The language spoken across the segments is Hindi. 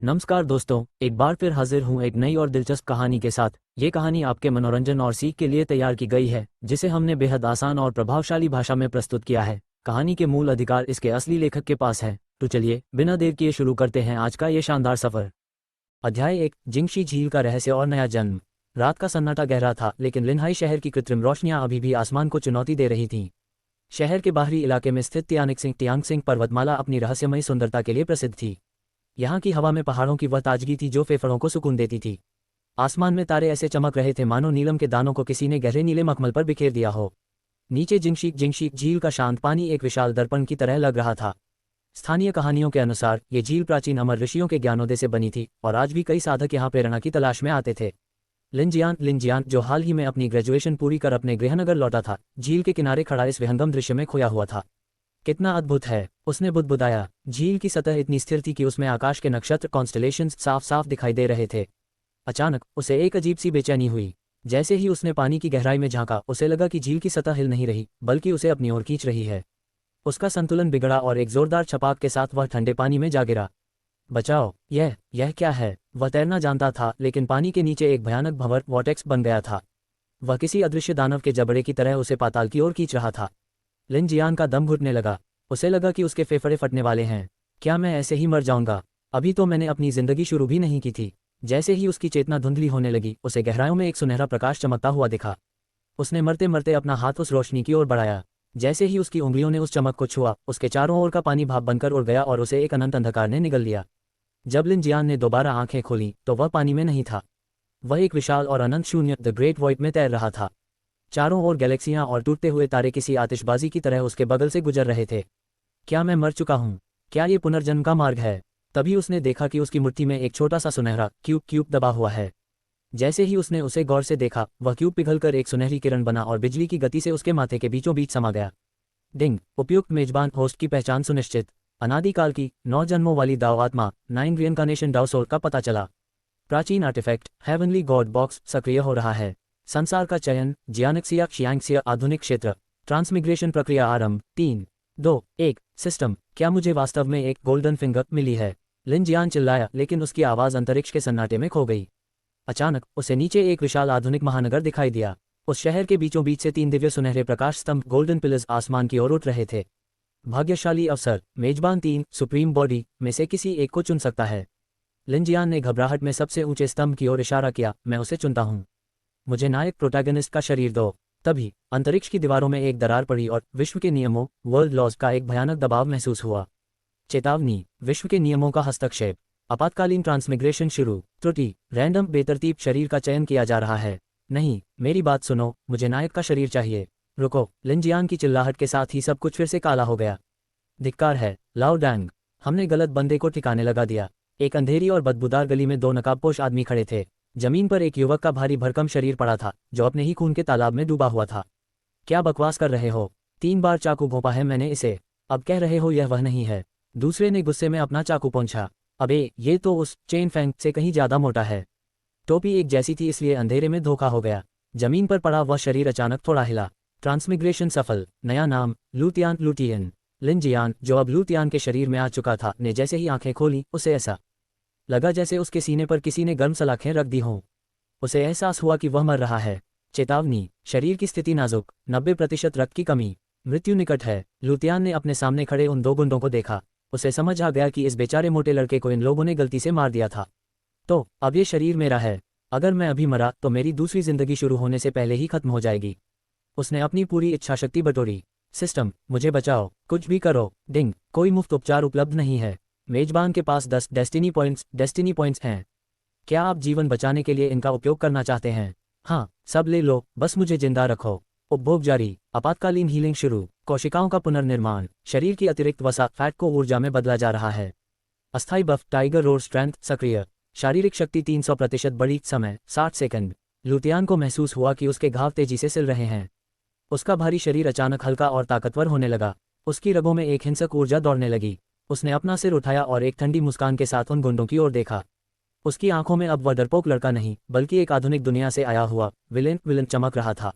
नमस्कार दोस्तों, एक बार फिर हाजिर हूँ एक नई और दिलचस्प कहानी के साथ। ये कहानी आपके मनोरंजन और सीख के लिए तैयार की गई है, जिसे हमने बेहद आसान और प्रभावशाली भाषा में प्रस्तुत किया है। कहानी के मूल अधिकार इसके असली लेखक के पास है। तो चलिए बिना देर किए शुरू करते हैं आज का ये शानदार सफर। अध्याय 1, जिंगशी झील का रहस्य और नया जन्म। रात का सन्नाटा गहरा था, लेकिन लिनहाई शहर की कृत्रिम रोशनियां अभी भी आसमान को चुनौती दे रही थीं। शहर के बाहरी इलाके में स्थित तियांगसिंग पर्वतमाला अपनी रहस्यमयी सुंदरता के लिए प्रसिद्ध थी। यहाँ की हवा में पहाड़ों की वह ताजगी थी जो फेफड़ों को सुकून देती थी। आसमान में तारे ऐसे चमक रहे थे मानो नीलम के दानों को किसी ने गहरे नीले मखमल पर बिखेर दिया हो। नीचे जिंगशी झील का शांत पानी एक विशाल दर्पण की तरह लग रहा था। स्थानीय कहानियों के अनुसार ये झील प्राचीन अमर ऋषियों के ज्ञानोदय से बनी थी और आज भी कई साधक यहाँ प्रेरणा की तलाश में आते थे। लिनजियान जो हाल ही में अपनी ग्रेजुएशन पूरी कर अपने गृहनगर लौटा था, झील के किनारे खड़ा इस विहंगम दृश्य में खोया हुआ था। कितना अद्भुत है, उसने बुदबुदाया। झील की सतह इतनी स्थिर थी कि उसमें आकाश के नक्षत्र कॉन्स्टलेशंस साफ साफ दिखाई दे रहे थे। अचानक उसे एक अजीब सी बेचैनी हुई। जैसे ही उसने पानी की गहराई में झांका, उसे लगा कि झील की सतह हिल नहीं रही, बल्कि उसे अपनी ओर खींच रही है। उसका संतुलन बिगड़ा और एक जोरदार छपाक के साथ वह ठंडे पानी में जा गिरा। बचाओ, यह क्या है? वह तैरना जानता था, लेकिन पानी के नीचे एक भयानक भंवर वॉर्टेक्स बन गया था। वह किसी अदृश्य दानव के जबड़े की तरह उसे पाताल की ओर खींच रहा था। लिनजियान का दम घुटने लगा। उसे लगा कि उसके फेफड़े फटने वाले हैं। क्या मैं ऐसे ही मर जाऊंगा? अभी तो मैंने अपनी जिंदगी शुरू भी नहीं की थी। जैसे ही उसकी चेतना धुंधली होने लगी, उसे गहराइयों में एक सुनहरा प्रकाश चमकता हुआ दिखा। उसने मरते मरते अपना हाथ उस रोशनी की ओर बढ़ाया। जैसे ही उसकी उंगलियों ने उस चमक को छुआ, उसके चारों ओर का पानी भाप बनकर उड़ गया और उसे एक अनंत अंधकार ने निगल लिया। जब लिनजियान ने दोबारा आंखें खोलीं, तो वह पानी में नहीं था। वह एक विशाल और अनंत शून्य द ग्रेट वॉइड में तैर रहा था। चारों ओर गैलेक्सियां और टूटते हुए तारे किसी आतिशबाजी की तरह उसके बगल से गुजर रहे थे। क्या मैं मर चुका हूँ? क्या ये पुनर्जन्म का मार्ग है? तभी उसने देखा कि उसकी मुट्ठी में एक छोटा सा सुनहरा क्यूब दबा हुआ है। जैसे ही उसने उसे गौर से देखा, वह क्यूब पिघलकर एक सुनहरी किरण बना और बिजली की गति से उसके माथे के बीचों बीच समा गया। डिंग, उपयुक्त मेजबान होस्ट की पहचान सुनिश्चित। अनादिकाल की 9 जन्मों वाली दाव आत्मा 9 रियनकार्नेशन दाव सोल का पता चला। प्राचीन आर्टिफैक्ट हेवनली गॉड बॉक्स सक्रिय हो रहा है। संसार का चयन जियानक्सिया क्षियांक्सिया आधुनिक क्षेत्र। ट्रांसमिग्रेशन प्रक्रिया आरंभ। 3, 2, 1। सिस्टम, क्या मुझे वास्तव में एक गोल्डन फिंगर मिली है? लिनजियान चिल्लाया, लेकिन उसकी आवाज़ अंतरिक्ष के सन्नाटे में खो गई। अचानक उसे नीचे एक विशाल आधुनिक महानगर दिखाई दिया। उस शहर के बीचों बीच से 3 दिव्य सुनहरे प्रकाश स्तंभ गोल्डन पिलर्स आसमान की ओर उठ रहे थे। भाग्यशाली अवसर, मेजबान 3 सुप्रीम बॉडी में से किसी एक को चुन सकता है। लिनजियान ने घबराहट में सबसे ऊंचे स्तंभ की ओर इशारा किया। मैं उसे चुनता हूँ। मुझे नायक प्रोटैगनिस्ट का शरीर दो। तभी अंतरिक्ष की दीवारों में एक दरार पड़ी और विश्व के नियमों वर्ल्ड लॉज का एक भयानक दबाव महसूस हुआ। चेतावनी, विश्व के नियमों का हस्तक्षेप। आपातकालीन ट्रांसमिग्रेशन शुरू। त्रुटि, रैंडम बेतरतीब शरीर का चयन किया जा रहा है। नहीं, मेरी बात सुनो, मुझे नायक का शरीर चाहिए। रुको, लिनजियान की चिल्लाहट के साथ ही सब कुछ फिर से काला हो गया। धिक्कार है लाओ डैंग, हमने गलत बंदे को ठिकाने लगा दिया। एक अंधेरी और बदबूदार गली में 2 नकाबपोश आदमी खड़े थे। जमीन पर एक युवक का भारी भरकम शरीर पड़ा था, जो अपने ही खून के तालाब में डूबा हुआ था। क्या बकवास कर रहे हो? 3 बार चाकू भोंपा है मैंने इसे। अब कह रहे हो यह वह नहीं है? दूसरे ने गुस्से में अपना चाकू पहुंचा। अबे, ये तो उस चेन फैंग से कहीं ज्यादा मोटा है। टोपी एक जैसी थी, इसलिए अंधेरे में धोखा हो गया। जमीन पर पड़ा वह शरीर अचानक थोड़ा हिला। ट्रांसमिग्रेशन सफल। नया नाम लूटियन। लिनजियान, जो अब लूटियन के शरीर में आ चुका था, ने जैसे ही आंखें खोली, उसे ऐसा लगा जैसे उसके सीने पर किसी ने गर्म सलाखें रख दी हों। उसे एहसास हुआ कि वह मर रहा है। चेतावनी, शरीर की स्थिति नाजुक, 90% रक्त की कमी, मृत्यु निकट है। लूटियन ने अपने सामने खड़े उन 2 गुंडों को देखा। उसे समझ आ गया कि इस बेचारे मोटे लड़के को इन लोगों ने गलती से मार दिया था। तो अब ये शरीर मेरा है। अगर मैं अभी मरा तो मेरी दूसरी जिंदगी शुरू होने से पहले ही खत्म हो जाएगी। उसने अपनी पूरी इच्छाशक्ति बटोरी। सिस्टम, मुझे बचाओ, कुछ भी करो। डिंग, कोई मुफ्त उपचार उपलब्ध नहीं है। मेजबान के पास 10 डेस्टिनी पॉइंट्स हैं। क्या आप जीवन बचाने के लिए इनका उपयोग करना चाहते हैं? हाँ, सब ले लो, बस मुझे जिंदा रखो। उपभोग जारी। आपातकालीन हीलिंग शुरू। कोशिकाओं का पुनर्निर्माण। शरीर की अतिरिक्त वसा फैट को ऊर्जा में बदला जा रहा है। अस्थायी बफ टाइगर रोड स्ट्रेंथ सक्रिय। शारीरिक शक्ति 300% बढ़ी। समय 60 सेकंड। लूटियन को महसूस हुआ कि उसके घाव तेजी से सिल रहे हैं। उसका भारी शरीर अचानक हल्का और ताकतवर होने लगा। उसकी रगों में एक हिंसक ऊर्जा दौड़ने लगी। उसने अपना सिर उठाया और एक ठंडी मुस्कान के साथ उन गुंडों की ओर देखा। उसकी आंखों में अब वह डरपोक लड़का नहीं, बल्कि एक आधुनिक दुनिया से आया हुआ विलेन चमक रहा था।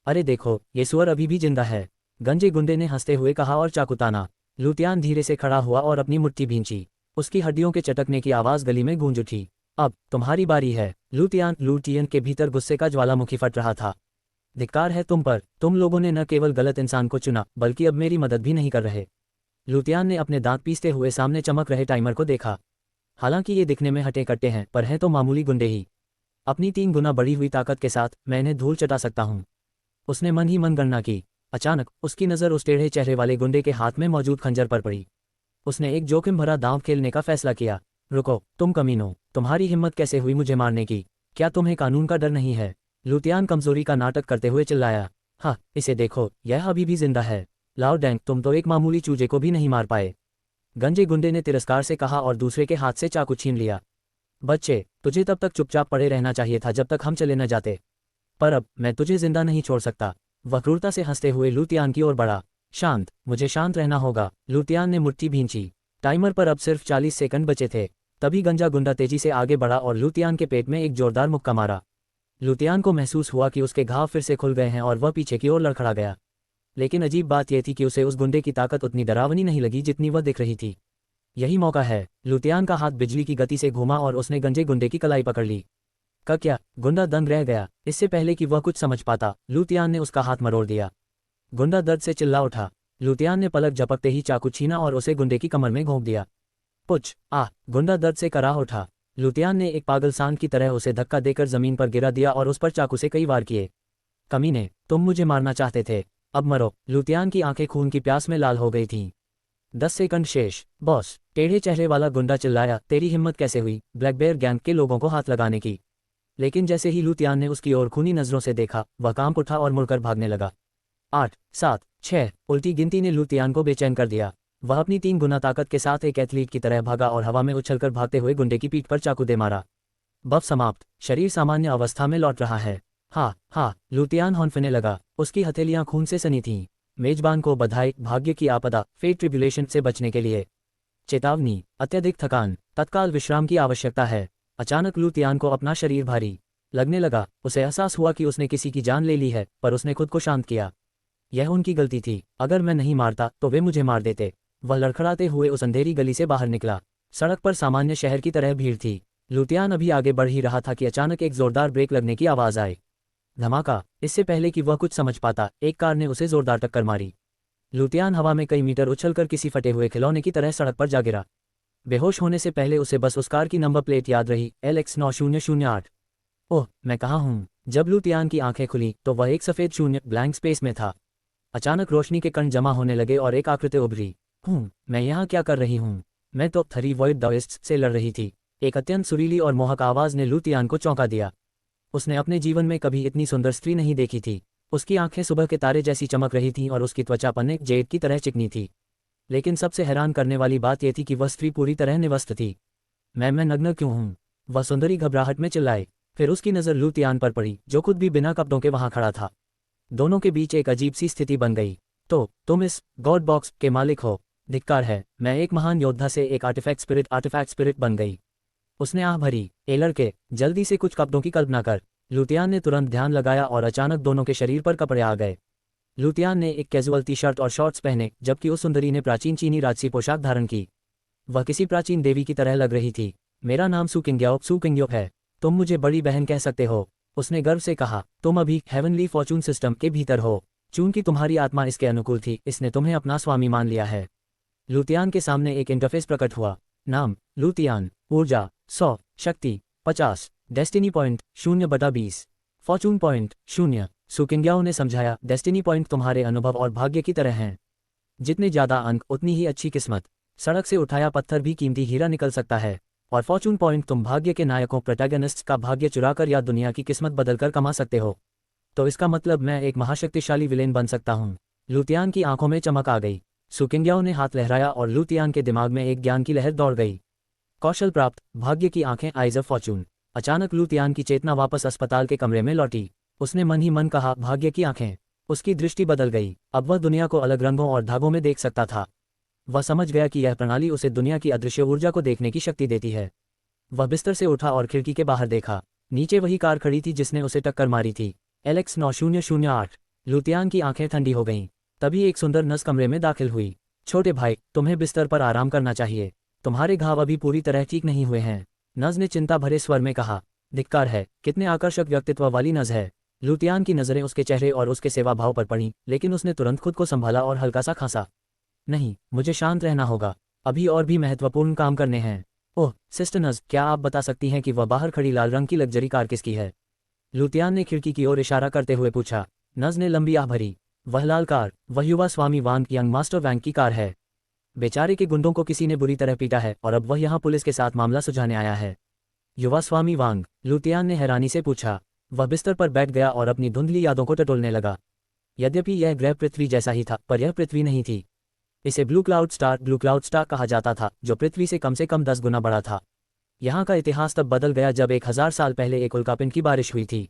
अरे देखो, ये सुअर अभी भी जिंदा है, गंजे गुंडे ने हंसते हुए कहा और चाकू ताना। लूटियन धीरे से खड़ा हुआ और अपनी मुट्ठी भींची। उसकी हड्डियों के चटकने की आवाज़ गली में गूंज उठी। अब तुम्हारी बारी है। लूटियन के भीतर गुस्से का ज्वालामुखी फट रहा था। धिक्कार है तुम पर, तुम लोगों ने न केवल गलत इंसान को चुना बल्कि अब मेरी मदद भी नहीं कर रहे। लूटियन ने अपने दांत पीसते हुए सामने चमक रहे टाइमर को देखा। हालांकि ये दिखने में हटे कट्टे हैं, पर हैं तो मामूली गुंडे ही। अपनी 3 गुना बढ़ी हुई ताकत के साथ मैं इन्हें धूल चटा सकता हूँ। उसने मन ही मन गणना की। अचानक उसकी नज़र उस टेढ़े चेहरे वाले गुंडे के हाथ में मौजूद खंजर पर पड़ी। उसने एक जोखिम भरा दांव खेलने का फैसला किया। रुको, तुम कमीनो, तुम्हारी हिम्मत कैसे हुई मुझे मारने की? क्या तुम्हें कानून का डर नहीं है? लूटियन कमजोरी का नाटक करते हुए चिल्लाया। हाँ, इसे देखो, यह अभी भी जिंदा है। लाओ डैंग, तुम तो एक मामूली चूजे को भी नहीं मार पाए। गंजे गुंडे ने तिरस्कार से कहा और दूसरे के हाथ से चाकू छीन लिया। बच्चे, तुझे तब तक चुपचाप पड़े रहना चाहिए था जब तक हम चले न जाते। पर अब मैं तुझे जिंदा नहीं छोड़ सकता। वह क्रूरता से हंसते हुए लूटियन की ओर बढ़ा। शांत, मुझे शांत रहना होगा। लूटियन ने मुट्ठी भींची। टाइमर पर अब सिर्फ 40 सेकंड बचे थे। तभी गंजा गुंडा तेजी से आगे बढ़ा और लूटियन के पेट में एक जोरदार मुक्का मारा। लूटियन को महसूस हुआ कि उसके घाव फिर से खुल गए हैं और वह पीछे की ओर लड़खड़ा गया। लेकिन अजीब बात यह थी कि उसे उस गुंडे की ताकत उतनी डरावनी नहीं लगी जितनी वह दिख रही थी। यही मौका है। लूटियन का हाथ बिजली की गति से घूमा और उसने गंजे गुंडे की कलाई पकड़ ली। क्या? गुंडा दंग रह गया। इससे पहले कि वह कुछ समझ पाता, लूटियन ने उसका हाथ मरोड़ दिया। गुंडा दर्द से चिल्ला उठा। लूटियन ने पलक झपकते ही चाकू छीना और उसे गुंडे की कमर में घोंप दिया। पुच! आह! गुंडा दर्द से कराह उठा। लूटियन ने एक पागल सांड की तरह उसे धक्का देकर जमीन पर गिरा दिया और उस पर चाकू से कई वार किए। कमीने, तुम मुझे मारना चाहते थे, अब मरो। लूटियन की आंखें खून की प्यास में लाल हो गई थीं। 10 सेकंड शेष। बॉस, टेढ़े चेहरे वाला गुंडा चिल्लाया, तेरी हिम्मत कैसे हुई ब्लैक बेयर गैंग के लोगों को हाथ लगाने की? लेकिन जैसे ही लूटियन ने उसकी ओर खूनी नजरों से देखा, वह कांप उठा और मुड़कर भागने लगा। 8, 7, 6 उल्टी गिनती ने लूटियन को बेचैन कर दिया। वह अपनी 3 गुना ताकत के साथ एक एथलीट की तरह भागा और हवा में उछलकर भागते हुए गुंडे की पीठ पर चाकू दे मारा। बफ समाप्त। शरीर सामान्य अवस्था में लौट रहा है। हाँ, लूटियन हौंफने लगा। उसकी हथेलियां खून से सनी थीं। मेजबान को बधाई, भाग्य की आपदा, फेट ट्रिब्यूलेशन से बचने के लिए। चेतावनी, अत्यधिक थकान, तत्काल विश्राम की आवश्यकता है। अचानक लूटियन को अपना शरीर भारी लगने लगा। उसे एहसास हुआ कि उसने किसी की जान ले ली है, पर उसने खुद को शांत किया। यह उनकी गलती थी। अगर मैं नहीं मारता तो वे मुझे मार देते। वह लड़खड़ाते हुए उस अंधेरी गली से बाहर निकला। सड़क पर सामान्य शहर की तरह भीड़ थी। लूटियन अभी आगे बढ़ ही रहा था कि अचानक एक जोरदार ब्रेक लगने की आवाज़ आई। धमाका! इससे पहले कि वह कुछ समझ पाता, एक कार ने उसे जोरदार टक्कर मारी। लूटियन हवा में कई मीटर उछलकर किसी फटे हुए खिलौने की तरह सड़क पर जा गिरा। बेहोश होने से पहले उसे बस उस कार की नंबर प्लेट याद रही, LX9008। ओह, मैं कहाँ हूँ? जब लूटियन की आंखें खुली तो वह एक सफ़ेद शून्य ब्लैंक स्पेस में था। अचानक रोशनी के कण जमा होने लगे और एक आकृति उभरी। मैं यहाँ क्या कर रही हूँ? मैं तो 3 वॉइड दाओइस्ट्स से लड़ रही थी। एक अत्यंत सुरीली और मोहक आवाज़ ने लूटियन को चौंका दिया। उसने अपने जीवन में कभी इतनी सुंदर स्त्री नहीं देखी थी। उसकी आंखें सुबह के तारे जैसी चमक रही थीं और उसकी त्वचा पन्ने जेड की तरह चिकनी थी। लेकिन सबसे हैरान करने वाली बात यह थी कि वह स्त्री पूरी तरह निवस्त्र थी। मैं नग्न क्यों हूँ? वह सुंदरी घबराहट में चिल्लाई। फिर उसकी नज़र लूटियन पर पड़ी, जो खुद भी बिना कपड़ों के वहां खड़ा था। दोनों के बीच एक अजीब सी स्थिति बन गई। तो तुम इस गॉड बॉक्स के मालिक हो? धिक्कार है। मैं एक महान योद्धा से एक आर्टिफैक्ट स्पिरिट बन गई। उसने आह भरी। ए लड़के, जल्दी से कुछ कपड़ों की कल्पना कर। लूटियन ने तुरंत ध्यान लगाया और अचानक दोनों के शरीर पर कपड़े आ गए। लूटियन ने एक कैजुअल टी शर्ट और शॉर्ट्स पहने, जबकि उस सुंदरी ने प्राचीन चीनी राजसी पोशाक धारण की। वह किसी प्राचीन देवी की तरह लग रही थी। मेरा नाम सू किंग्योक है। तुम मुझे बड़ी बहन कह सकते हो, उसने गर्व से कहा। तुम अभी हेवनली फॉर्चून सिस्टम के भीतर हो। चूंकि तुम्हारी आत्मा इसके अनुकूल थी, इसने तुम्हें अपना स्वामी मान लिया है। लूटियन के सामने एक इंटरफेस प्रकट हुआ। नाम लूटियन, ऊर्जा 100, शक्ति 50, डेस्टिनी पॉइंट 0/20, फॉर्चून पॉइंट 0। सू किंग्याओ ने समझाया, डेस्टिनी पॉइंट तुम्हारे अनुभव और भाग्य की तरह हैं। जितने ज़्यादा अंक उतनी ही अच्छी किस्मत। सड़क से उठाया पत्थर भी कीमती हीरा निकल सकता है। और फॉर्चून पॉइंट तुम भाग्य के नायकों प्रोटैगनिस्ट्स का भाग्य चुराकर या दुनिया की किस्मत बदलकर कमा सकते हो। तो इसका मतलब मैं एक महाशक्तिशाली विलेन बन सकता हूँ। लूटियन की आंखों में चमक आ गई। सू किंग्याओ ने हाथ लहराया और लूटियन के दिमाग में एक ज्ञान की लहर दौड़ गई। कौशल प्राप्त, भाग्य की आंखें, आइज ऑफ फॉर्चून। अचानक लूटियन की चेतना वापस अस्पताल के कमरे में लौटी। उसने मन ही मन कहा, भाग्य की आंखें। उसकी दृष्टि बदल गई। अब वह दुनिया को अलग रंगों और धागों में देख सकता था। वह समझ गया कि यह प्रणाली उसे दुनिया की अदृश्य ऊर्जा को देखने की शक्ति देती है। वह बिस्तर से उठा और खिड़की के बाहर देखा। नीचे वही कार खड़ी थी जिसने उसे टक्कर मारी थी, LX9008। लूटियन की आंखें ठंडी हो गईं। तभी एक सुंदर नस कमरे में दाखिल हुई। छोटे भाई, तुम्हें बिस्तर पर आराम करना चाहिए। तुम्हारे घाव अभी पूरी तरह ठीक नहीं हुए हैं, नज ने चिंता भरे स्वर में कहा। धिक्कार है, कितने आकर्षक व्यक्तित्व वाली नज है। लुतियान की नज़रें उसके चेहरे और उसके सेवा भाव पर पड़ी, लेकिन उसने तुरंत खुद को संभाला और हल्का सा खांसा। नहीं, मुझे शांत रहना होगा, अभी और भी महत्वपूर्ण काम करने हैं। ओह सिस्टर नज, क्या आप बता सकती हैं कि वह बाहर खड़ी लाल रंग की लग्जरी कार किसकी है? लुतियान ने खिड़की की ओर इशारा करते हुए पूछा। नज ने लंबी आह भरी। वह लाल कार, वह युवा स्वामी वांग यंग मास्टर वैंग की कार है। बेचारे के गुंडों को किसी ने बुरी तरह पीटा है और अब वह यहाँ पुलिस के साथ मामला सुलझाने आया है। युवा स्वामी वांग? लुतियान ने हैरानी से पूछा। वह बिस्तर पर बैठ गया और अपनी धुंधली यादों को टटोलने लगा। यद्यपि यह ग्रह पृथ्वी जैसा ही था, पर यह पृथ्वी नहीं थी। इसे ब्लू क्लाउड स्टार कहा जाता था, जो पृथ्वी से कम 10 गुना बड़ा था। यहाँ का इतिहास तब बदल गया जब 1000 साल पहले एक उल्कापिंड की बारिश हुई थी।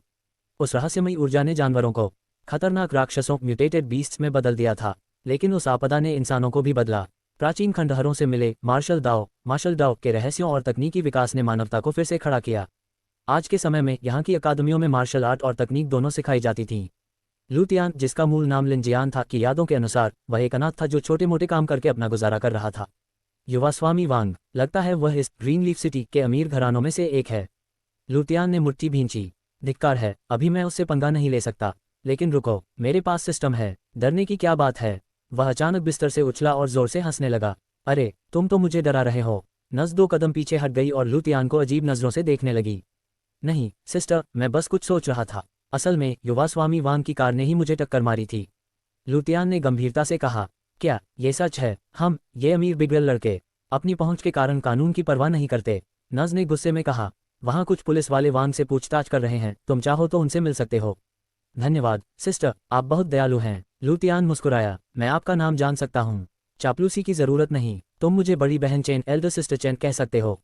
उस रहस्यमयी ऊर्जा ने जानवरों को खतरनाक राक्षसों म्यूटेटेड बीस्ट्स में बदल दिया था, लेकिन उस आपदा ने इंसानों को भी बदला। प्राचीन खंडहरों से मिले मार्शल डाओ के रहस्यों और तकनीकी विकास ने मानवता को फिर से खड़ा किया। आज के समय में यहाँ की अकादमियों में मार्शल आर्ट और तकनीक दोनों सिखाई जाती थीं। लुतियान, जिसका मूल नाम लिनजियान था, की यादों के अनुसार वह एक अनाथ था जो छोटे मोटे काम करके अपना गुजारा कर रहा था। युवा स्वामी वांग? लगता है वह इस ग्रीन लीफ सिटी के अमीर घरानों में से एक है। लुतियान ने मुट्ठी भींची। धिक्कार है, अभी मैं उससे पंगा नहीं ले सकता। लेकिन रुको, मेरे पास सिस्टम है, डरने की क्या बात है? वह अचानक बिस्तर से उछला और जोर से हंसने लगा। अरे तुम तो मुझे डरा रहे हो। नज 2 कदम पीछे हट गई और लुतियान को अजीब नजरों से देखने लगी। नहीं सिस्टर, मैं बस कुछ सोच रहा था। असल में युवा स्वामी वांग की कार ने ही मुझे टक्कर मारी थी। लुतियान ने गंभीरता से कहा। क्या ये सच है? ये अमीर बिगड़ल लड़के अपनी पहुंच के कारण कानून की परवाह नहीं करते। नज ने गुस्से में कहा। वहां कुछ पुलिस वाले वांग से पूछताछ कर रहे हैं, तुम चाहो तो उनसे मिल सकते हो। धन्यवाद सिस्टर, आप बहुत दयालु हैं। लुतियान मुस्कुराया। मैं आपका नाम जान सकता हूँ? चापलूसी की जरूरत नहीं, तुम मुझे बड़ी बहन चेन, एल्डर सिस्टर चेन कह सकते हो।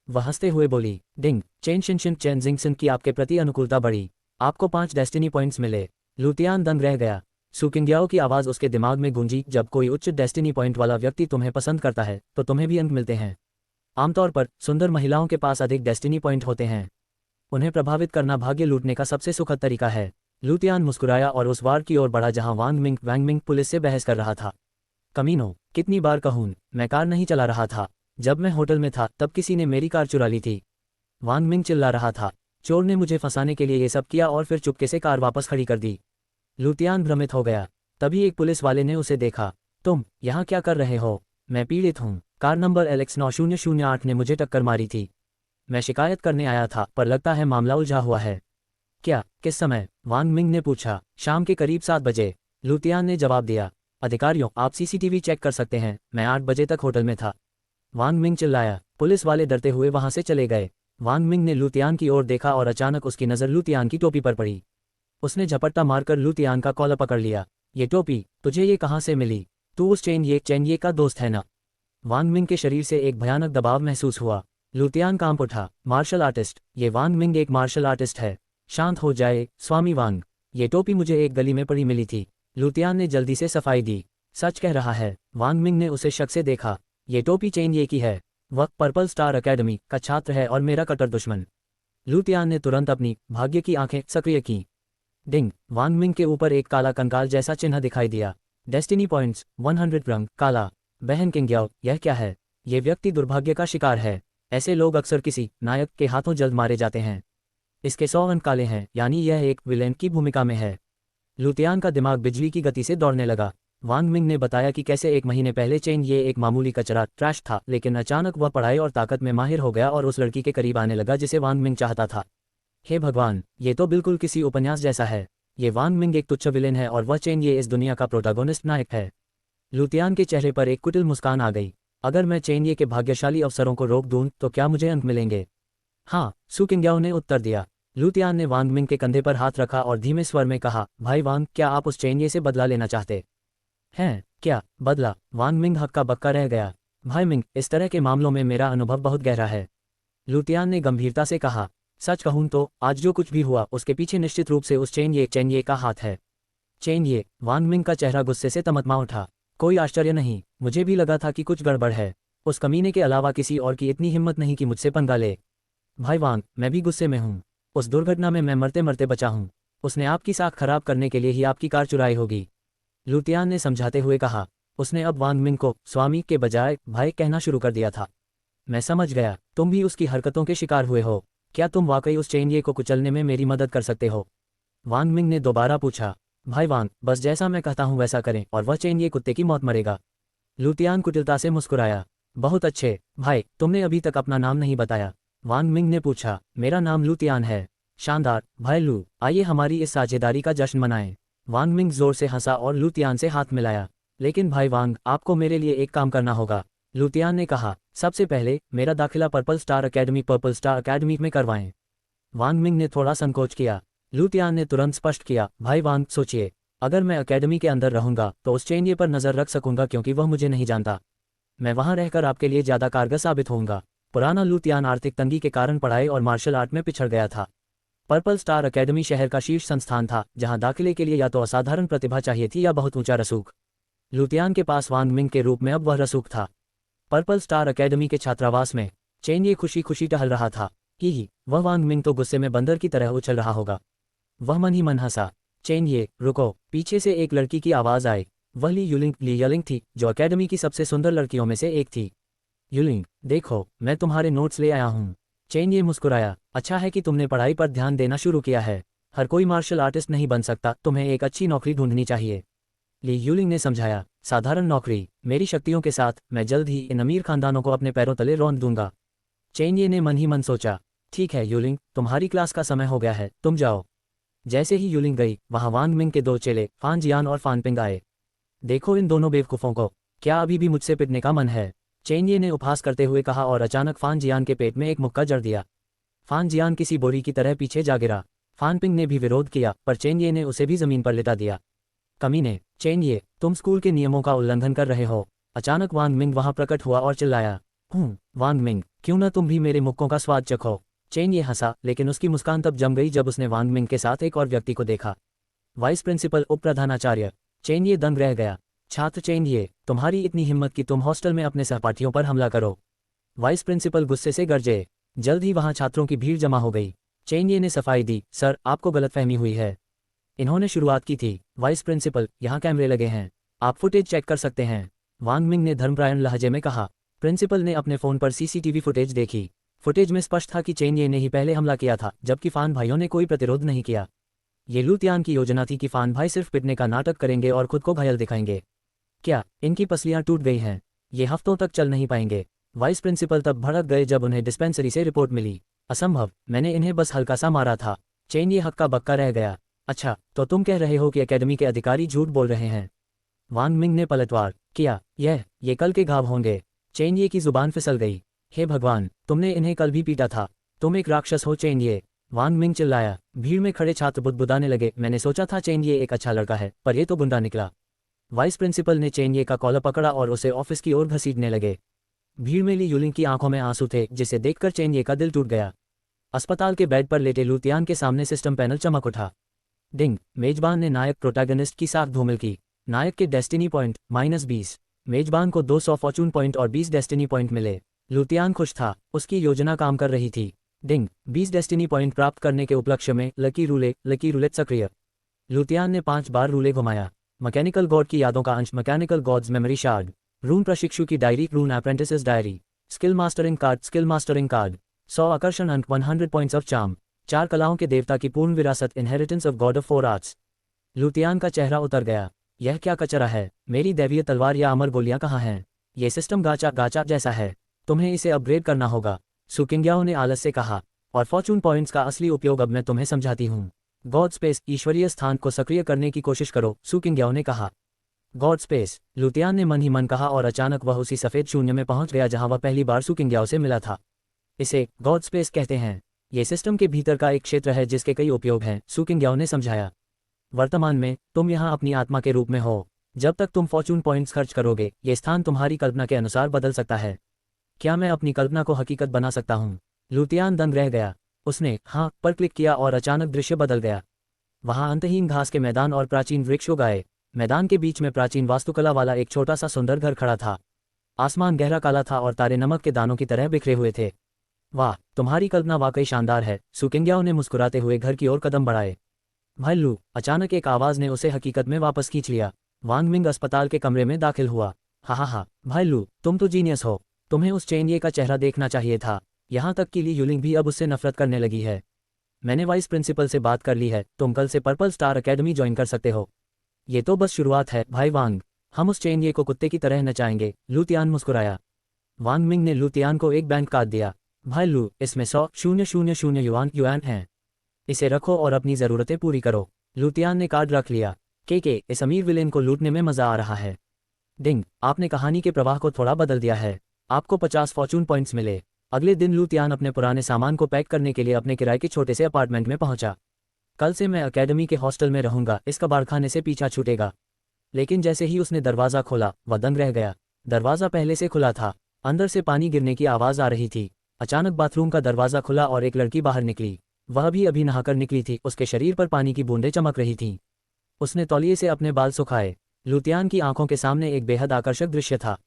वह हंसते हुए बोली। डिंग चेन शिनशिन चेन जिंगसिन की आपके प्रति अनुकूलता बढ़ी। आपको 5 डेस्टिनी पॉइंट्स मिले। लुतियान दंग रह गया। सुकिंग्याओ की आवाज़ उसके दिमाग में गूंजी। जब कोई उच्च डेस्टिनी पॉइंट वाला व्यक्ति तुम्हें पसंद करता है तो तुम्हें भी अंक मिलते हैं। आमतौर पर सुंदर महिलाओं के पास अधिक डेस्टिनी पॉइंट होते हैं। उन्हें प्रभावित करना भाग्य लूटने का सबसे सुखद तरीका है। लुतियान मुस्कुराया और उस वार की ओर बढ़ा जहां वांग मिंग पुलिस से बहस कर रहा था। कमीनों, कितनी बार कहूं, मैं कार नहीं चला रहा था। जब मैं होटल में था तब किसी ने मेरी कार चुरा ली थी। वांग मिंग चिल्ला रहा था। चोर ने मुझे फंसाने के लिए ये सब किया और फिर चुपके से कार वापस खड़ी कर दी। लुतियान भ्रमित हो गया। तभी एक पुलिस वाले ने उसे देखा। तुम यहाँ क्या कर रहे हो? मैं पीड़ित हूँ। कार नंबर LX 9008 ने मुझे टक्कर मारी थी। मैं शिकायत करने आया था, पर लगता है मामला उलझा हुआ है। क्या? किस समय? वांग मिंग ने पूछा। शाम के करीब 7 बजे, लुतियान ने जवाब दिया। अधिकारियों, आप CCTV चेक कर सकते हैं, मैं 8 बजे तक होटल में था। वांग मिंग चिल्लाया। पुलिस वाले डरते हुए वहां से चले गए। वांग मिंग ने लुतियान की ओर देखा और अचानक उसकी नज़र लुतियान की टोपी पर पड़ी। उसने झपट्टा मारकर लुतियान का कॉलर पकड़ लिया। ये टोपी तुझे ये कहाँ से मिली? तू उस चेन ये का दोस्त है ना? वांग मिंग के शरीर से एक भयानक दबाव महसूस हुआ। लुतियान कांप उठा। Martial artist? ये वांग मिंग एक मार्शल आर्टिस्ट है। शांत हो जाए स्वामी वांग, ये टोपी मुझे एक गली में पड़ी मिली थी। लुतियान ने जल्दी से सफाई दी। सच कह रहा है। वांग मिंग ने उसे शक से देखा। ये टोपी चेन ये की है। वह पर्पल स्टार एकेडमी का छात्र है और मेरा कट्टर दुश्मन। लुतियान ने तुरंत अपनी भाग्य की आंखें सक्रिय की। डिंग, वांग मिंग के ऊपर एक काला कंकाल जैसा चिन्ह दिखाई दिया। डेस्टिनी पॉइंट्स 100 रंग काला। बहन किंग्याओ, यह क्या है? ये व्यक्ति दुर्भाग्य का शिकार है। ऐसे लोग अक्सर किसी नायक के हाथों जल्द मारे जाते हैं। इसके 100 अंक काले हैं, यानी यह एक विलेन की भूमिका में है। लुतियान का दिमाग बिजली की गति से दौड़ने लगा। वांग मिंग ने बताया कि कैसे 1 महीने पहले चेन ये एक मामूली कचरा ट्रैश था, लेकिन अचानक वह पढ़ाई और ताकत में माहिर हो गया और उस लड़की के करीब आने लगा जिसे वांग मिंग चाहता था। हे भगवान, ये तो बिल्कुल किसी उपन्यास जैसा है। ये वांग मिंग एक तुच्छ विलेन है और वह चेन ये इस दुनिया का प्रोटैगोनिस्ट नायक है। लुतियान के चेहरे पर एक कुटिल मुस्कान आ गई। अगर मैं चेन ये के भाग्यशाली अवसरों को रोक दूं तो क्या मुझे अंक मिलेंगे? हाँ, सु किंग्याओ ने उत्तर दिया। लुतियान ने वांग मिंग के कंधे पर हाथ रखा और धीमे स्वर में कहा, भाई वांग, क्या आप उस चेन ये से बदला लेना चाहते हैं? क्या बदला? वांग मिंग हक्का बक्का रह गया। भाई मिंग, इस तरह के मामलों में मेरा अनुभव बहुत गहरा है। लुतियान ने गंभीरता से कहा। सच कहूं तो आज जो कुछ भी हुआ उसके पीछे निश्चित रूप से उस चेन ये का हाथ है। चेन ये? वांग मिंग का चेहरा गुस्से से तमतमा उठा। कोई आश्चर्य नहीं, मुझे भी लगा था कि कुछ गड़बड़ है। उस कमीने के अलावा किसी और की इतनी हिम्मत नहीं कि मुझसे पंगा ले। भाई वांग, मैं भी गुस्से में हूँ। उस दुर्घटना में मैं मरते मरते बचा हूँ। उसने आपकी साख खराब करने के लिए ही आपकी कार चुराई होगी। लुतियान ने समझाते हुए कहा। उसने अब वांग मिंग को स्वामी के बजाय भाई कहना शुरू कर दिया था। मैं समझ गया, तुम भी उसकी हरकतों के शिकार हुए हो। क्या तुम वाकई उस चेनये को कुचलने में मेरी मदद कर सकते हो? वांग मिंग ने दोबारा पूछा। भाई वांग, बस जैसा मैं कहता हूँ वैसा करें और वह चेनये कुत्ते की मौत मरेगा। लुतियान कुटिलता से मुस्कुराया। बहुत अच्छे भाई, तुमने अभी तक अपना नाम नहीं बताया। वांग मिंग ने पूछा। मेरा नाम लुतियान है। शानदार भाई लू, आइए हमारी इस साझेदारी का जश्न मनाएं। वांग मिंग जोर से हंसा और लुतियान से हाथ मिलाया। लेकिन भाई वांग, आपको मेरे लिए एक काम करना होगा, लुतियान ने कहा। सबसे पहले मेरा दाखिला पर्पल स्टार अकेडमी में करवाएं। वांग मिंग ने थोड़ा संकोच किया। लुतियान ने तुरंत स्पष्ट किया। भाई वांग, सोचिए, अगर मैं अकेडमी के अंदर रहूंगा तो उस चेनये पर नजर रख सकूंगा क्योंकि वह मुझे नहीं जानता। मैं वहां रहकर आपके लिए ज्यादा कारगर साबित होऊंगा। पुराना लुतियान आर्थिक तंगी के कारण पढ़ाई और मार्शल आर्ट में पिछड़ गया था। पर्पल स्टार अकेडमी शहर का शीर्ष संस्थान था जहां दाखिले के लिए या तो असाधारण प्रतिभा चाहिए थी या बहुत ऊंचा रसूख। लुतियान के पास वांग मिंग के रूप में अब वह रसूख था। पर्पल स्टार अकेडमी के छात्रावास में चेनये खुशी खुशी टहल रहा था। ही वह वांग मिंग तो गुस्से में बंदर की तरह उछल रहा होगा। वह मन ही मन हंसा। चेनये रुको, पीछे से एक लड़की की आवाज आई। वह ली यलिंग थी, जो अकेडमी की सबसे सुंदर लड़कियों में से एक थी। युलिंग, देखो, मैं तुम्हारे नोट्स ले आया हूँ। चेनये मुस्कुराया। अच्छा है कि तुमने पढ़ाई पर ध्यान देना शुरू किया है। हर कोई मार्शल आर्टिस्ट नहीं बन सकता, तुम्हें एक अच्छी नौकरी ढूंढनी चाहिए। ली युलिंग ने समझाया। साधारण नौकरी? मेरी शक्तियों के साथ मैं जल्द ही इन अमीर खानदानों को अपने पैरों तले रौंद दूंगा। चेनये ने मन ही मन सोचा। ठीक है युलिंग, तुम्हारी क्लास का समय हो गया है, तुम जाओ। जैसे ही युलिंग गई, वहां वांग मिंग के दो चेले फान जियान और फान पिंग आए। देखो इन दोनों बेवकूफों को, क्या अभी भी मुझसे पिटने का मन है? चेनये ने उपहास करते हुए कहा और अचानक फान जियान के पेट में एक मुक्का जड़ दिया। फान जियान किसी बोरी की तरह पीछे जा गिरा। फान पिंग ने भी विरोध किया, पर चेनये ने उसे भी जमीन पर लिटा दिया। कमीने, चेनये, तुम स्कूल के नियमों का उल्लंघन कर रहे हो। अचानक वांग मिंग वहां प्रकट हुआ और चिल्लाया। वांग मिंग, क्यों न तुम भी मेरे मुक्कों का स्वाद चखो? चेनये हंसा, लेकिन उसकी मुस्कान तब जम गई जब उसने वांग मिंग के साथ एक और व्यक्ति को देखा। वाइस प्रिंसिपल उप प्रधानाचार्य। चेनये दंग रह गया। छात्र चेनये, तुम्हारी इतनी हिम्मत कि तुम हॉस्टल में अपने सहपाठियों पर हमला करो? वाइस प्रिंसिपल गुस्से से गरजे। जल्द ही वहां छात्रों की भीड़ जमा हो गई। चेनये ने सफाई दी। सर, आपको गलतफहमी हुई है। इन्होंने शुरुआत की थी। वाइस प्रिंसिपल, यहाँ कैमरे लगे हैं, आप फुटेज चेक कर सकते हैं। वांग मिंग ने धर्मप्रायण लहजे में कहा। प्रिंसिपल ने अपने फोन पर सीसीटीवी फुटेज देखी। फुटेज में स्पष्ट था कि चेनये ने ही पहले हमला किया था, जबकि फान भाइयों ने कोई प्रतिरोध नहीं किया। ये लुतियान की योजना थी कि फान भाई सिर्फ पिटने का नाटक करेंगे और खुद को घायल दिखाएंगे। क्या इनकी पसलियां टूट गई हैं? ये हफ्तों तक चल नहीं पाएंगे। वाइस प्रिंसिपल तब भड़क गए जब उन्हें डिस्पेंसरी से रिपोर्ट मिली। असंभव, मैंने इन्हें बस हल्का सा मारा था। चेनये हक्का बक्का रह गया। अच्छा, तो तुम कह रहे हो कि अकेडमी के अधिकारी झूठ बोल रहे हैं? वांग मिंग ने पलटवार किया। ये कल के घाव होंगे। चेनये की जुबान फिसल गई। हे भगवान, तुमने इन्हें कल भी पीटा था। तुम एक राक्षस हो चेनये। वांग मिंग चिल्लाया। भीड़ में खड़े छात्र बुदबुदाने लगे। मैंने सोचा था चेनये एक अच्छा लड़का है, पर यह तो गुंडा निकला। वाइस प्रिंसिपल ने चेनये का कॉलर पकड़ा और उसे ऑफिस की ओर घसीटने लगे। भीड़ में ली युलिंग की आंखों में आंसू थे, जिसे देखकर चेनये का दिल टूट गया। अस्पताल के बेड पर लेटे लुतियान के सामने सिस्टम पैनल चमक उठा। डिंग, मेजबान ने नायक प्रोटैगनिस्ट की साख धूमिल की। नायक के डेस्टिनी पॉइंट -20। मेजबान को 200 फॉर्चून पॉइंट और 20 डेस्टिनी पॉइंट मिले। लुतियान खुश था, उसकी योजना काम कर रही थी। डिंग, 20 डेस्टिनी पॉइंट प्राप्त करने के उपलक्ष्य में लकी रूलेट सक्रिय। लुतियान ने 5 बार रूले घुमाया। मैकेनिकल गॉड की यादों का अंश, mechanical god's memory shard. Rune प्रशिक्षु की diary, rune apprentice's diary. Skill mastering card. 100 आकर्षण अंक, 100 पॉइंट्स ऑफ चार्म। 4 कलाओं के देवता की पूर्ण विरासत, inheritance of god of 4 arts. लुतियान का चेहरा उतर गया। यह क्या कचरा है? मेरी दैवीय तलवार या अमर गोलियां कहाँ हैं? ये सिस्टम गाचा जैसा है। तुम्हें इसे अपग्रेड करना होगा, सुकिंग्याओ ने आलस से कहा। और फॉर्चून पॉइंट्स का असली उपयोग अब मैं तुम्हें समझाती हूँ। गॉड स्पेस, ईश्वरीय स्थान को सक्रिय करने की कोशिश करो, सुकिंग्याओ ने कहा। गॉड स्पेस, लुतियान ने मन ही मन कहा और अचानक वह उसी सफेद शून्य में पहुंच गया जहां वह पहली बार सुकिंग्याओ से मिला था। इसे गॉड स्पेस कहते हैं। ये सिस्टम के भीतर का एक क्षेत्र है जिसके कई उपयोग हैं, सुकिंग्याओ ने समझाया। वर्तमान में तुम यहाँ अपनी आत्मा के रूप में हो। जब तक तुम फॉर्चून पॉइंट्स खर्च करोगे, ये स्थान तुम्हारी कल्पना के अनुसार बदल सकता है। क्या मैं अपनी कल्पना को हकीकत बना सकता हूँ? लुतियान दंग रह गया। उसने हाँ पर क्लिक किया और अचानक दृश्य बदल गया। वहां अंतहीन घास के मैदान और प्राचीन वृक्ष उगाए। मैदान के बीच में प्राचीन वास्तुकला वाला एक छोटा सा सुंदर घर खड़ा था। आसमान गहरा काला था और तारे नमक के दानों की तरह बिखरे हुए थे। वाह, तुम्हारी कल्पना वाकई शानदार है, सुकिंग्याओ ने मुस्कुराते हुए घर की ओर कदम बढ़ाए। भाईलू, अचानक एक आवाज ने उसे हकीकत में वापस खींच लिया। वांग मिंग अस्पताल के कमरे में दाखिल हुआ। हा, भाईलू, तुम तो जीनियस हो। तुम्हें उस चेनये का चेहरा देखना चाहिए था। यहाँ तक कि ली यूलिंग भी अब उससे नफरत करने लगी है। मैंने वाइस प्रिंसिपल से बात कर ली है, तुम कल से पर्पल स्टार अकेडमी ज्वाइन कर सकते हो। ये तो बस शुरुआत है भाई वांग, हम उस चेनये को कुत्ते की तरह नचाएंगे। लू तियान मुस्कुराया। वांग मिंग ने लू तियान को एक बैंक कार्ड दिया। भाई लू, इसमें 100,000 युआन हैं। इसे रखो और अपनी ज़रूरतें पूरी करो। लू तियान ने कार्ड रख लिया। के इस अमीर विलेन को लूटने में मज़ा आ रहा है। डिंग, आपने कहानी के प्रवाह को थोड़ा बदल दिया है। आपको 50 फॉर्चून पॉइंट्स मिले। अगले दिन लू तियान अपने पुराने सामान को पैक करने के लिए अपने किराए के छोटे से अपार्टमेंट में पहुंचा। कल से मैं अकेडमी के हॉस्टल में रहूंगा, इस कबाड़खाने से पीछा छूटेगा। लेकिन जैसे ही उसने दरवाज़ा खोला वह दंग रह गया। दरवाज़ा पहले से खुला था, अंदर से पानी गिरने की आवाज़ आ रही थी। अचानक बाथरूम का दरवाज़ा खुला और एक लड़की बाहर निकली। वह भी अभी नहाकर निकली थी, उसके शरीर पर पानी की बूंदें चमक रही थीं। उसने तौलिए से अपने बाल सुखाए। लू तियान की आंखों के सामने एक बेहद आकर्षक दृश्य था।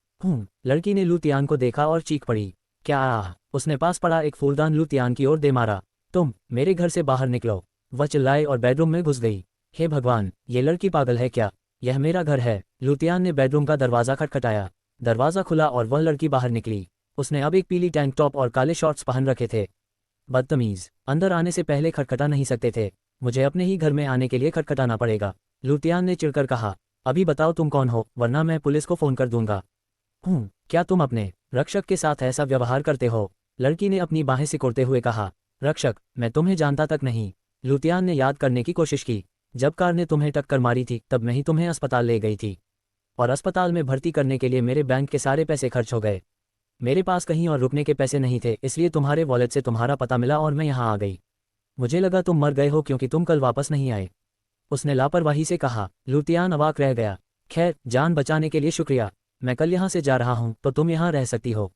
लड़की ने लू तियान को देखा और चीख पड़ी। क्या आह! उसने पास पड़ा एक फूलदान लू तियान की ओर दे मारा। तुम मेरे घर से बाहर निकलो! वह चिल्लाए और बेडरूम में घुस गई। हे भगवान, ये लड़की पागल है क्या? यह मेरा घर है। लू तियान ने बेडरूम का दरवाज़ा खटखटाया। दरवाज़ा खुला और वह लड़की बाहर निकली। उसने अब एक पीली टैंक टॉप और काले शॉर्ट्स पहन रखे थे। बदतमीज़, अंदर आने से पहले खटखटा नहीं सकते थे? मुझे अपने ही घर में आने के लिए खटखटाना पड़ेगा। लू तियान ने चिढ़कर कहा। अभी बताओ तुम कौन हो, वरना मैं पुलिस को फ़ोन कर दूंगा। क्या तुम अपने रक्षक के साथ ऐसा व्यवहार करते हो? लड़की ने अपनी बाहें सिकोड़ते हुए कहा। रक्षक? मैं तुम्हें जानता तक नहीं। लू तियान ने याद करने की कोशिश की। जब कार ने तुम्हें टक्कर मारी थी तब मैं ही तुम्हें अस्पताल ले गई थी, और अस्पताल में भर्ती करने के लिए मेरे बैंक के सारे पैसे खर्च हो गए। मेरे पास कहीं और रुकने के पैसे नहीं थे, इसलिए तुम्हारे वॉलेट से तुम्हारा पता मिला और मैं यहाँ आ गई। मुझे लगा तुम मर गए हो क्योंकि तुम कल वापस नहीं आए। उसने लापरवाही से कहा। लू तियान अवाक रह गया। खैर, जान बचाने के लिए शुक्रिया। मैं कल यहाँ से जा रहा हूँ तो तुम यहाँ रह सकती हो।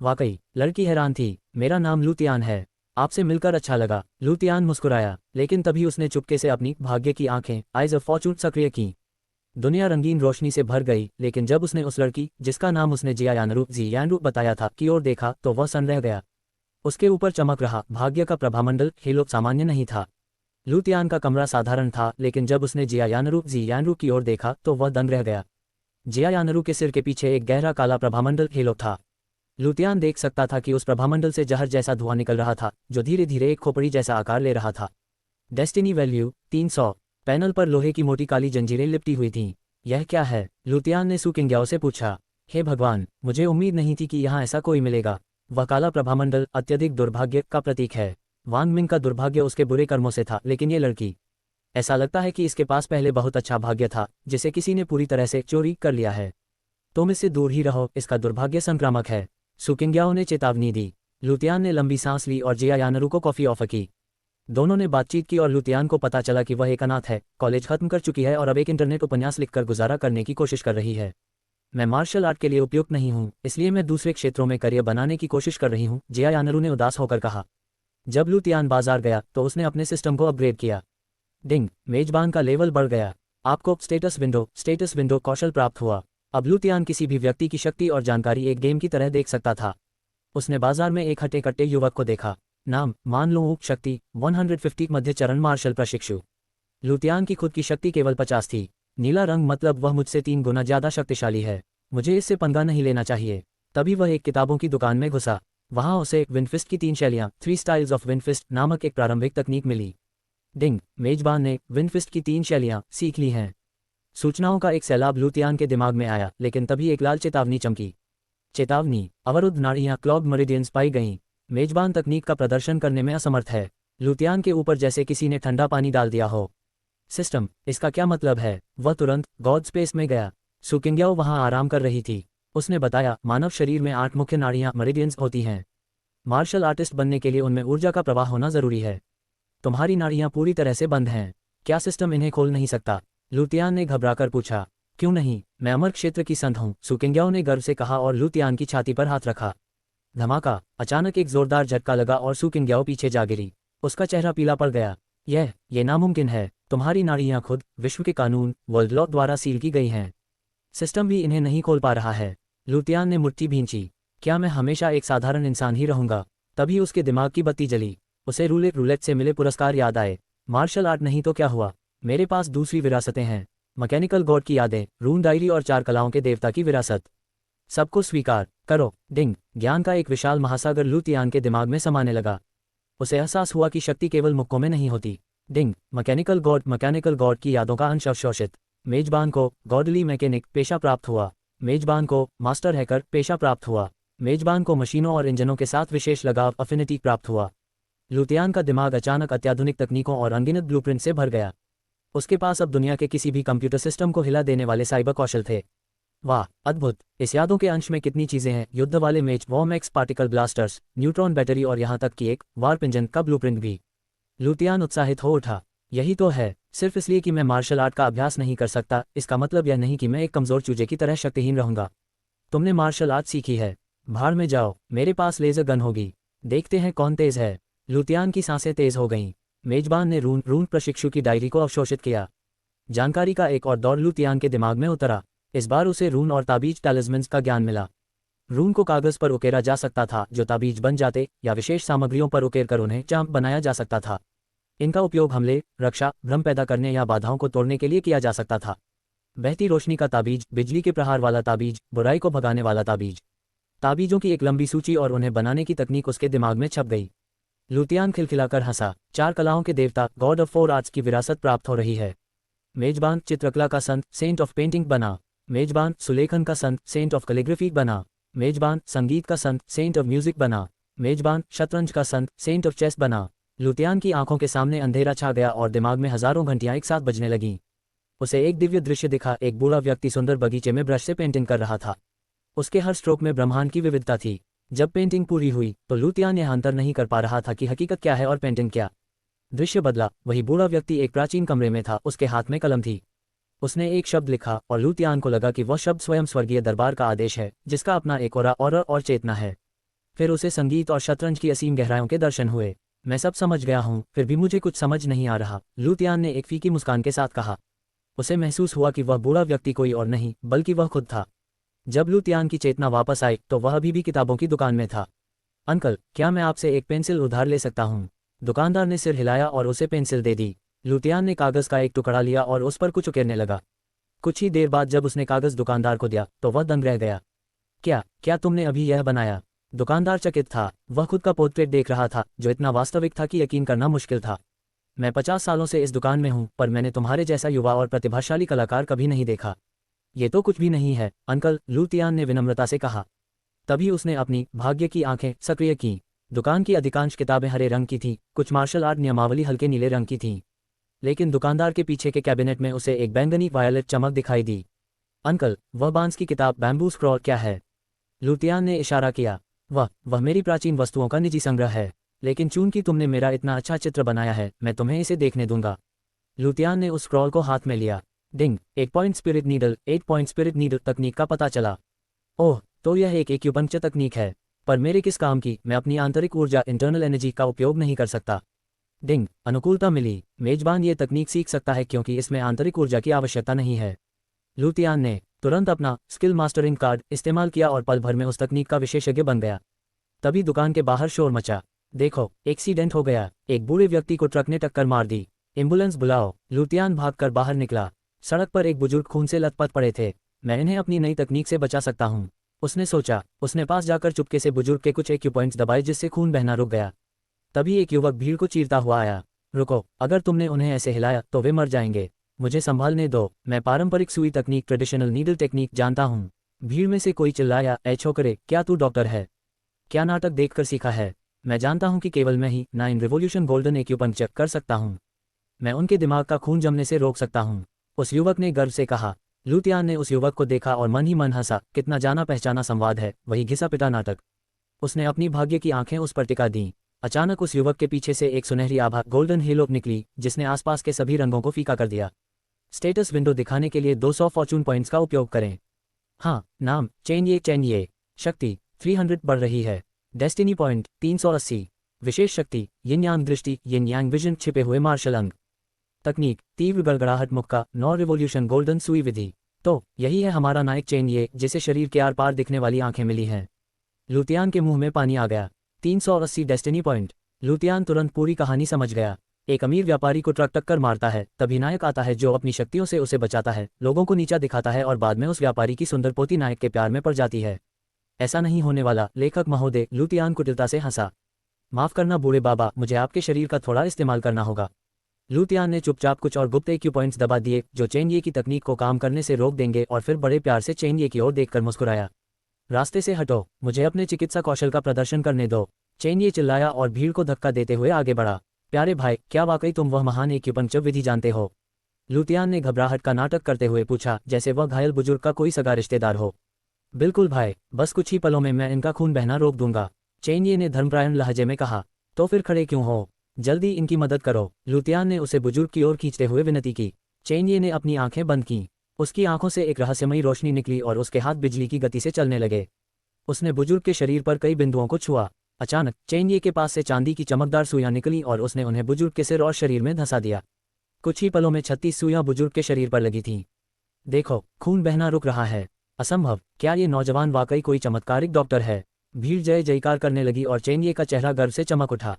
वाकई, लड़की हैरान थी। मेरा नाम लू तियान है, आपसे मिलकर अच्छा लगा। लू तियान मुस्कुराया, लेकिन तभी उसने चुपके से अपनी भाग्य की आंखें आइज ऑफ फॉर्चून सक्रिय की। दुनिया रंगीन रोशनी से भर गई, लेकिन जब उसने उस लड़की, जिसका नाम उसने जिया यानरू बताया था, की ओर देखा तो वह सन रह गया। उसके ऊपर चमक रहा भाग्य का प्रभामंडल हेलो सामान्य नहीं था। लू तियान का कमरा साधारण था, लेकिन जब उसने जिया यानरू की ओर देखा तो वह दंग रह गया। जिया यानरू के सिर के पीछे एक गहरा काला प्रभामंडल हेलो था। लू तियान देख सकता था कि उस प्रभामंडल से जहर जैसा धुआं निकल रहा था, जो धीरे धीरे एक खोपड़ी जैसा आकार ले रहा था। Destiny value 300। पैनल पर लोहे की मोटी काली जंजीरें लिपटी हुई थीं। यह क्या है? लू तियान ने सू किंग्याओ से पूछा। हे भगवान, मुझे उम्मीद नहीं थी कि यहाँ ऐसा कोई मिलेगा। वह काला प्रभामंडल अत्यधिक दुर्भाग्य का प्रतीक है। वांग मिंग का दुर्भाग्य उसके बुरे कर्मों से था, लेकिन ये लड़की, ऐसा लगता है कि इसके पास पहले बहुत अच्छा भाग्य था, जिसे किसी ने पूरी तरह से चोरी कर लिया है। तुम इससे दूर ही रहो, इसका दुर्भाग्य संक्रामक है। सू किंग्याओ ने चेतावनी दी। लू तियान ने लंबी सांस ली और जिया यानरू को कॉफ़ी ऑफर की। दोनों ने बातचीत की और लू तियान को पता चला कि वह एक अनाथ है, कॉलेज खत्म कर चुकी है और अब एक इंटरनेट उपन्यास लिखकर गुजारा करने की कोशिश कर रही है। मैं मार्शल आर्ट के लिए उपयुक्त नहीं हूँ, इसलिए मैं दूसरे क्षेत्रों में करियर बनाने की कोशिश कर रही हूँ, जिया यानरू ने उदास होकर कहा। जब लू तियान बाजार गया तो उसने अपने सिस्टम को अपग्रेड किया। डिंग, मेजबान का लेवल बढ़ गया। आपको स्टेटस विंडो कौशल प्राप्त हुआ। अब लू तियान किसी भी व्यक्ति की शक्ति और जानकारी एक गेम की तरह देख सकता था। उसने बाजार में एक हट्टे कट्टे युवक को देखा। नाम, मान लो शक्ति 150 मध्य चरण मार्शल प्रशिक्षु। लू तियान की खुद की शक्ति केवल 50 थी। नीला रंग मतलब वह मुझसे 3 गुना ज़्यादा शक्तिशाली है। मुझे इससे पंगा नहीं लेना चाहिए। तभी वह एक किताबों की दुकान में घुसा। वहाँ उसे विंडफिस्ट की 3 शैलियाँ 3 स्टाइल्स ऑफ विंडफिस्ट नामक एक प्रारंभिक तकनीक मिली। डिंग, मेजबान ने विंडफिस्ट की 3 शैलियाँ सीख ली हैं। सूचनाओं का एक सैलाब लू तियान के दिमाग में आया, लेकिन तभी एक लाल चेतावनी चमकी। चेतावनी, अवरुद्ध नाड़ियाँ क्लॉग्ड मेरिडियंस पाई गईं। मेजबान तकनीक का प्रदर्शन करने में असमर्थ है। लू तियान के ऊपर जैसे किसी ने ठंडा पानी डाल दिया हो। सिस्टम, इसका क्या मतलब है? वह तुरंत गॉड स्पेस में गया। सू किंग्याओ वहाँ आराम कर रही थी। उसने बताया, मानव शरीर में 8 मुख्य नाड़ियाँ मेरिडियंस होती हैं। मार्शल आर्टिस्ट बनने के लिए उनमें ऊर्जा का प्रवाह होना जरूरी है। तुम्हारी नाड़ियाँ पूरी तरह से बंद हैं। क्या सिस्टम इन्हें खोल नहीं सकता? लू तियान ने घबराकर पूछा। क्यों नहीं, मैं अमर क्षेत्र की संत हूँ, सू किंग्याओ ने गर्व से कहा और लू तियान की छाती पर हाथ रखा। धमाका, अचानक एक जोरदार झटका लगा और सू किंग्याओ पीछे जा गिरी। उसका चेहरा पीला पड़ गया। यह नामुमकिन है। तुम्हारी नाड़ियाँ खुद विश्व के कानून वर्ल्ड लॉ द्वारा सील की गई हैं। सिस्टम भी इन्हें नहीं खोल पा रहा है। लू तियान ने मुट्ठी भींची। क्या मैं हमेशा एक साधारण इंसान ही रहूंगा? तभी उसके दिमाग की बत्ती जली। उसे रूलेट से मिले पुरस्कार याद आए। मार्शल आर्ट नहीं तो क्या हुआ, मेरे पास दूसरी विरासतें हैं। मैकेनिकल गॉड की यादें, रून डायरी और 4 कलाओं के देवता की विरासत। सबको स्वीकार करो। डिंग। ज्ञान का एक विशाल महासागर लू तियान के दिमाग में समाने लगा। उसे एहसास हुआ कि शक्ति केवल मुक्कों में नहीं होती। डिंग। मैकेनिकल गॉड की यादों का अंश अवशोषित। मेजबान को गॉडली मैकेनिक पेशा प्राप्त हुआ। मेजबान को मास्टर हैकर पेशा प्राप्त हुआ। मेजबान को मशीनों और इंजनों के साथ विशेष लगाव अफिनिटी प्राप्त हुआ। लू तियान का दिमाग अचानक अत्याधुनिक तकनीकों और अनगिनत ब्लूप्रिंट से भर गया। उसके पास अब दुनिया के किसी भी कंप्यूटर सिस्टम को हिला देने वाले साइबर कौशल थे। वाह, अद्भुत! इस यादों के अंश में कितनी चीजें हैं। युद्ध वाले मेज, warm X particle blasters, neutron battery और यहाँ तक कि एक वार्प इंजन का ब्लूप्रिंट भी। लू तियान उत्साहित हो उठा। यही तो है, सिर्फ इसलिए कि मैं मार्शल आर्ट का अभ्यास नहीं कर सकता, इसका मतलब यह नहीं कि मैं एक कमजोर चूजे की तरह शक्तिहीन रहूंगा। तुमने मार्शल आर्ट सीखी है, भाड़ में जाओ, मेरे पास लेजर गन होगी, देखते हैं कौन तेज है। लू तियान की सांसें तेज हो गईं। मेजबान ने रून प्रशिक्षु की डायरी को अवशोषित किया। जानकारी का एक और दौर लू तियान के दिमाग में उतरा। इस बार उसे रून और ताबीज टैलिस्मन्स का ज्ञान मिला। रून को कागज पर उकेरा जा सकता था जो ताबीज बन जाते, या विशेष सामग्रियों पर उकेर कर उन्हें चांप बनाया जा सकता था। इनका उपयोग हमले, रक्षा, भ्रम पैदा करने या बाधाओं को तोड़ने के लिए किया जा सकता था। बहती रोशनी का ताबीज, बिजली के प्रहार वाला ताबीज, बुराई को भगाने वाला ताबीज। ताबीजों की एक लंबी सूची और उन्हें बनाने की तकनीक उसके दिमाग में छप गई। लू तियान खिलखिलाकर हंसा। 4 कलाओं के देवता, गॉड ऑफ 4 आर्ट्स की विरासत प्राप्त हो रही है। मेजबान चित्रकला का संत, सेंट ऑफ पेंटिंग बना। मेजबान सुलेखन का संत, सेंट ऑफ कैलीग्राफी बना। मेजबान संगीत का संत, सेंट ऑफ म्यूजिक बना। मेजबान शतरंज का संत, सेंट ऑफ चेस बना। लू तियान की आंखों के सामने अंधेरा छा गया और दिमाग में हजारों घंटियां एक साथ बजने लगीं। उसे एक दिव्य दृश्य दिखा। एक बूढ़ा व्यक्ति सुंदर बगीचे में ब्रश से पेंटिंग कर रहा था। उसके हर स्ट्रोक में ब्रह्मांड की विविधता थी। जब पेंटिंग पूरी हुई तो लू तियान यह अंतर नहीं कर पा रहा था कि हकीकत क्या है और पेंटिंग क्या। दृश्य बदला। वही बूढ़ा व्यक्ति एक प्राचीन कमरे में था, उसके हाथ में कलम थी। उसने एक शब्द लिखा और लू तियान को लगा कि वह शब्द स्वयं स्वर्गीय दरबार का आदेश है, जिसका अपना एक और चेतना है। फिर उसे संगीत और शतरंज की असीम गहराइयों के दर्शन हुए। मैं सब समझ गया हूँ, फिर भी मुझे कुछ समझ नहीं आ रहा, लू तियान ने एक फीकी मुस्कान के साथ कहा। उसे महसूस हुआ कि वह बूढ़ा व्यक्ति कोई और नहीं बल्कि वह खुद था। जब लू तियान की चेतना वापस आई तो वह अभी भी किताबों की दुकान में था। अंकल, क्या मैं आपसे एक पेंसिल उधार ले सकता हूँ? दुकानदार ने सिर हिलाया और उसे पेंसिल दे दी। लू तियान ने कागज का एक टुकड़ा लिया और उस पर कुछ उकेरने लगा। कुछ ही देर बाद जब उसने कागज दुकानदार को दिया तो वह दंग रह गया। क्या तुमने अभी यह बनाया? दुकानदार चकित था। वह खुद का पोर्ट्रेट देख रहा था जो इतना वास्तविक था कि यकीन करना मुश्किल था। मैं 50 सालों से इस दुकान में हूँ, पर मैंने तुम्हारे जैसा युवा और प्रतिभाशाली कलाकार कभी नहीं देखा। ये तो कुछ भी नहीं है अंकल, लू तियान ने विनम्रता से कहा। तभी उसने अपनी भाग्य की आंखें सक्रिय कीं। दुकान की अधिकांश किताबें हरे रंग की थीं, कुछ मार्शल आर्ट नियमावली हल्के नीले रंग की थीं। लेकिन दुकानदार के पीछे के कैबिनेट में उसे एक बैंगनी वायलेट चमक दिखाई दी। अंकल, वह बांस की किताब बैम्बू स्क्रॉल क्या है? लू तियान ने इशारा किया। वह मेरी प्राचीन वस्तुओं का निजी संग्रह है, लेकिन चूंकि तुमने मेरा इतना अच्छा चित्र बनाया है, मैं तुम्हें इसे देखने दूंगा। लू तियान ने उस स्क्रॉल को हाथ में लिया। डिंग। 8 पॉइंट स्पिरिट नीडल तकनीक का पता चला। ओह, तो यह एक एक्यूपंक्चर तकनीक है, पर मेरे किस काम की? मैं अपनी आंतरिक ऊर्जा इंटरनल एनर्जी का उपयोग नहीं कर सकता। डिंग। अनुकूलता मिली। मेजबान ये तकनीक सीख सकता है क्योंकि इसमें आंतरिक ऊर्जा की आवश्यकता नहीं है। लू तियान ने तुरंत अपना स्किल मास्टरिंग कार्ड इस्तेमाल किया और पल भर में उस तकनीक का विशेषज्ञ बन गया। तभी दुकान के बाहर शोर मचा। देखो, एक्सीडेंट हो गया, एक बूढ़े व्यक्ति को ट्रक ने टक्कर मार दी, एम्बुलेंस बुलाओ। लू तियान भागकर बाहर निकला। सड़क पर एक बुजुर्ग खून से लथपथ पड़े थे। मैं इन्हें अपनी नई तकनीक से बचा सकता हूँ, उसने सोचा। उसने पास जाकर चुपके से बुजुर्ग के कुछ एक्यूपॉइंट्स दबाए जिससे खून बहना रुक गया। तभी एक युवक भीड़ को चीरता हुआ आया। रुको, अगर तुमने उन्हें ऐसे हिलाया तो वे मर जाएंगे, मुझे संभालने दो, मैं पारंपरिक सुई तकनीक ट्रेडिशनल नीडल टेक्निक जानता हूँ। भीड़ में से कोई चिल्लाया, ऐ छोकरे, क्या तू डॉक्टर है? क्या नाटक देखकर सीखा है? मैं जानता हूँ कि केवल मैं ही 9 रिवॉल्यूशन गोल्डन एक्यूपंक्चर कर सकता हूँ। मैं उनके दिमाग का खून जमने से रोक सकता हूँ, उस युवक ने गर्व से कहा। लू तियान ने उस युवक को देखा और मन ही मन हंसा। कितना जाना पहचाना संवाद है, वही घिसा पिटा नाटक। उसने अपनी भाग्य की आंखें उस पर टिका दीं। अचानक उस युवक के पीछे से एक सुनहरी आभा गोल्डन हेलो निकली जिसने आसपास के सभी रंगों को फीका कर दिया। स्टेटस विंडो दिखाने के लिए 200 फॉर्चून पॉइंट्स का उपयोग करें। हाँ, नाम चेन ये। शक्ति 300 बढ़ रही है। Destiny point 380। विशेष शक्ति यिन यांग दृष्टि, यिन यांग विजन, छिपे हुए मार्शल अंग। तकनीक तीव्र गड़गड़ाहट मुक्का, 9 रिवॉल्यूशन गोल्डन सुई विधि। तो यही है हमारा नायक चेन ये, जिसे शरीर के आर पार दिखने वाली आंखें मिली हैं। लू तियान के मुंह में पानी आ गया। 380 डेस्टिनी पॉइंट। लू तियान तुरंत पूरी कहानी समझ गया। एक अमीर व्यापारी को ट्रक टक्कर मारता है, तभी नायक आता है जो अपनी शक्तियों से उसे बचाता है, लोगों को नीचा दिखाता है और बाद में उस व्यापारी की सुंदर पोती नायक के प्यार में पड़ जाती है। ऐसा नहीं होने वाला, लेखक महोदय, लुतियान कुटिलता से हंसा। माफ करना बूढ़े बाबा, मुझे आपके शरीर का थोड़ा इस्तेमाल करना होगा। लुतियान ने चुपचाप कुछ और गुप्त एक्यू पॉइंट्स दबा दिए जो चेनये की तकनीक को काम करने से रोक देंगे और फिर बड़े प्यार से चेनये की ओर देखकर मुस्कुराया। रास्ते से हटो, मुझे अपने चिकित्सा कौशल का प्रदर्शन करने दो। चेनये चिल्लाया और भीड़ को धक्का देते हुए आगे बढ़ा। प्यारे भाई, क्या वाकई तुम वह महान एक्यूपंक्चर विधि जानते हो? लुतियान ने घबराहट का नाटक करते हुए पूछा, जैसे वह घायल बुजुर्ग का कोई सगा रिश्तेदार हो। बिल्कुल भाई, बस कुछ ही पलों में मैं इनका खून बहना रोक दूंगा, चेनये ने धर्मप्रायण लहजे में कहा। तो फिर खड़े क्यों हो, जल्दी इनकी मदद करो, लुतियान ने उसे बुजुर्ग की ओर खींचते हुए विनती की। चेनये ने अपनी आंखें बंद कीं। उसकी आंखों से एक रहस्यमयी रोशनी निकली और उसके हाथ बिजली की गति से चलने लगे। उसने बुजुर्ग के शरीर पर कई बिंदुओं को छुआ। अचानक चेनये के पास से चांदी की चमकदार सुइयां निकली और उसने उन्हें बुजुर्ग के सिर और शरीर में धंसा दिया। कुछ ही पलों में 36 सुइयां बुजुर्ग के शरीर पर लगी थीं। देखो, खून बहना रुक रहा है। असंभव, क्या ये नौजवान वाकई कोई चमत्कारिक डॉक्टर है? भीड़ जय जयकार करने लगी और चेनये का चेहरा गर्व से चमक उठा।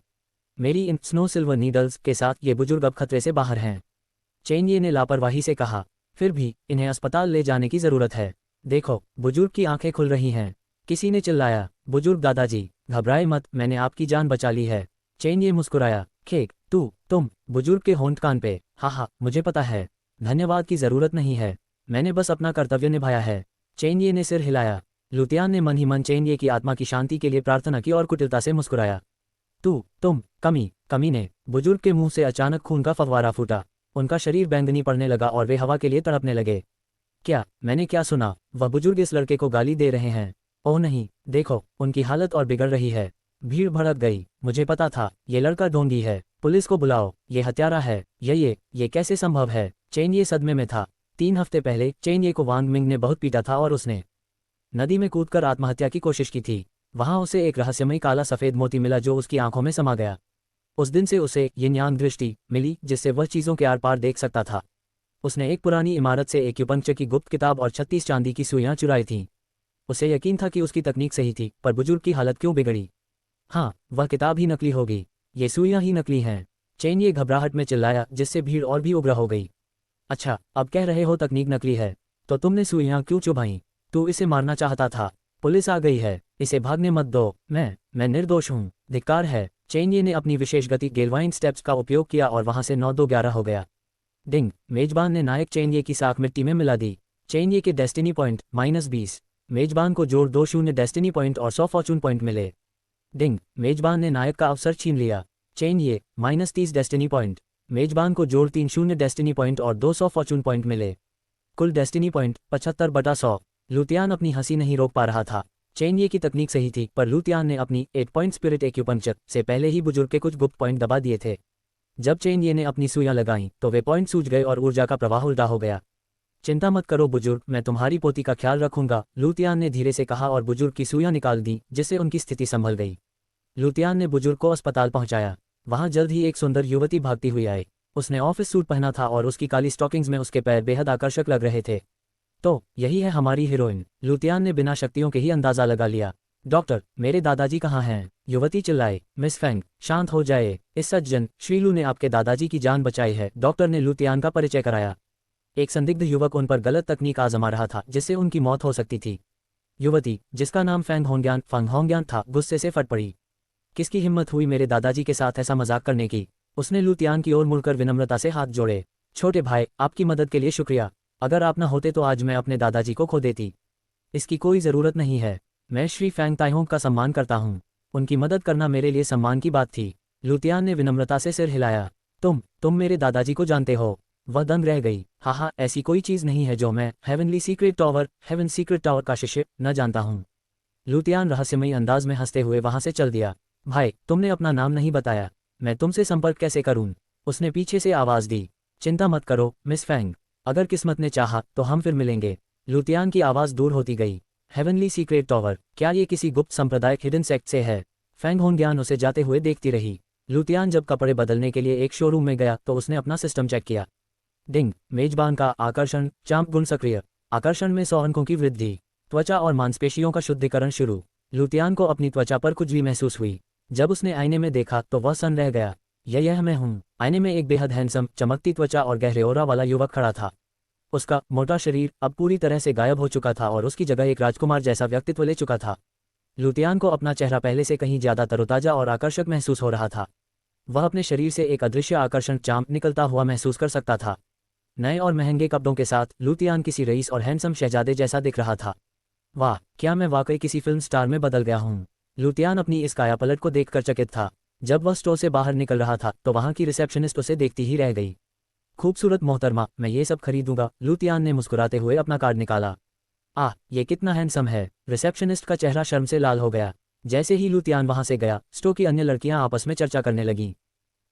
मेरी इन स्नो सिल्वर नीडल्स के साथ ये बुजुर्ग अब खतरे से बाहर हैं, चेनये ने लापरवाही से कहा। फिर भी इन्हें अस्पताल ले जाने की जरूरत है। देखो, बुजुर्ग की आंखें खुल रही हैं। किसी ने चिल्लाया, बुजुर्ग दादाजी, घबराए मत, मैंने आपकी जान बचा ली है। चेनये मुस्कुराया। खेक, तुम, बुजुर्ग के होंठ कान पे। हाँ, मुझे पता है, धन्यवाद की जरूरत नहीं है, मैंने बस अपना कर्तव्य निभाया है। चेनये ने सिर हिलाया। लुतियान ने मन ही मन चेनये की आत्मा की शांति के लिए प्रार्थना की और कुटिलता से मुस्कुराया। तुम कमीने, बुजुर्ग के मुंह से अचानक खून का फव्वारा फूटा। उनका शरीर बैंगनी पड़ने लगा और वे हवा के लिए तड़पने लगे। क्या मैंने क्या सुना? वह बुजुर्ग इस लड़के को गाली दे रहे हैं। ओह नहीं, देखो, उनकी हालत और बिगड़ रही है। भीड़ भड़क गई। मुझे पता था, ये लड़का ढोंगी है, पुलिस को बुलाओ, ये हत्यारा है। ये कैसे संभव है? चेनये सदमे में था। 3 हफ्ते पहले चेनये को वांग मिंग ने बहुत पीटा था और उसने नदी में कूदकर आत्महत्या की कोशिश की थी। वहां उसे एक रहस्यमयी काला सफेद मोती मिला जो उसकी आंखों में समा गया। उस दिन से उसे ये ज्ञान दृष्टि मिली जिससे वह चीजों के आर पार देख सकता था। उसने एक पुरानी इमारत से एक्यूपंक्चर की गुप्त किताब और 36 चांदी की सुइयां चुराई थीं। उसे यकीन था कि उसकी तकनीक सही थी, पर बुजुर्ग की हालत क्यों बिगड़ी? हाँ, वह किताब ही नकली होगी, ये सुइयां ही नकली हैं। चेनये घबराहट में चिल्लाया, जिससे भीड़ और भी उग्र हो गई। अच्छा, अब कह रहे हो तकनीक नकली है, तो तुमने सुइयां क्यों चुभाई? तू इसे मारना चाहता था। पुलिस आ गई है, इसे भागने मत दो। मैं निर्दोष हूँ। धिक्कार है। चेनये ने अपनी विशेष गति गेलवाइन स्टेप्स का उपयोग किया और वहां से 9-2-11 हो गया। डिंग, मेजबान ने नायक चेनये की साख मिट्टी में मिला दी। चेनये के डेस्टिनी पॉइंट -20, मेजबान को जोड़ 2-0 डेस्टिनी पॉइंट और 100 फॉर्चून पॉइंट मिले। डिंग, मेजबान ने नायक का अवसर छीन लिया। चेनये -30 डेस्टिनी पॉइंट, मेजबान को जोड़ 3-0 डेस्टिनी पॉइंट और 200 फॉर्चून पॉइंट मिले। कुल डेस्टिनी पॉइंट 75/100। लुतियान अपनी हंसी नहीं रोक पा रहा था। चेनये की तकनीक सही थी, पर लुतियान ने अपनी 8 पॉइंट स्पिरिट एक्यूपंक्चर से पहले ही बुजुर्ग के कुछ गुप्त पॉइंट दबा दिए थे। जब चेनये ने अपनी सुइयां लगाईं तो वे पॉइंट सूझ गए और ऊर्जा का प्रवाह उल्टा हो गया। चिंता मत करो बुजुर्ग, मैं तुम्हारी पोती का ख्याल रखूंगा, लुतियान ने धीरे से कहा और बुजुर्ग की सुइयां निकाल दी, जिससे उनकी स्थिति संभल गई। लुतियान ने बुजुर्ग को अस्पताल पहुंचाया। वहां जल्द ही एक सुंदर युवती भागती हुई आई। उसने ऑफिस सूट पहना था और उसकी काली स्टॉकिंग्स में उसके पैर बेहद आकर्षक लग रहे थे। तो यही है हमारी हीरोइन, लुतियान ने बिना शक्तियों के ही अंदाजा लगा लिया। डॉक्टर, मेरे दादाजी कहाँ हैं? युवती चिल्लाई। मिस फेंग, शांत हो जाए, इस सज्जन श्रीलू ने आपके दादाजी की जान बचाई है, डॉक्टर ने लुतियान का परिचय कराया। एक संदिग्ध युवक उन पर गलत तकनीक आजमा रहा था जिससे उनकी मौत हो सकती थी। युवती, जिसका नाम फंग होंग्यान था, गुस्से से फट पड़ी। किसकी हिम्मत हुई मेरे दादाजी के साथ ऐसा मजाक करने की? उसने लुतियान की ओर मुड़कर विनम्रता से हाथ जोड़े। छोटे भाई, आपकी मदद के लिए शुक्रिया, अगर आप न होते तो आज मैं अपने दादाजी को खो देती। इसकी कोई ज़रूरत नहीं है, मैं श्री फैंग ताइहोंग का सम्मान करता हूँ, उनकी मदद करना मेरे लिए सम्मान की बात थी। लुतियान ने विनम्रता से सिर हिलाया। तुम मेरे दादाजी को जानते हो? वह दंग रह गई। हाँ, ऐसी कोई चीज़ नहीं है जो मैं हेवन सीक्रेट टावर का शिष्य न जानता हूँ। लुतियान रहस्यमयी अंदाज में हंसते हुए वहां से चल दिया। भाई, तुमने अपना नाम नहीं बताया, मैं तुमसे संपर्क कैसे करूं? उसने पीछे से आवाज दी। चिंता मत करो मिस फैंग, अगर किस्मत ने चाहा तो हम फिर मिलेंगे। लुतियान की आवाज दूर होती गई। हेवनली सीक्रेट टावर, क्या ये किसी गुप्त सांप्रदायिक हिडन सेक्ट से है? फैंग होंग्यान उसे जाते हुए देखती रही। लुतियान जब कपड़े बदलने के लिए एक शोरूम में गया तो उसने अपना सिस्टम चेक किया। डिंग, मेजबान का आकर्षण चांप गुण सक्रिय, आकर्षण में 100 अंकों की वृद्धि, त्वचा और मांसपेशियों का शुद्धिकरण शुरू। लुतियान को अपनी त्वचा पर खुजली महसूस हुई। जब उसने आईने में देखा तो वह सन्न रह गया। यह मैं हूँ। आईने में एक बेहद हैंडसम, चमकती त्वचा और गहरे ओरा वाला युवक खड़ा था। उसका मोटा शरीर अब पूरी तरह से गायब हो चुका था और उसकी जगह एक राजकुमार जैसा व्यक्तित्व ले चुका था। लुतियान को अपना चेहरा पहले से कहीं ज्यादा तरोताजा और आकर्षक महसूस हो रहा था। वह अपने शरीर से एक अदृश्य आकर्षण चाँप निकलता हुआ महसूस कर सकता था। नए और महंगे कपड़ों के साथ लुतियान किसी रईस और हैंडसम शहजादे जैसा दिख रहा था। वाह, क्या मैं वाकई किसी फिल्म स्टार में बदल गया हूँ। लुतियान अपनी इस कायापलट को देखकर चकित था। जब वह स्टोर से बाहर निकल रहा था तो वहाँ की रिसेप्शनिस्ट उसे देखती ही रह गई। खूबसूरत मोहतरमा, मैं ये सब खरीदूंगा। लुतियान ने मुस्कुराते हुए अपना कार्ड निकाला। आह, ये कितना हैंडसम है। रिसेप्शनिस्ट का चेहरा शर्म से लाल हो गया। जैसे ही लुतियान वहां से गया, स्टोर की अन्य लड़कियां आपस में चर्चा करने लगीं।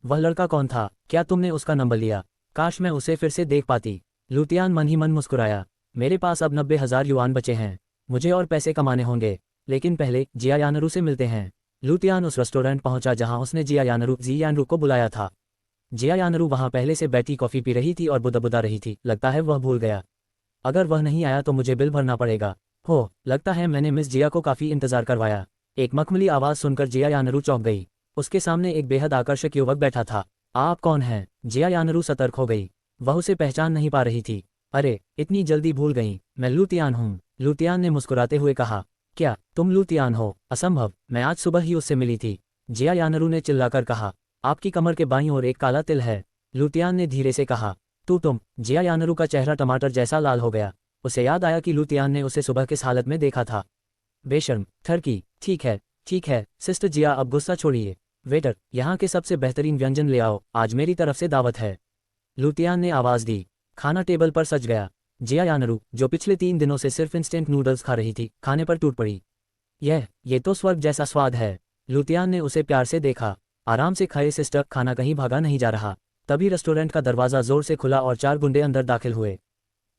वह लड़का कौन था? क्या तुमने उसका नंबर लिया? काश मैं उसे फिर से देख पाती। लुतियान मन ही मन मुस्कुराया। मेरे पास अब 90,000 युआन बचे हैं। मुझे और पैसे कमाने होंगे, लेकिन पहले जिया यानरू से मिलते हैं। लुतियान उस रेस्टोरेंट पहुंचा जहां उसने जिया यानरू को बुलाया था। जिया यानरू वहां पहले से बैठी कॉफी पी रही थी और बुदा रही थी। लगता है वह भूल गया। अगर वह नहीं आया तो मुझे बिल भरना पड़ेगा। हो, लगता है मैंने मिस जिया को काफी इंतजार करवाया। एक मखमली आवाज सुनकर जिया यानरू चौंक गई। उसके सामने एक बेहद आकर्षक युवक बैठा था। आप कौन हैं? जिया यानरू सतर्क हो गई। वह उसे पहचान नहीं पा रही थी। अरे, इतनी जल्दी भूल गई। मैं लुतियान हूँ। लुतियान ने मुस्कुराते हुए कहा। क्या तुम लुतियान हो? असंभव, मैं आज सुबह ही उससे मिली थी। जिया यानरू ने चिल्लाकर कहा। आपकी कमर के बाईं ओर एक काला तिल है। लुतियान ने धीरे से कहा। तुम। जिया यानरू का चेहरा टमाटर जैसा लाल हो गया। उसे याद आया कि लुतियान ने उसे सुबह किस हालत में देखा था। बेशर्म, ठरकी। ठीक है सिस्टर जिया, अब गुस्सा छोड़िए। वेटर, यहाँ के सबसे बेहतरीन व्यंजन ले आओ, आज मेरी तरफ से दावत है। लुतियान ने आवाज दी। खाना टेबल पर सज गया। जिया यानरू, जो पिछले 3 दिनों से सिर्फ इंस्टेंट नूडल्स खा रही थी, खाने पर टूट पड़ी। ये तो स्वर्ग जैसा स्वाद है। लुतियान ने उसे प्यार से देखा। आराम से खाए सिस्टर, खाना कहीं भागा नहीं जा रहा। तभी रेस्टोरेंट का दरवाजा जोर से खुला और 4 गुंडे अंदर दाखिल हुए।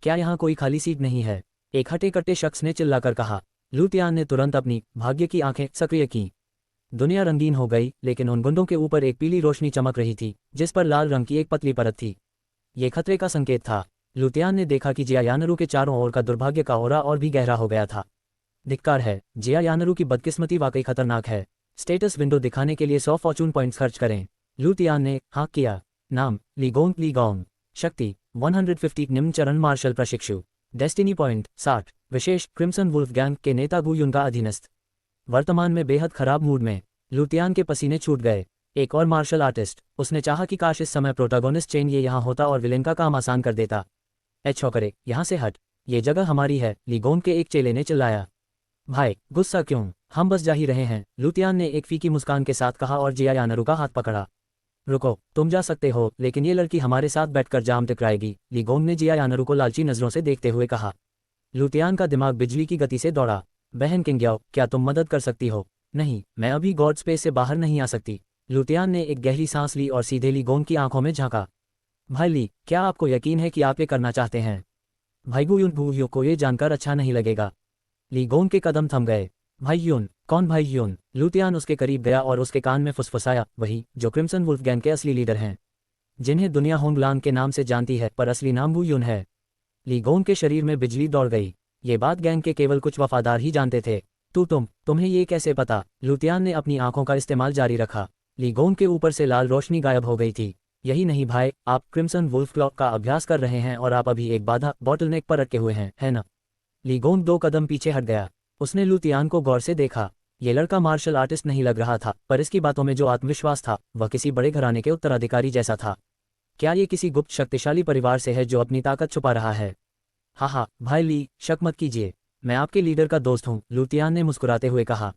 क्या यहाँ कोई खाली सीट नहीं है? एक हटे कट्टे शख्स ने चिल्लाकर कहा। लुतियान ने तुरंत अपनी भाग्य की आंखें सक्रिय की। दुनिया रंगीन हो गई, लेकिन उन गुंडों के ऊपर एक पीली रोशनी चमक रही थी, जिस पर लाल रंग की एक पतली परत थी। ये खतरे का संकेत था। लुतियान ने देखा कि जिया यानरू के चारों ओर का दुर्भाग्य का ओरा और भी गहरा हो गया था। धिक्कार है, जिया यानरू की बदकिस्मती वाकई खतरनाक है। स्टेटस विंडो दिखाने के लिए 100 फॉर्चून पॉइंट्स खर्च करें। लुतियान ने हाँक किया। नाम लीगोंग। शक्ति 150। निम्न चरण मार्शल प्रशिक्षु। Destiny point 60। विशेष क्रिम्सन वुल्फ गैंग के नेता गु युन का अधीनस्थ। वर्तमान में बेहद खराब मूड में। लुतियान के पसीने छूट गए। एक और मार्शल आर्टिस्ट। उसने चाहा कि काश इस समय प्रोटोगोनिस्ट चेन ये यहाँ होता और विलेन का काम आसान कर देता। छोकरे, यहाँ से हट, ये जगह हमारी है। लीगोंग के एक चेले ने चिल्लाया। भाई, गुस्सा क्यों, हम बस जा ही रहे हैं। लुतियान ने एक फीकी मुस्कान के साथ कहा और जिया यानरू का हाथ पकड़ा। रुको, तुम जा सकते हो, लेकिन ये लड़की हमारे साथ बैठकर जाम टकराएगी। लीगोंग ने जिया यानरू को लालची नजरों से देखते हुए कहा। लुतियान का दिमाग बिजली की गति से दौड़ा। बहन किंग्याओ, क्या तुम मदद कर सकती हो? नहीं, मैं अभी गॉड स्पेस से बाहर नहीं आ सकती। लुतियान ने एक गहरी सांस ली और सीधे लीगोंग की आंखों में झांका। भाई ली, क्या आपको यकीन है कि आप ये करना चाहते हैं? भाई गु युन को ये जानकर अच्छा नहीं लगेगा। लीगोंग के कदम थम गए। भाई यून? कौन भाई यून? लुतियान उसके करीब गया और उसके कान में फुसफुसाया। वही जो क्रिम्सन वुल्फ गैंग के असली लीडर हैं, जिन्हें दुनिया होंगलांग के नाम से जानती है, पर असली नाम गु युन है। लीगोंग के शरीर में बिजली दौड़ गई। ये बात गैंग के केवल कुछ वफादार ही जानते थे। तुम्हें ये कैसे पता? लुतियान ने अपनी आंखों का इस्तेमाल जारी रखा। लीगोंग के ऊपर से लाल रोशनी गायब हो गई थी। यही नहीं भाई, आप क्रिम्सन वुल्फ क्लॉक का अभ्यास कर रहे हैं और आप अभी एक बाधा बॉटलनेक पर अटके हुए हैं, है ना? लीगोंग 2 कदम पीछे हट गया। उसने लुतियान को गौर से देखा। ये लड़का मार्शल आर्टिस्ट नहीं लग रहा था, पर इसकी बातों में जो आत्मविश्वास था, वह किसी बड़े घराने के उत्तराधिकारी जैसा था। क्या ये किसी गुप्त शक्तिशाली परिवार से है जो अपनी ताकत छुपा रहा है? हाँ, भाई ली, शक मत कीजिए, मैं आपके लीडर का दोस्त हूँ। लुतियान ने मुस्कुराते हुए कहा।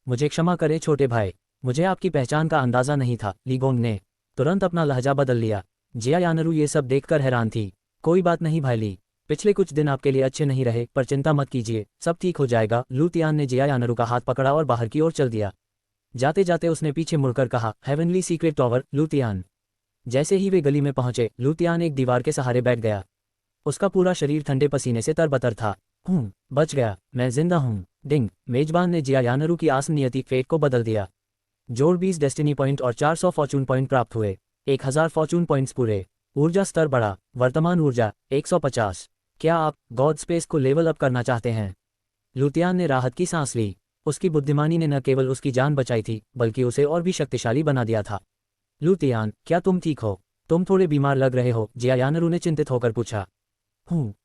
मुझे क्षमा करें छोटे भाई, मुझे आपकी पहचान का अंदाजा नहीं था। लीगोंग ने तुरंत अपना लहजा बदल लिया। जिया यानरू ये सब देखकर हैरान थी। कोई बात नहीं भाई ली, पिछले कुछ दिन आपके लिए अच्छे नहीं रहे, पर चिंता मत कीजिए, सब ठीक हो जाएगा। लुतियान ने जिया यानरू का हाथ पकड़ा और बाहर की ओर चल दिया। जाते जाते उसने पीछे मुड़कर कहा, हेवनली सीक्रेट टॉवर। लुतियान। जैसे ही वे गली में पहुंचे, लुतियान एक दीवार के सहारे बैठ गया। उसका पूरा शरीर ठंडे पसीने से तरबतर था। बच गया, मैं जिंदा हूँ। डिंग। मेजबान ने जिया यानरू की आसन नियति फेट को बदल दिया। जोड़ 20 डेस्टिनी पॉइंट और 400 फॉर्चून पॉइंट प्राप्त हुए। 1000 फॉर्चून पॉइंट्स पूरे। ऊर्जा स्तर बढ़ा। वर्तमान ऊर्जा 150। क्या आप गॉड स्पेस को लेवल अप करना चाहते हैं? लुतियान ने राहत की सांस ली। उसकी बुद्धिमानी ने न केवल उसकी जान बचाई थी, बल्कि उसे और भी शक्तिशाली बना दिया था। लुतियान, क्या तुम ठीक हो? तुम थोड़े बीमार लग रहे हो, जियायानरू ने चिंतित होकर पूछा।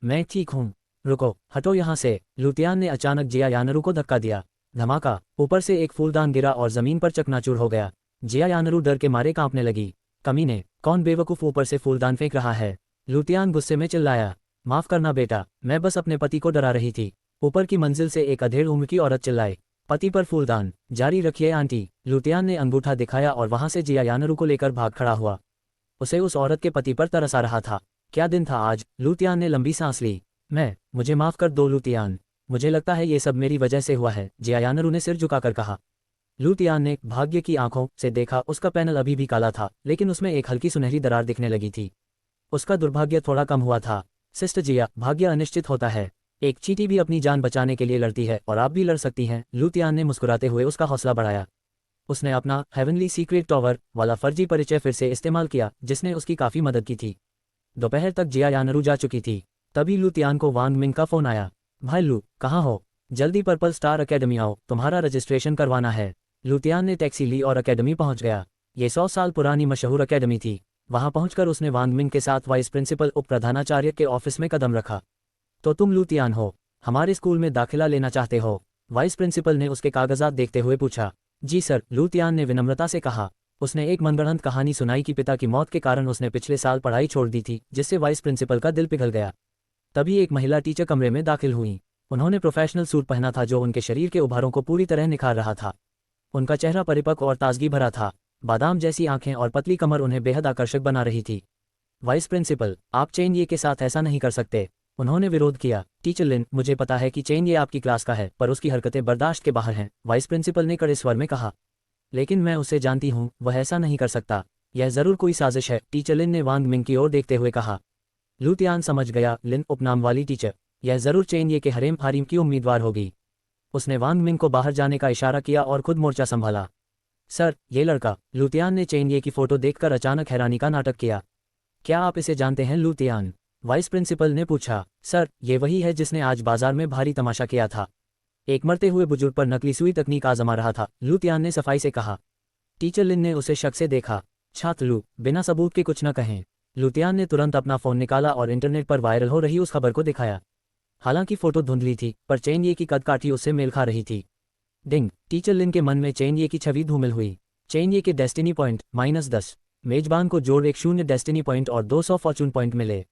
मैं ठीक हूँ। रुको, हटो यहाँ से। लुतियान ने अचानक जियायानरू को धक्का दिया। धमाका, ऊपर से एक फूलदान गिरा और जमीन पर चकनाचूर हो गया। जियायानरू डर के मारे कांपने लगी। कमीने, कौन बेवकूफ़ ऊपर से फूलदान फेंक रहा है? लुतियान गुस्से में चिल्लाया। माफ करना बेटा, मैं बस अपने पति को डरा रही थी। ऊपर की मंजिल से एक अधेड़ उम्र की औरत चिल्लाई। पति पर फूलदान, जारी रखिए आंटी। लुतियान ने अंगूठा दिखाया और वहां से जियायानरू को लेकर भाग खड़ा हुआ। उसे उस औरत के पति पर तरस आ रहा था। क्या दिन था आज? लुतियान ने लंबी सांस ली। मुझे माफ कर दो लुतियान, मुझे लगता है ये सब मेरी वजह से हुआ है, जियायानरू ने सिर झुकाकर कहा। लुतियान ने भाग्य की आंखों से देखा। उसका पैनल अभी भी काला था, लेकिन उसमें एक हल्की सुनहरी दरार दिखने लगी थी। उसका दुर्भाग्य थोड़ा कम हुआ था। सिस्टर जिया, भाग्य अनिश्चित होता है। एक चींटी भी अपनी जान बचाने के लिए लड़ती है और आप भी लड़ सकती हैं। लुतियान ने मुस्कुराते हुए उसका हौसला बढ़ाया। उसने अपना हेवनली सीक्रेट टॉवर वाला फर्जी परिचय फिर से इस्तेमाल किया, जिसने उसकी काफ़ी मदद की थी। दोपहर तक जियायानरू जा चुकी थी। तभी लुतियान को वांग मिंग का फ़ोन आया। भाई लू, कहाँ हो? जल्दी पर्पल स्टार अकेडमी आओ, तुम्हारा रजिस्ट्रेशन करवाना है। लुतियान ने टैक्सी ली और अकेडमी पहुंच गया। ये 100 साल पुरानी मशहूर अकेडमी थी। वहां पहुंचकर उसने वांग मिंग के साथ वाइस प्रिंसिपल उप प्रधानाचार्य के ऑफिस में कदम रखा। तो तुम लुतियान हो, हमारे स्कूल में दाखिला लेना चाहते हो? वाइस प्रिंसिपल ने उसके कागजात देखते हुए पूछा। जी सर, लुतियान ने विनम्रता से कहा। उसने एक मनगढ़ंत कहानी सुनाई कि पिता की मौत के कारण उसने पिछले साल पढ़ाई छोड़ दी थी, जिससे वाइस प्रिंसिपल का दिल पिघल गया। तभी एक महिला टीचर कमरे में दाखिल हुई। उन्होंने प्रोफेशनल सूट पहना था जो उनके शरीर के उभारों को पूरी तरह निखार रहा था। उनका चेहरा परिपक्व और ताजगी भरा था। बादाम जैसी आंखें और पतली कमर उन्हें बेहद आकर्षक बना रही थी। वाइस प्रिंसिपल, आप चेन ये के साथ ऐसा नहीं कर सकते। उन्होंने विरोध किया। टीचर लिन, मुझे पता है कि चेन ये आपकी क्लास का है, पर उसकी हरकतें बर्दाश्त के बाहर हैं, वाइस प्रिंसिपल ने कड़े स्वर में कहा। लेकिन मैं उसे जानती हूँ, वह ऐसा नहीं कर सकता। यह जरूर कोई साजिश है, टीचर लिन ने वांग मिंग की ओर देखते हुए कहा। लुतियान समझ गया, लिन उपनाम वाली टीचर, यह जरूर चेन ये के हरेम फारीम की उम्मीदवार होगी। उसने वांग मिंग को बाहर जाने का इशारा किया और खुद मोर्चा संभाला। सर, ये लड़का। लुतियान ने चेन ये की फोटो देखकर अचानक हैरानी का नाटक किया। क्या आप इसे जानते हैं लुतियान? वाइस प्रिंसिपल ने पूछा। सर, ये वही है जिसने आज बाजार में भारी तमाशा किया था। एक मरते हुए बुजुर्ग पर नकली सुई तकनीक आजमा रहा था, लुतियान ने सफाई से कहा। टीचर लिन ने उसे शक से देखा। छात्र लू, बिना सबूत के कुछ न कहें। लुतियान ने तुरंत अपना फोन निकाला और इंटरनेट पर वायरल हो रही उस खबर को दिखाया। हालांकि फोटो धुंधली थी, पर चेन ये की कदकाठी उससे मेल खा रही थी। डिंग, टीचर लिन के मन में चेन ये की छवि धूमिल हुई। चेन ये के डेस्टिनी पॉइंट -10, मेजबान को जोड़ 1 डेस्टिनी पॉइंट और 200 फॉर्चून पॉइंट मिले।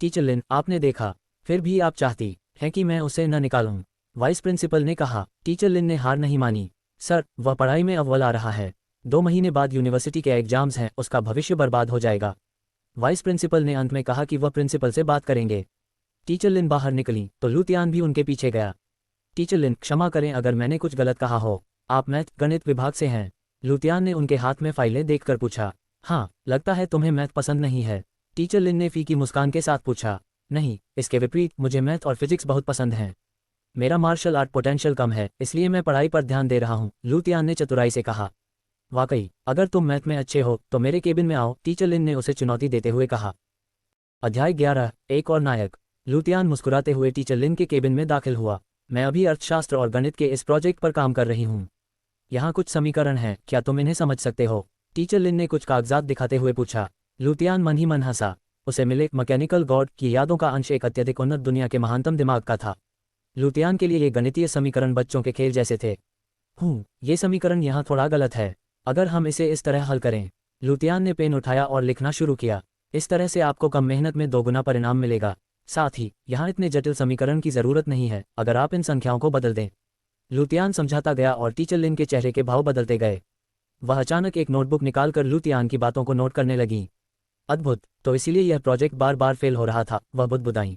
टीचर लिन, आपने देखा, फिर भी आप चाहती हैं कि मैं उसे न निकालूं? वाइस प्रिंसिपल ने कहा। टीचर लिन ने हार नहीं मानी। सर, वह पढ़ाई में अव्वल आ रहा है। 2 महीने बाद यूनिवर्सिटी के एग्जाम्स हैं, उसका भविष्य बर्बाद हो जाएगा। वाइस प्रिंसिपल ने अंत में कहा कि वह प्रिंसिपल से बात करेंगे। टीचर लिन बाहर निकली तो लुतियान भी उनके पीछे गया। टीचर लिन, क्षमा करें अगर मैंने कुछ गलत कहा हो। आप मैथ गणित विभाग से हैं? लुतियान ने उनके हाथ में फाइलें देखकर पूछा। हाँ, लगता है तुम्हें मैथ पसंद नहीं है। टीचर लिन ने फीकी मुस्कान के साथ पूछा। नहीं, इसके विपरीत, मुझे मैथ और फिजिक्स बहुत पसंद हैं। मेरा मार्शल आर्ट पोटेंशियल कम है, इसलिए मैं पढ़ाई पर ध्यान दे रहा हूँ, लुतियान ने चतुराई से कहा। वाकई, अगर तुम मैथ में अच्छे हो तो मेरे केबिन में आओ, टीचर लिन ने उसे चुनौती देते हुए कहा। अध्याय 11, एक और नायक। लुतियान मुस्कुराते हुए टीचर लिन के केबिन में दाखिल हुआ। मैं अभी अर्थशास्त्र और गणित के इस प्रोजेक्ट पर काम कर रही हूँ। यहाँ कुछ समीकरण हैं, क्या तुम इन्हें समझ सकते हो? टीचर लिन ने कुछ कागजात दिखाते हुए पूछा। लुतियान मन ही मन हंसा। उसे मिले मैकेनिकल गॉड की यादों का अंश एक अत्यधिक उन्नत दुनिया के महानतम दिमाग का था। लुतियान के लिए ये गणितीय समीकरण बच्चों के खेल जैसे थे। ये समीकरण यहाँ थोड़ा गलत है, अगर हम इसे इस तरह हल करें। लुतियान ने पेन उठाया और लिखना शुरू किया। इस तरह से आपको कम मेहनत में 2 गुना परिणाम मिलेगा। साथ ही यहाँ इतने जटिल समीकरण की जरूरत नहीं है, अगर आप इन संख्याओं को बदल दें। लुतियान समझाता गया और टीचर लिन के चेहरे के भाव बदलते गए। वह अचानक एक नोटबुक निकालकर लुतियान की बातों को नोट करने लगी। अद्भुत, तो इसीलिए यह प्रोजेक्ट बार बार फेल हो रहा था, वह बुदबुदाई।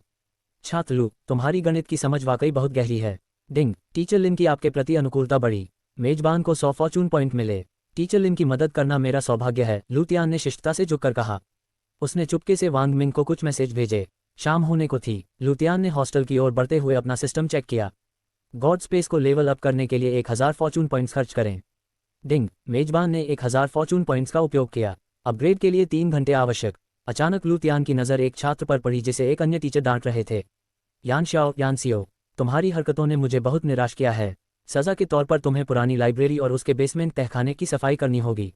छात्र लू, तुम्हारी गणित की समझ वाकई बहुत गहरी है। डिंग, टीचर लिन की आपके प्रति अनुकूलता बढ़ी। मेजबान को 100 फॉर्चून पॉइंट मिले। टीचर लिन की मदद करना मेरा सौभाग्य है, लुतियान ने शिष्टता से झुककर कहा। उसने चुपके से वांग मिंग को कुछ मैसेज भेजे। शाम होने को थी। लुतियान ने हॉस्टल की ओर बढ़ते हुए अपना सिस्टम चेक किया। गॉड स्पेस को लेवल अप करने के लिए 1000 फॉर्चून पॉइंट्स खर्च करें। डिंग, मेजबान ने 1000 फॉर्चून पॉइंट्स का उपयोग किया। अपग्रेड के लिए 3 घंटे आवश्यक। अचानक लुतियान की नज़र एक छात्र पर पड़ी जिसे एक अन्य टीचर डांट रहे थे। यानसियो, तुम्हारी हरकतों ने मुझे बहुत निराश किया है। सज़ा के तौर पर तुम्हें पुरानी लाइब्रेरी और उसके बेसमेंट तहखाने की सफाई करनी होगी।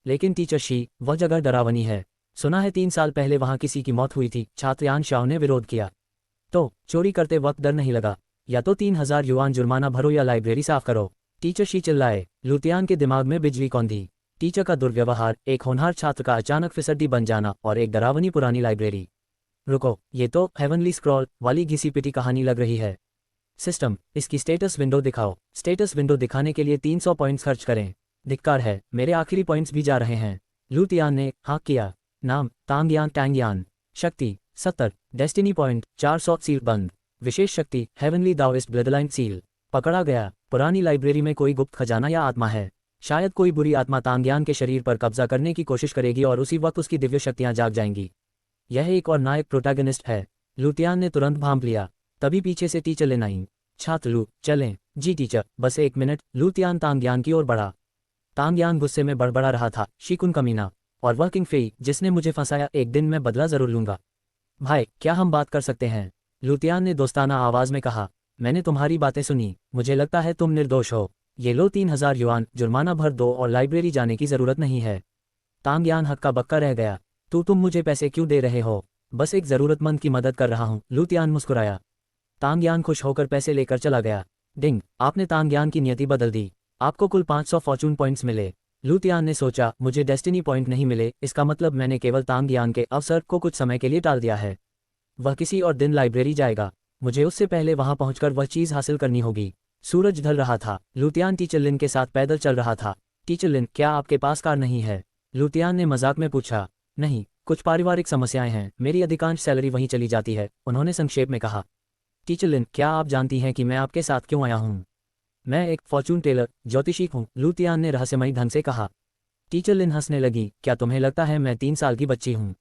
लेकिन टीचर शी, वह जगह डरावनी है। सुना है 3 साल पहले वहाँ किसी की मौत हुई थी। छात्र यान शाओ ने विरोध किया। तो चोरी करते वक्त डर नहीं लगा? या तो 3000 युआन जुर्माना भरो या लाइब्रेरी साफ करो। टीचर शी चिल्लाए। लुतियान के दिमाग में बिजली कौंधी। टीचर का दुर्व्यवहार, एक होनहार छात्र का अचानक फिसड्डी बन जाना और एक डरावनी पुरानी लाइब्रेरी। रुको, ये तो हेवनली स्क्रॉल वाली घिसी पिटी कहानी लग रही है। सिस्टम, इसकी स्टेटस विंडो दिखाओ। स्टेटस विंडो दिखाने के लिए 300 पॉइंट्स खर्च करें। धिक्कार है, मेरे आखिरी पॉइंट्स भी जा रहे हैं। लुतियान ने हाँ किया। नाम तांगयान टैंगयान। शक्ति 70। Destiny point 400। सील बंद। विशेष शक्ति हेवनली दाओइस्ट ब्लडलाइन सील। पकड़ा गया। पुरानी लाइब्रेरी में कोई गुप्त खजाना या आत्मा है। शायद कोई बुरी आत्मा तांगयान के शरीर पर कब्जा करने की कोशिश करेगी और उसी वक्त उसकी दिव्य शक्तियां जाग जाएंगी। यह एक और नायक प्रोटैगनिस्ट है। लुतियान ने तुरंत भांप लिया। तभी पीछे से टीचर लिन आई। छात्र लू, चलें। जी टीचर, बस 1 मिनट। लुतियान तांगयान की ओर बढ़ा। तांगयान गुस्से में बड़बड़ा रहा था। शिकुन कमीना और वह किंग फेई जिसने मुझे फंसाया, एक दिन मैं बदला जरूर लूंगा। भाई, क्या हम बात कर सकते हैं? लुतियान ने दोस्ताना आवाज में कहा। मैंने तुम्हारी बातें सुनी, मुझे लगता है तुम निर्दोष हो। ये लो 3000 युआन, जुर्माना भर दो और लाइब्रेरी जाने की जरूरत नहीं है। तांगयान हक्का बक्का रह गया। तुम मुझे पैसे क्यों दे रहे हो? बस एक जरूरतमंद की मदद कर रहा हूँ। लुतियान मुस्कुराया। तांगयान खुश होकर पैसे लेकर चला गया। डिंग, आपने तांगयान की नियति बदल दी। आपको कुल 500 फॉर्चून पॉइंट्स मिले। लुतियान ने सोचा, मुझे डेस्टिनी पॉइंट नहीं मिले, इसका मतलब मैंने केवल तांगयान के अवसर को कुछ समय के लिए टाल दिया है। वह किसी और दिन लाइब्रेरी जाएगा। मुझे उससे पहले वहां पहुंचकर वह चीज हासिल करनी होगी। सूरज ढल रहा था। लुतियान टीचर लिन के साथ पैदल चल रहा था। टीचर लिन, क्या आपके पास कार नहीं है? लुतियान ने मजाक में पूछा। नहीं, कुछ पारिवारिक समस्याएं हैं, मेरी अधिकांश सैलरी वहीं चली जाती है, उन्होंने संक्षेप में कहा। टीचर लिन, क्या आप जानती हैं कि मैं आपके साथ क्यों आया हूँ? मैं एक फॉर्चून टेलर ज्योतिषी हूँ, लुतियान ने रहस्यमयी ढंग से कहा। टीचर लिन हंसने लगी। क्या तुम्हें लगता है मैं 3 साल की बच्ची हूँ?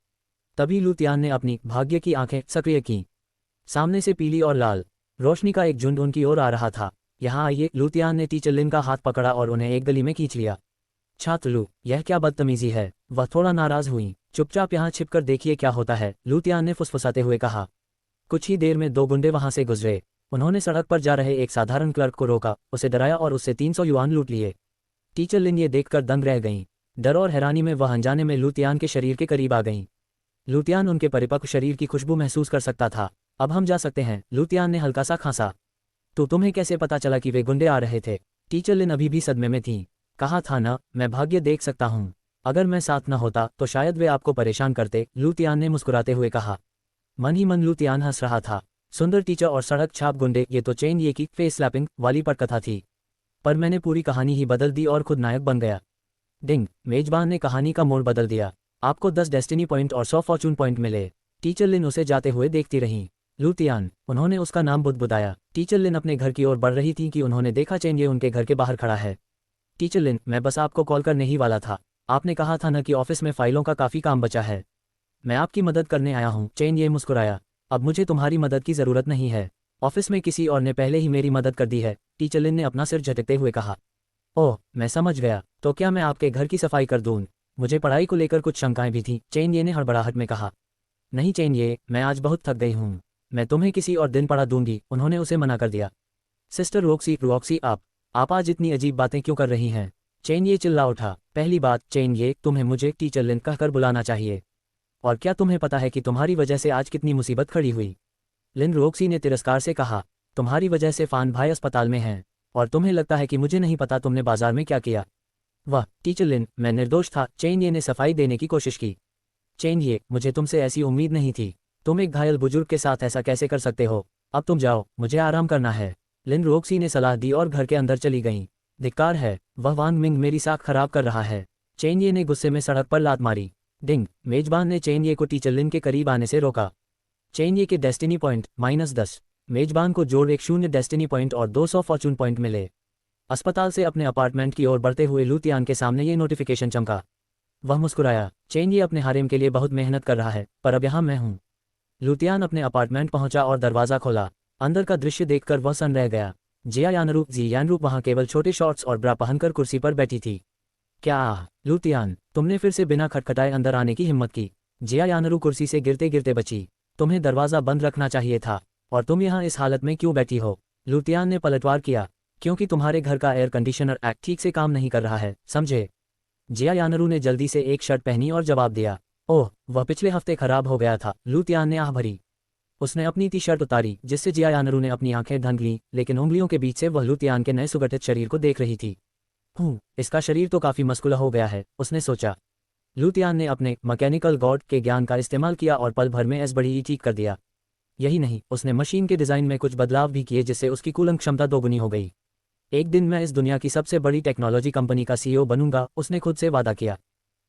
तभी लुतियान ने अपनी भाग्य की आंखें सक्रिय की। सामने से पीली और लाल रोशनी का एक झुंड उनकी ओर आ रहा था। यहाँ आइए। लुतियान ने टीचर लिन का हाथ पकड़ा और उन्हें एक गली में खींच लिया। छात्र लू, यह क्या बदतमीजी है? वह थोड़ा नाराज हुई। चुपचाप यहाँ छिपकर देखिए क्या होता है, लुतियान ने फुसफुसाते हुए कहा। कुछ ही देर में 2 गुंडे वहां से गुजरे। उन्होंने सड़क पर जा रहे एक साधारण क्लर्क को रोका, उसे डराया और उससे 300 युआन लूट लिए। टीचर लिन ये देखकर दंग रह गईं। डर और हैरानी में वह अनजाने में लुतियान के शरीर के करीब आ गईं। लुतियान उनके परिपक्व शरीर की खुशबू महसूस कर सकता था। अब हम जा सकते हैं, लुतियान ने हल्का सा खांसा। तो तुम्हें कैसे पता चला कि वे गुंडे आ रहे थे? टीचर लिन अभी भी सदमे में थी। कहा था ना, मैं भाग्य देख सकता हूँ। अगर मैं साथ न होता तो शायद वे आपको परेशान करते, लुतियान ने मुस्कुराते हुए कहा। मन ही मन लुतियान हंस रहा था। सुंदर टीचर और सड़क छाप गुंडे, ये तो चेन ये की फेस स्लैपिंग वाली पटकथा थी। पर मैंने पूरी कहानी ही बदल दी और खुद नायक बन गया। डिंग, मेजबान ने कहानी का मोड़ बदल दिया। आपको 10 डेस्टिनी पॉइंट और 100 फॉर्चून पॉइंट मिले। टीचर लिन उसे जाते हुए देखती रहीं। लुतियान, उन्होंने उसका नाम बुदबुदाया। टीचर लिन अपने घर की ओर बढ़ रही थी कि उन्होंने देखा चेन ये उनके घर के बाहर खड़ा है। टीचर लिन, मैं बस आपको कॉल करने ही वाला था। आपने कहा था ना कि ऑफिस में फाइलों का काफ़ी काम बचा है। मैं आपकी मदद करने आया हूँ। चेन ये मुस्कुराया। अब मुझे तुम्हारी मदद की ज़रूरत नहीं है, ऑफिस में किसी और ने पहले ही मेरी मदद कर दी है, टीचर लिन ने अपना सिर झटकते हुए कहा। ओह, मैं समझ गया, तो क्या मैं आपके घर की सफाई कर दूँ? मुझे पढ़ाई को लेकर कुछ शंकाएं भी थीं, चेन ये ने हड़बड़ाहट में कहा। नहीं चेन ये, मैं आज बहुत थक गई हूँ, मैं तुम्हें किसी और दिन पढ़ा दूंगी, उन्होंने उसे मना कर दिया। सिस्टर रॉक्सी, आप आज इतनी अजीब बातें क्यों कर रही हैं? चेन ये चिल्ला उठा। पहली बात चेन ये, तुम्हें मुझे टीचर लिन कहकर बुलाना चाहिए। और क्या तुम्हें पता है कि तुम्हारी वजह से आज कितनी मुसीबत खड़ी हुई? लिन रॉक्सी ने तिरस्कार से कहा। तुम्हारी वजह से फान भाई अस्पताल में हैं, और तुम्हें लगता है कि मुझे नहीं पता तुमने बाजार में क्या किया? वाह टीचर लिन, मैं निर्दोष था, चेन ये ने सफाई देने की कोशिश की। चेन ये, मुझे तुमसे ऐसी उम्मीद नहीं थी, तुम एक घायल बुजुर्ग के साथ ऐसा कैसे कर सकते हो? अब तुम जाओ, मुझे आराम करना है, लिन रॉक्सी ने सलाह दी और घर के अंदर चली गईं। धिक्कार है, वह वांग मिंग मेरी साख खराब कर रहा है, चेन ये ने गुस्से में सड़क पर लात मारी। डिंग, मेजबान ने चेन ये को टीचर लिन के करीब आने से रोका। चेन ये के डेस्टिनी पॉइंट -10, मेजबान को जोड़ एक 0 डेस्टिनी पॉइंट और 200 फॉर्चून पॉइंट मिले। अस्पताल से अपने अपार्टमेंट की ओर बढ़ते हुए लुतियान के सामने ये नोटिफिकेशन चमका। वह मुस्कुराया। चेन ये अपने हारेम के लिए बहुत मेहनत कर रहा है, पर अब यहाँ मैं हूँ। लुतियान अपने अपार्टमेंट पहुंचा और दरवाज़ा खोला। अंदर का दृश्य देखकर वह सन्न रह गया। जिया यानरूप वहाँ केवल छोटे शॉर्ट्स और ब्रा पहनकर कुर्सी पर बैठी थी। क्या लुतियान, तुमने फिर से बिना खटखटाए अंदर आने की हिम्मत की? जिया यानरू कुर्सी से गिरते गिरते बची। तुम्हें दरवाज़ा बंद रखना चाहिए था, और तुम यहाँ इस हालत में क्यों बैठी हो? लुतियान ने पलटवार किया। क्योंकि तुम्हारे घर का एयर कंडीशनर ठीक से काम नहीं कर रहा है, समझे? जिया यानरू ने जल्दी से एक शर्ट पहनी और जवाब दिया, ओह वह पिछले हफ्ते खराब हो गया था। लू तियान ने आह भरी। उसने अपनी टी शर्ट उतारी जिससे जिया यानरू ने अपनी आंखें ढंक लीं, लेकिन उंगलियों के बीच से वह लू तियान के नए सुगठित शरीर को देख रही थी। इसका शरीर तो काफी मस्कुला हो गया है, उसने सोचा। लू तियान ने अपने मैकेनिकल गॉड के ज्ञान का इस्तेमाल किया और पल भर में बड़ी ठीक कर दिया। यही नहीं, उसने मशीन के डिज़ाइन में कुछ बदलाव भी किए जिससे उसकी कूलिंग क्षमता दोगुनी हो गई। एक दिन मैं इस दुनिया की सबसे बड़ी टेक्नोलॉजी कंपनी का सीईओ बनूंगा, उसने खुद से वादा किया।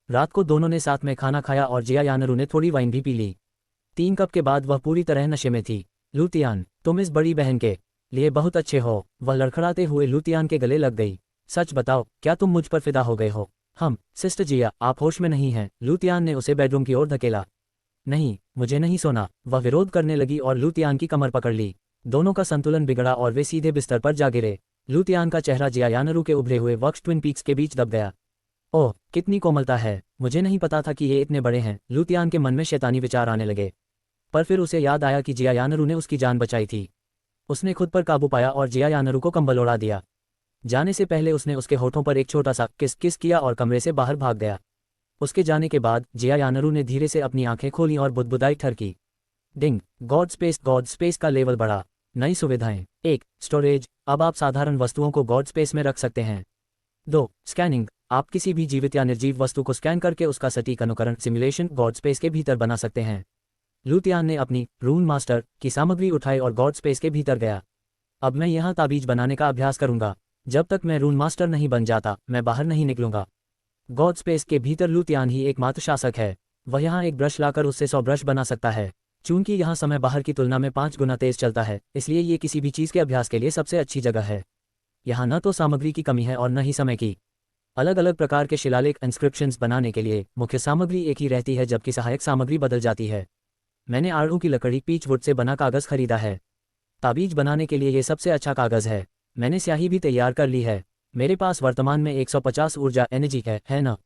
रात को दोनों ने साथ में खाना खाया और जिया यानरू ने थोड़ी वाइन भी पी ली। 3 कप के बाद वह पूरी तरह नशे में थी। लू तियान, तुम इस बड़ी बहन के लिए बहुत अच्छे हो, वह लड़खड़ाते हुए लू तियान के गले लग गई। सच बताओ, क्या तुम मुझ पर फिदा हो गए हो? सिस्टर जिया, आप होश में नहीं हैं। लू तियान ने उसे बेडरूम की ओर धकेला। नहीं, मुझे नहीं सोना, वह विरोध करने लगी और लू तियान की कमर पकड़ ली। दोनों का संतुलन बिगड़ा और वे सीधे बिस्तर पर जा गिरे। लू तियान का चेहरा जिया यानरू के उभरे हुए वक्ष ट्विन पीक्स के बीच दब गया। ओह कितनी कोमलता है, मुझे नहीं पता था कि ये इतने बड़े हैं। लू तियान के मन में शैतानी विचार आने लगे, पर फिर उसे याद आया कि जिया यानरू ने उसकी जान बचाई थी। उसने खुद पर काबू पाया और जिया यानरू को कंबल ओढ़ा दिया। जाने से पहले उसने उसके होठों पर एक छोटा सा किस किया और कमरे से बाहर भाग गया। उसके जाने के बाद जिया यानरू ने धीरे से अपनी आंखें खोलीं और बुदबुदाई ठरकी। डिंग, गॉड स्पेस का लेवल बढ़ा। नई सुविधाएं। 1. स्टोरेज, अब आप साधारण वस्तुओं को गॉड स्पेस में रख सकते हैं। 2. स्कैनिंग, आप किसी भी जीवित या निर्जीव वस्तु को स्कैन करके उसका सटीक अनुकरण सिमुलेशन गॉड स्पेस के भीतर बना सकते हैं। लू तियान ने अपनी रून मास्टर की सामग्री उठाई और गॉड स्पेस के भीतर गया। अब मैं यहाँ ताबीज बनाने का अभ्यास करूंगा। जब तक मैं रून मास्टर नहीं बन जाता, मैं बाहर नहीं निकलूंगा। गॉड स्पेस के भीतर लू तियान ही एकमात्र शासक है। वह यहाँ एक ब्रश लाकर उससे 100 ब्रश बना सकता है। चूंकि यहाँ समय बाहर की तुलना में 5 गुना तेज चलता है, इसलिए ये किसी भी चीज़ के अभ्यास के लिए सबसे अच्छी जगह है। यहाँ न तो सामग्री की कमी है और न ही समय की। अलग अलग प्रकार के शिलालेख इंस्क्रिप्शंस बनाने के लिए मुख्य सामग्री एक ही रहती है, जबकि सहायक सामग्री बदल जाती है। मैंने आड़ू की लकड़ी पीच वुड से बना कागज़ खरीदा है। ताबीज बनाने के लिए ये सबसे अच्छा कागज़ है। मैंने स्याही भी तैयार कर ली है। मेरे पास वर्तमान में 150 ऊर्जा एनर्जी है ना?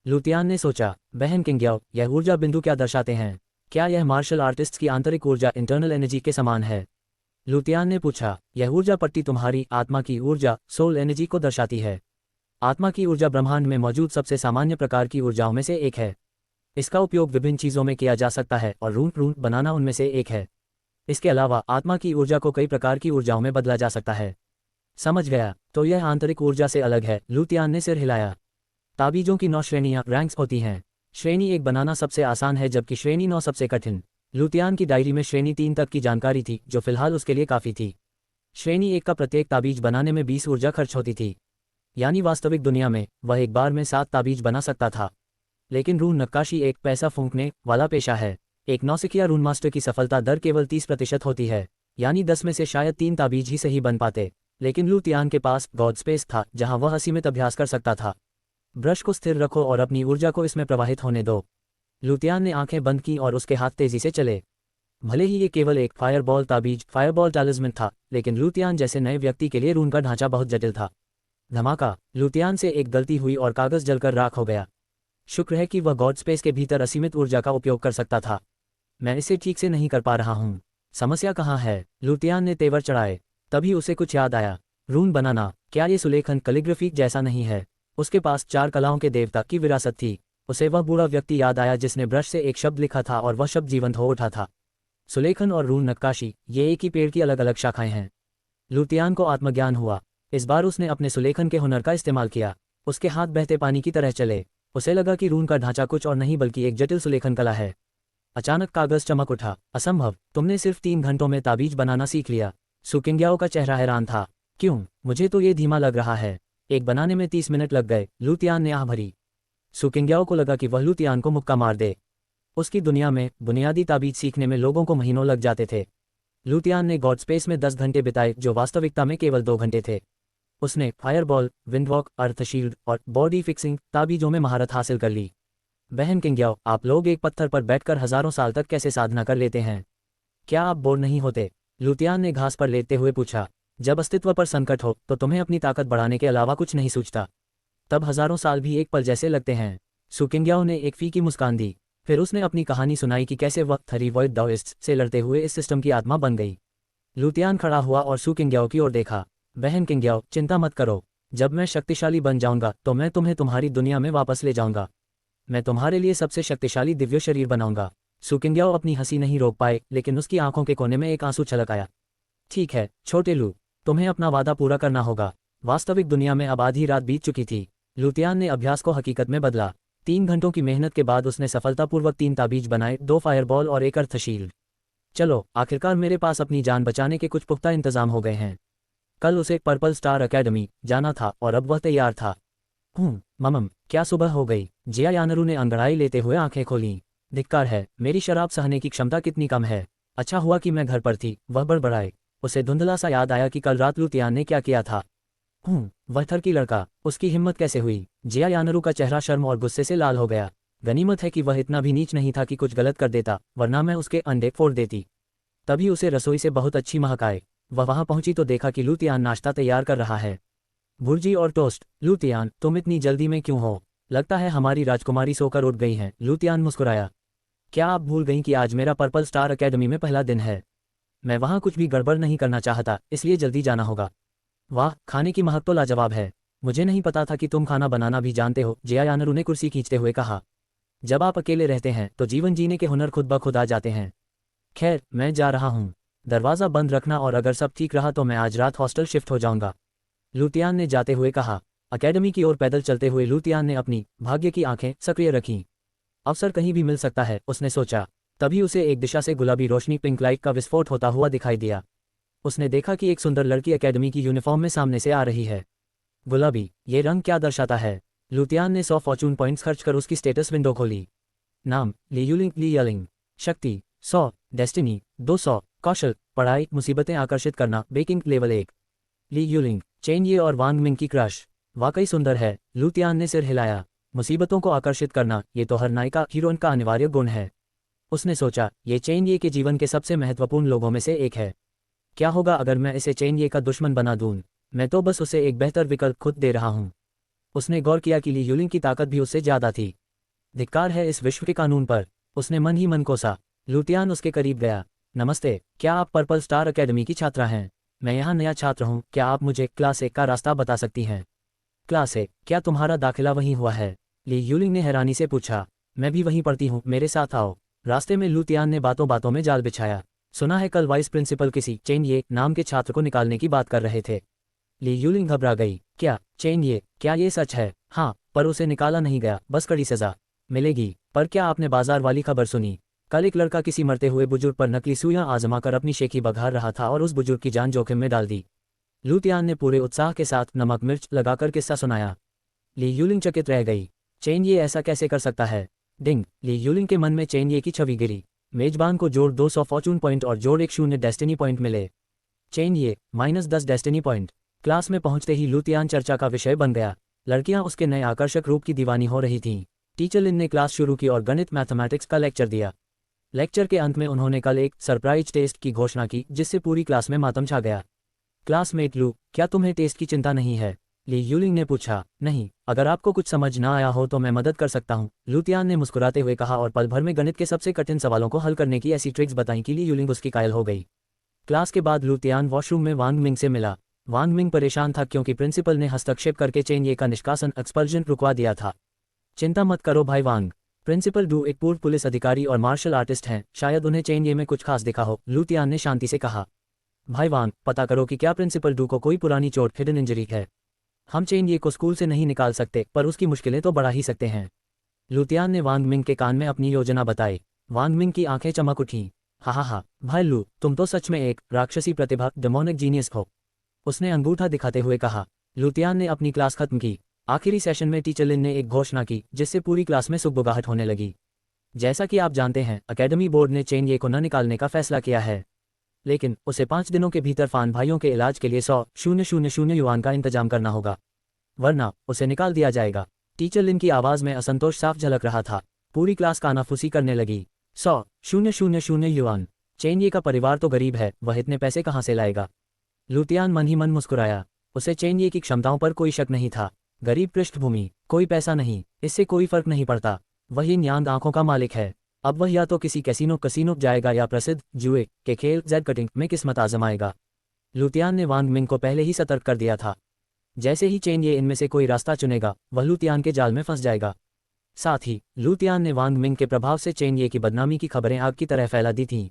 लू तियान ने सोचा। बहन किंग्याओ, यह ऊर्जा बिंदु क्या दर्शाते हैं? क्या यह मार्शल आर्टिस्ट की आंतरिक ऊर्जा इंटरनल एनर्जी के समान है? लू तियान ने पूछा। यह ऊर्जा पट्टी तुम्हारी आत्मा की ऊर्जा सोल एनर्जी को दर्शाती है। आत्मा की ऊर्जा ब्रह्मांड में मौजूद सबसे सामान्य प्रकार की ऊर्जाओं में से एक है। इसका उपयोग विभिन्न चीज़ों में किया जा सकता है और रून बनाना उनमें से एक है। इसके अलावा आत्मा की ऊर्जा को कई प्रकार की ऊर्जाओं में बदला जा सकता है। समझ गया, तो यह आंतरिक ऊर्जा से अलग है। लू तियान ने सिर हिलाया। ताबीजों की 9 श्रेणियां रैंक्स होती हैं। श्रेणी 1 बनाना सबसे आसान है, जबकि श्रेणी 9 सबसे कठिन। लू तियान की डायरी में श्रेणी 3 तक की जानकारी थी, जो फिलहाल उसके लिए काफ़ी थी। श्रेणी 1 का प्रत्येक ताबीज बनाने में 20 ऊर्जा खर्च होती थी। यानी वास्तविक दुनिया में वह एक बार में 7 ताबीज बना सकता था। लेकिन रून नक्काशी एक पैसा फूंकने वाला पेशा है। एक नौसिखिया रून मास्टर की सफलता दर केवल 30% होती है, यानी 10 में से शायद 3 ताबीज ही सही बन पाते। लेकिन लू तियान के पास गॉड स्पेस था, जहां वह असीमित अभ्यास कर सकता था। ब्रश को स्थिर रखो और अपनी ऊर्जा को इसमें प्रवाहित होने दो। लू तियान ने आंखें बंद की और उसके हाथ तेजी से चले। भले ही ये केवल एक फायरबॉल ताबीज फायरबॉल टालिस्मन था, लेकिन लू तियान जैसे नए व्यक्ति के लिए रून का ढांचा बहुत जटिल था। धमाका, लू तियान से एक गलती हुई और कागज जलकर राख हो गया। शुक्र है कि वह गॉड स्पेस के भीतर असीमित ऊर्जा का उपयोग कर सकता था। मैं इसे ठीक से नहीं कर पा रहा हूँ। समस्या कहाँ है? लू तियान ने तेवर चढ़ाए। तभी उसे कुछ याद आया। रून बनाना, क्या ये सुलेखन कैलिग्राफी जैसा नहीं है? उसके पास 4 कलाओं के देवता की विरासत थी। उसे वह बूढ़ा व्यक्ति याद आया जिसने ब्रश से एक शब्द लिखा था और वह शब्द जीवंत हो उठा था। सुलेखन और रून नक्काशी, ये एक ही पेड़ की अलग अलग शाखाएं हैं। लू तियान को आत्मज्ञान हुआ। इस बार उसने अपने सुलेखन के हुनर का इस्तेमाल किया। उसके हाथ बहते पानी की तरह चले। उसे लगा कि रून का ढांचा कुछ और नहीं बल्कि एक जटिल सुलेखन कला है। अचानक कागज चमक उठा। असंभव, तुमने सिर्फ 3 घंटों में ताबीज बनाना सीख लिया। सु किंग्याओ का चेहरा हैरान था। क्यों? मुझे तो ये धीमा लग रहा है। एक बनाने में 30 मिनट लग गए। लू तियान ने आह भरी। सु किंग्याओ को लगा कि वह लू तियान को मुक्का मार दे। उसकी दुनिया में बुनियादी ताबीज सीखने में लोगों को महीनों लग जाते थे। लू तियान ने गॉड स्पेस में 10 घंटे बिताए, जो वास्तविकता में केवल 2 घंटे थे। उसने फायरबॉल, विंडवॉक, अर्थशील्ड और बॉडी फिक्सिंग ताबीजों में महारत हासिल कर ली। बहन किंग्याओ, आप लोग एक पत्थर पर बैठकर हजारों साल तक कैसे साधना कर लेते हैं? क्या आप बोर नहीं होते? लू तियान ने घास पर लेटते हुए पूछा। जब अस्तित्व पर संकट हो तो तुम्हें अपनी ताकत बढ़ाने के अलावा कुछ नहीं सूझता। तब हजारों साल भी एक पल जैसे लगते हैं। सु किंग्याओ ने एक फीकी मुस्कान दी। फिर उसने अपनी कहानी सुनाई कि कैसे वह थरीवॉइड डाओइस्ट से लड़ते हुए इस सिस्टम की आत्मा बन गई। लू तियान खड़ा हुआ और सु किंग्याओ की ओर देखा। बहन किंग्याओ, चिंता मत करो। जब मैं शक्तिशाली बन जाऊंगा तो मैं तुम्हें तुम्हारी दुनिया में वापस ले जाऊंगा। मैं तुम्हारे लिए सबसे शक्तिशाली दिव्य शरीर बनाऊंगा। सुकिंग्याओ अपनी हंसी नहीं रोक पाए, लेकिन उसकी आंखों के कोने में एक आंसू छलक आया। ठीक है छोटे लू, तुम्हें अपना वादा पूरा करना होगा। वास्तविक दुनिया में अब आधी रात बीत चुकी थी। लुतियान ने अभ्यास को हकीकत में बदला। 3 घंटों की मेहनत के बाद उसने सफलतापूर्वक 3 ताबीज बनाए, 2 फायरबॉल और एक अर्थशील्ड। चलो आखिरकार मेरे पास अपनी जान बचाने के कुछ पुख्ता इंतजाम हो गए हैं। कल उसे पर्पल स्टार एकेडमी जाना था और अब वह तैयार था। ममम, क्या सुबह हो गई? जिया यानरू ने अंगड़ाई लेते हुए आंखें खोलीं। धिक्कार है, मेरी शराब सहने की क्षमता कितनी कम है। अच्छा हुआ कि मैं घर पर थी, वह बड़बड़ाए। उसे धुंधला सा याद आया कि कल रात लुतियान ने क्या किया था। वह थरकी लड़का, उसकी हिम्मत कैसे हुई? जिया यानरू का चेहरा शर्म और गुस्से से लाल हो गया। गनीमत है कि वह इतना भी नीच नहीं था कि कुछ गलत कर देता, वरना मैं उसके अंडे फोड़ देती। तभी उसे रसोई से बहुत अच्छी महक आए। वह वहां पहुंची तो देखा कि लुतियान नाश्ता तैयार कर रहा है, भुर्जी और टोस्ट। लुतियान, तुम इतनी जल्दी में क्यों हो? लगता है हमारी राजकुमारी सोकर उठ गई हैं। लुतियान मुस्कुराया। क्या आप भूल गईं कि आज मेरा पर्पल स्टार एकेडमी में पहला दिन है? मैं वहां कुछ भी गड़बड़ नहीं करना चाहता, इसलिए जल्दी जाना होगा। वाह, खाने की महक तो लाजवाब है। मुझे नहीं पता था कि तुम खाना बनाना भी जानते हो, जिया यानरू ने कुर्सी खींचते हुए कहा। जब आप अकेले रहते हैं तो जीवन जीने के हुनर खुद ब खुद आ जाते हैं। खैर, मैं जा रहा हूँ। दरवाज़ा बंद रखना और अगर सब ठीक रहा तो मैं आज रात हॉस्टल शिफ्ट हो जाऊंगा, लुतियान ने जाते हुए कहा। अकेडमी की ओर पैदल चलते हुए लुतियान ने अपनी भाग्य की आंखें सक्रिय रखीं। अवसर कहीं भी मिल सकता है, उसने सोचा। तभी उसे एक दिशा से गुलाबी रोशनी पिंक लाइट का विस्फोट होता हुआ दिखाई दिया। उसने देखा कि एक सुंदर लड़की अकेडमी की यूनिफॉर्म में सामने से आ रही है। गुलाबी, ये रंग क्या दर्शाता है? लुतियान ने 100 फॉर्चून पॉइंट्स खर्च कर उसकी स्टेटस विंडो खोली। नाम ली यलिंग। शक्ति 100, डेस्टिनी 200, कौशल पढ़ाई मुसीबतें आकर्षित करना, बेकिंग लेवल 1। ली यूलिंग, चेन ये और वांग मिंग की क्रश। वाकई सुंदर है, लुतियान ने सिर हिलाया। मुसीबतों को आकर्षित करना, ये तो हर नायिका हीरोइन का अनिवार्य गुण है। उसने सोचा, ये चेन ये के जीवन के सबसे महत्वपूर्ण लोगों में से एक है। क्या होगा अगर मैं इसे चेन ये का दुश्मन बना दूं? मैं तो बस उसे एक बेहतर विकल्प खुद दे रहा हूं। उसने गौर किया कि ली यूलिंग की ताकत भी उससे ज्यादा थी। धिक्कार है इस विश्व के कानून पर, उसने मन ही मन कोसा। लुतियान उसके करीब गया। नमस्ते, क्या आप पर्पल स्टार एकेडमी की छात्रा हैं? मैं यहाँ नया छात्र हूँ, क्या आप मुझे क्लास 1 का रास्ता बता सकती हैं? क्लास 1? क्या तुम्हारा दाखिला वहीं हुआ है? ली यूलिंग ने हैरानी से पूछा। मैं भी वहीं पढ़ती हूँ, मेरे साथ आओ। रास्ते में लुतियान ने बातों बातों में जाल बिछाया। सुना है कल वाइस प्रिंसिपल किसी चेन ये नाम के छात्र को निकालने की बात कर रहे थे। ली यूलिंग घबरा गई। क्या चेन ये, क्या ये सच है? हाँ, पर उसे निकाला नहीं गया, बस कड़ी सजा मिलेगी। पर क्या आपने बाजार वाली खबर सुनी? कल एक लड़का किसी मरते हुए बुजुर्ग पर नकली सुइयां आजमा कर अपनी शेखी बघार रहा था और उस बुजुर्ग की जान जोखिम में डाल दी। लुतियान ने पूरे उत्साह के साथ नमक मिर्च लगाकर किस्सा सुनाया। ली यूलिंग चकित रह गई। चेन ये ऐसा कैसे कर सकता है? डिंग, ली यूलिंग के मन में चेन ये की छवि गिरी। मेजबान को जोड़ 200 फॉर्चून पॉइंट और जोड़ 1 शून्य डेस्टिनी पॉइंट मिले। चेन ये -10 डेस्टिनी पॉइंट। क्लास में पहुंचते ही लुतियान चर्चा का विषय बन गया। लड़कियां उसके नए आकर्षक रूप की दीवानी हो रही थीं। टीचर लिन ने क्लास शुरू की और गणित मैथमेटिक्स का लेक्चर दिया। लेक्चर के अंत में उन्होंने कल एक सरप्राइज टेस्ट की घोषणा की, जिससे पूरी क्लास में मातम छा गया। क्लासमेट लू, क्या तुम्हें टेस्ट की चिंता नहीं है? ली यूलिंग ने पूछा। नहीं, अगर आपको कुछ समझ ना आया हो तो मैं मदद कर सकता हूँ, लुतियान ने मुस्कुराते हुए कहा और पल भर में गणित के सबसे कठिन सवालों को हल करने की ऐसी ट्रिक्स बताई कि ली यूलिंग उसकी कायल हो गई। क्लास के बाद लुतियान वॉशरूम में वांग मिंग से मिला। वांग मिंग परेशान था क्योंकि प्रिंसिपल ने हस्तक्षेप करके चेन ये का निष्कासन एक्सपल्जन रुकवा दिया था। चिंता मत करो भाई वांग, प्रिंसिपल डू एक पूर्व पुलिस अधिकारी और मार्शल आर्टिस्ट हैं, शायद उन्हें चेन ये में कुछ खास दिखा हो, लुतियान ने शांति से कहा। भाई वांग, पता करो कि क्या प्रिंसिपल डू को कोई पुरानी चोट हिडन इंजरी है। हम चेन ये को स्कूल से नहीं निकाल सकते, पर उसकी मुश्किलें तो बढ़ा ही सकते हैं। लुतियान ने वांग मिंग के कान में अपनी योजना बताई। वांग मिंग की आंखें चमक उठीं। हा, भाई लू, तुम तो सच में एक राक्षसी प्रतिभा डेमोनिक जीनियस हो, उसने अंगूठा दिखाते हुए कहा। लुतियान ने अपनी क्लास खत्म की। आखिरी सेशन में टीचर लिन ने एक घोषणा की, जिससे पूरी क्लास में सुगबुगाहट होने लगी। जैसा कि आप जानते हैं, अकेडमी बोर्ड ने चेन ये को न निकालने का फैसला किया है, लेकिन उसे 5 दिनों के भीतर फान भाइयों के इलाज के लिए 100,000 युआन का इंतजाम करना होगा, वरना उसे निकाल दिया जाएगा। टीचर लिन की आवाज़ में असंतोष साफ झलक रहा था। पूरी क्लास कानाफूसी करने लगी। 100,000 युआन। चेन ये का परिवार तो गरीब है, वह इतने पैसे कहाँ से लाएगा? लुतियान मन ही मन मुस्कुराया। उसे चेन ये की क्षमताओं पर कोई शक नहीं था। गरीब पृष्ठभूमि, कोई पैसा नहीं, इससे कोई फर्क नहीं पड़ता। वही न्यान्द आंखों का मालिक है। अब वह या तो किसी कसीनो जाएगा या प्रसिद्ध जुए के खेल जेड कटिंग में किस्मत आजमाएगा। लुतियान ने वांग मिंग को पहले ही सतर्क कर दिया था। जैसे ही चेन ये इनमें से कोई रास्ता चुनेगा वह लूतियान के जाल में फंस जाएगा। साथ ही लूतियान ने वांग मिंग के प्रभाव से चेन ये की बदनामी की खबरें आग की तरह फैला दी थीं।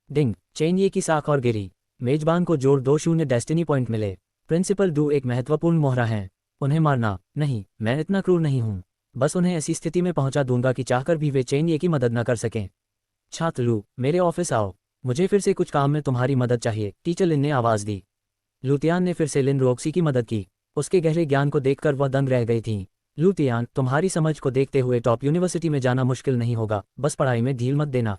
डिंग, चेन ये की साख और गिरी। मेजबान को जोड़ 2-0 डेस्टिनी पॉइंट मिले। प्रिंसिपल डू एक महत्वपूर्ण मोहरा हैं। उन्हें मारना नहीं, मैं इतना क्रूर नहीं हूँ। बस उन्हें ऐसी स्थिति में पहुंचा दूंगा कि चाहकर भी वे चेन ये की मदद न कर सकें। छात्र लू, मेरे ऑफिस आओ, मुझे फिर से कुछ काम में तुम्हारी मदद चाहिए, टीचर लिन ने आवाज़ दी। लूतियान ने फिर से लिन रोक्सी की मदद की। उसके गहरे ज्ञान को देखकर वह दंग रह गई थी। लूतियान, तुम्हारी समझ को देखते हुए टॉप यूनिवर्सिटी में जाना मुश्किल नहीं होगा, बस पढ़ाई में ढील मत देना।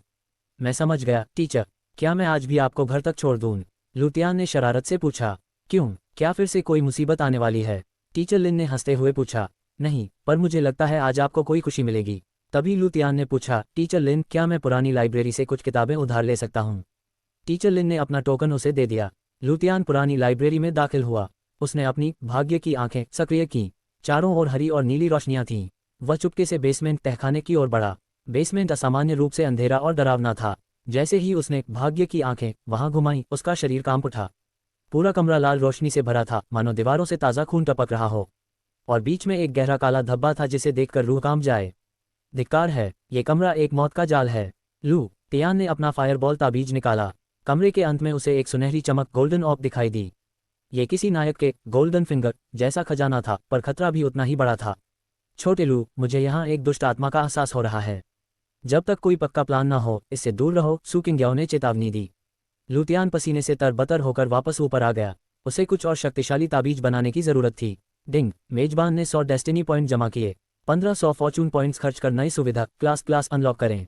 मैं समझ गया टीचर। क्या मैं आज भी आपको घर तक छोड़ दूँ? लूतियान ने शरारत से पूछा। क्यों, क्या फिर से कोई मुसीबत आने वाली है? टीचर लिन ने हंसते हुए पूछा। नहीं, पर मुझे लगता है आज आपको कोई खुशी मिलेगी। तभी लूतियान ने पूछा, टीचर लिन, क्या मैं पुरानी लाइब्रेरी से कुछ किताबें उधार ले सकता हूँ? टीचर लिन ने अपना टोकन उसे दे दिया। लूतियान पुरानी लाइब्रेरी में दाखिल हुआ। उसने अपनी भाग्य की आंखें सक्रिय की। चारों ओर हरी और नीली रोशनियां थीं। वह चुपके से बेसमेंट तहखाने की ओर बढ़ा। बेसमेंट असामान्य रूप से अंधेरा और डरावना था। जैसे ही उसने भाग्य की आंखें वहां घुमाईं, उसका शरीर कांप उठा। पूरा कमरा लाल रोशनी से भरा था, मानो दीवारों से ताज़ा खून टपक रहा हो। और बीच में एक गहरा काला धब्बा था जिसे देखकर रूह कांप जाए। धिक्कार है, ये कमरा एक मौत का जाल है। लू तियान ने अपना फायरबॉल ताबीज निकाला। कमरे के अंत में उसे एक सुनहरी चमक गोल्डन ऑप दिखाई दी। ये किसी नायक के गोल्डन फिंगर जैसा खजाना था, पर खतरा भी उतना ही बड़ा था। छोटे लू, मुझे यहाँ एक दुष्ट आत्मा का एहसास हो रहा है। जब तक कोई पक्का प्लान ना हो, इससे दूर रहो, सू किंग्याओ ने चेतावनी दी। लूतियान पसीने से तरबतर होकर वापस ऊपर आ गया। उसे कुछ और शक्तिशाली ताबीज बनाने की जरूरत थी। डिंग, मेजबान ने 100 डेस्टिनी पॉइंट जमा किए। 1500 फॉर्चून पॉइंट्स खर्च कर नई सुविधा क्लास अनलॉक करें।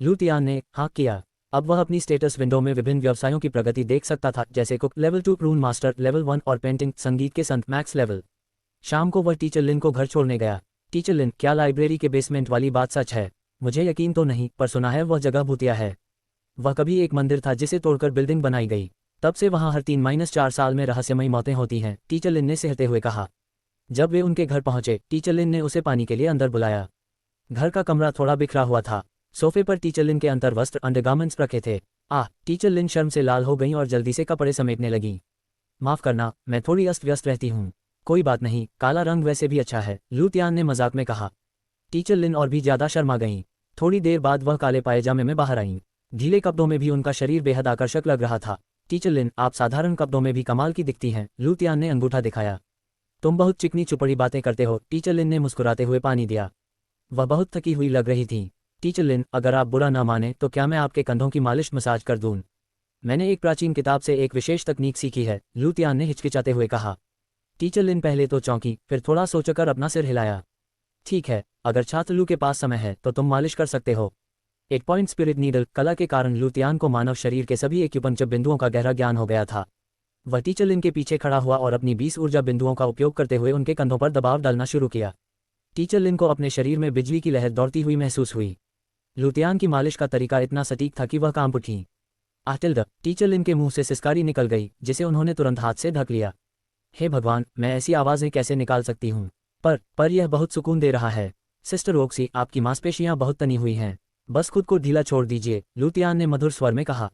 लूतियान ने हाँ किया। अब वह अपनी स्टेटस विंडो में विभिन्न व्यवसायों की प्रगति देख सकता था, जैसे कुक लेवल 2, रून मास्टर लेवल 1 और पेंटिंग संगीत के संत मैक्स लेवल। शाम को वह टीचर लिन को घर छोड़ने गया। टीचर लिन, क्या लाइब्रेरी के बेसमेंट वाली बात सच है? मुझे यकीन तो नहीं, पर सुना है वह जगह भूतिया है। वह कभी एक मंदिर था जिसे तोड़कर बिल्डिंग बनाई गई। तब से वहां हर 3-4 साल में रहस्यमयी मौतें होती हैं, टीचर लिन ने सहते हुए कहा। जब वे उनके घर पहुंचे, टीचर लिन ने उसे पानी के लिए अंदर बुलाया। घर का कमरा थोड़ा बिखरा हुआ था। सोफे पर टीचर लिन के अंतर्वस्त्र अंडरगार्मेंट्स रखे थे। टीचर लिन शर्म से लाल हो गई और जल्दी से कपड़े समेटने लगी। माफ करना, मैं थोड़ी अस्त व्यस्त रहती हूँ। कोई बात नहीं, काला रंग वैसे भी अच्छा है, लूतियान ने मजाक में कहा। टीचर लिन और भी ज्यादा शर्मा गईं। थोड़ी देर बाद वह काले पायजामे में बाहर आईं। ढीले कपड़ों में भी उनका शरीर बेहद आकर्षक लग रहा था। टीचर लिन, आप साधारण कपड़ों में भी कमाल की दिखती हैं, लूतियान ने अंगूठा दिखाया। तुम बहुत चिकनी चुपड़ी बातें करते हो, टीचर लिन ने मुस्कुराते हुए पानी दिया। वह बहुत थकी हुई लग रही थी। टीचर लिन, अगर आप बुरा ना माने तो क्या मैं आपके कंधों की मालिश मसाज कर दूं? मैंने एक प्राचीन किताब से एक विशेष तकनीक सीखी है, लूतियान ने हिचकिचाते हुए कहा। टीचर लिन पहले तो चौंकी, फिर थोड़ा सोचकर अपना सिर हिलाया। ठीक है, अगर छात्र लू के पास समय है तो तुम मालिश कर सकते हो। 8 पॉइंट स्पिरिट नीडल कला के कारण लूतियान को मानव शरीर के सभी एक्यूपंक्चर बिंदुओं का गहरा ज्ञान हो गया था। वह टीचर लिन के पीछे खड़ा हुआ और अपनी 20 ऊर्जा बिंदुओं का उपयोग करते हुए उनके कंधों पर दबाव डालना शुरू किया। टीचर लिन को अपने शरीर में बिजली की लहर दौड़ती हुई महसूस हुई। लूतियान की मालिश का तरीका इतना सटीक था कि वह कांप उठी। आटिल्ड, टीचर लिन के मुंह से सिसकारी निकल गई, जिसे उन्होंने तुरंत हाथ से ढक लिया। हे भगवान, मैं ऐसी आवाज़ें कैसे निकाल सकती हूँ? पर यह बहुत सुकून दे रहा है। सिस्टर रोक्सी, आपकी मांसपेशियां बहुत तनी हुई हैं, बस खुद को ढीला छोड़ दीजिए, लूतियान ने मधुर स्वर में कहा।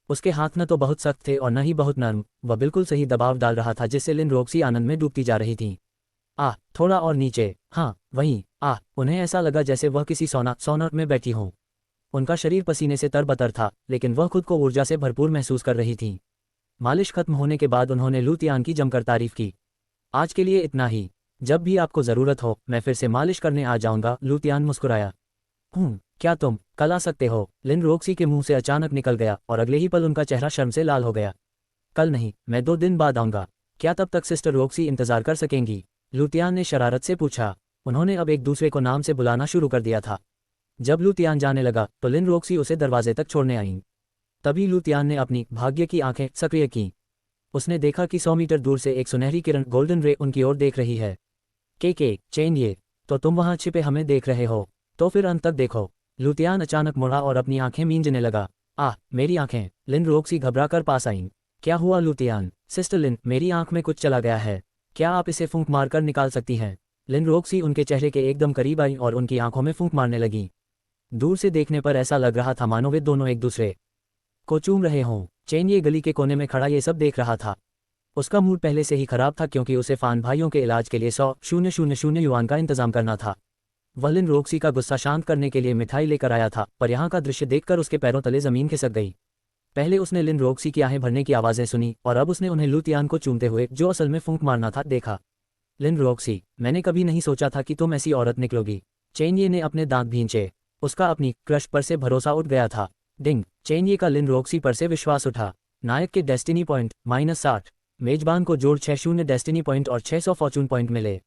उसके हाथ न तो बहुत सख्त थे और न ही बहुत नर्म। वह बिल्कुल सही दबाव डाल रहा था, जिससे लिन रोक्सी आनंद में डूबती जा रही थी। थोड़ा और नीचे, हाँ वहीं। उन्हें ऐसा लगा जैसे वह किसी सोना में बैठी हों। उनका शरीर पसीने से तरबतर था, लेकिन वह खुद को ऊर्जा से भरपूर महसूस कर रही थी। मालिश खत्म होने के बाद उन्होंने लूतियान की जमकर तारीफ की। आज के लिए इतना ही, जब भी आपको ज़रूरत हो मैं फिर से मालिश करने आ जाऊंगा, लूतियान मुस्कुराया। क्या तुम कल आ सकते हो? लिन रोक्सी के मुंह से अचानक निकल गया और अगले ही पल उनका चेहरा शर्म से लाल हो गया। कल नहीं, मैं 2 दिन बाद आऊंगा। क्या तब तक सिस्टर रोक्सी इंतजार कर सकेंगी? लूतियान ने शरारत से पूछा। उन्होंने अब एक दूसरे को नाम से बुलाना शुरू कर दिया था। जब लूतियान जाने लगा तो लिन रोक्सी उसे दरवाजे तक छोड़ने आईं। तभी लूतियान ने अपनी भाग्य की आंखें सक्रिय की। उसने देखा कि 100 मीटर दूर से एक सुनहरी किरण गोल्डन रे उनकी ओर देख रही है। चेन ये, तो तुम वहां छिपे हमें देख रहे हो? तो फिर अंत तक देखो। लूतियान अचानक मुड़ा और अपनी आंखें मींजने लगा। मेरी आंखें, लिन रोक्सी घबरा कर पास आईं। क्या हुआ लूतियान? सिस्टर लिन, मेरी आंख में कुछ चला गया है, क्या आप इसे फूंक मारकर निकाल सकती हैं? लिन रोक्सी उनके चेहरे के एकदम करीब आई और उनकी आंखों में फूंक मारने लगी। दूर से देखने पर ऐसा लग रहा था मानो वे दोनों एक दूसरे को चूम रहे हों। चेन ये गली के कोने में खड़ा ये सब देख रहा था। उसका मूड पहले से ही खराब था क्योंकि उसे फान भाइयों के इलाज के लिए 100,000 युआन का इंतजाम करना था। वह लिन रोक्सी का गुस्सा शांत करने के लिए मिठाई लेकर आया था, पर यहाँ का दृश्य देखकर उसके पैरों तले जमीन खिसक गई। पहले उसने लिन रोक्सी की आहें भरने की आवाज़ें सुनी और अब उसने उन्हें लुतियान को चूमते हुए, जो असल में फूंक मारना था, देखा। लिन रोक्सी, मैंने कभी नहीं सोचा था कि तुम ऐसी औरत निकलोगी। चेनये ने अपने दांत भींचे। उसका अपनी क्रश पर से भरोसा उठ गया था। डिंग, चेनये का लिन रोक्सी पर से विश्वास उठा। नायक के डेस्टिनी पॉइंट -60, मेजबान को जोड़ 60 डेस्टिनी पॉइंट और 600 फॉर्चून पॉइंट मिले।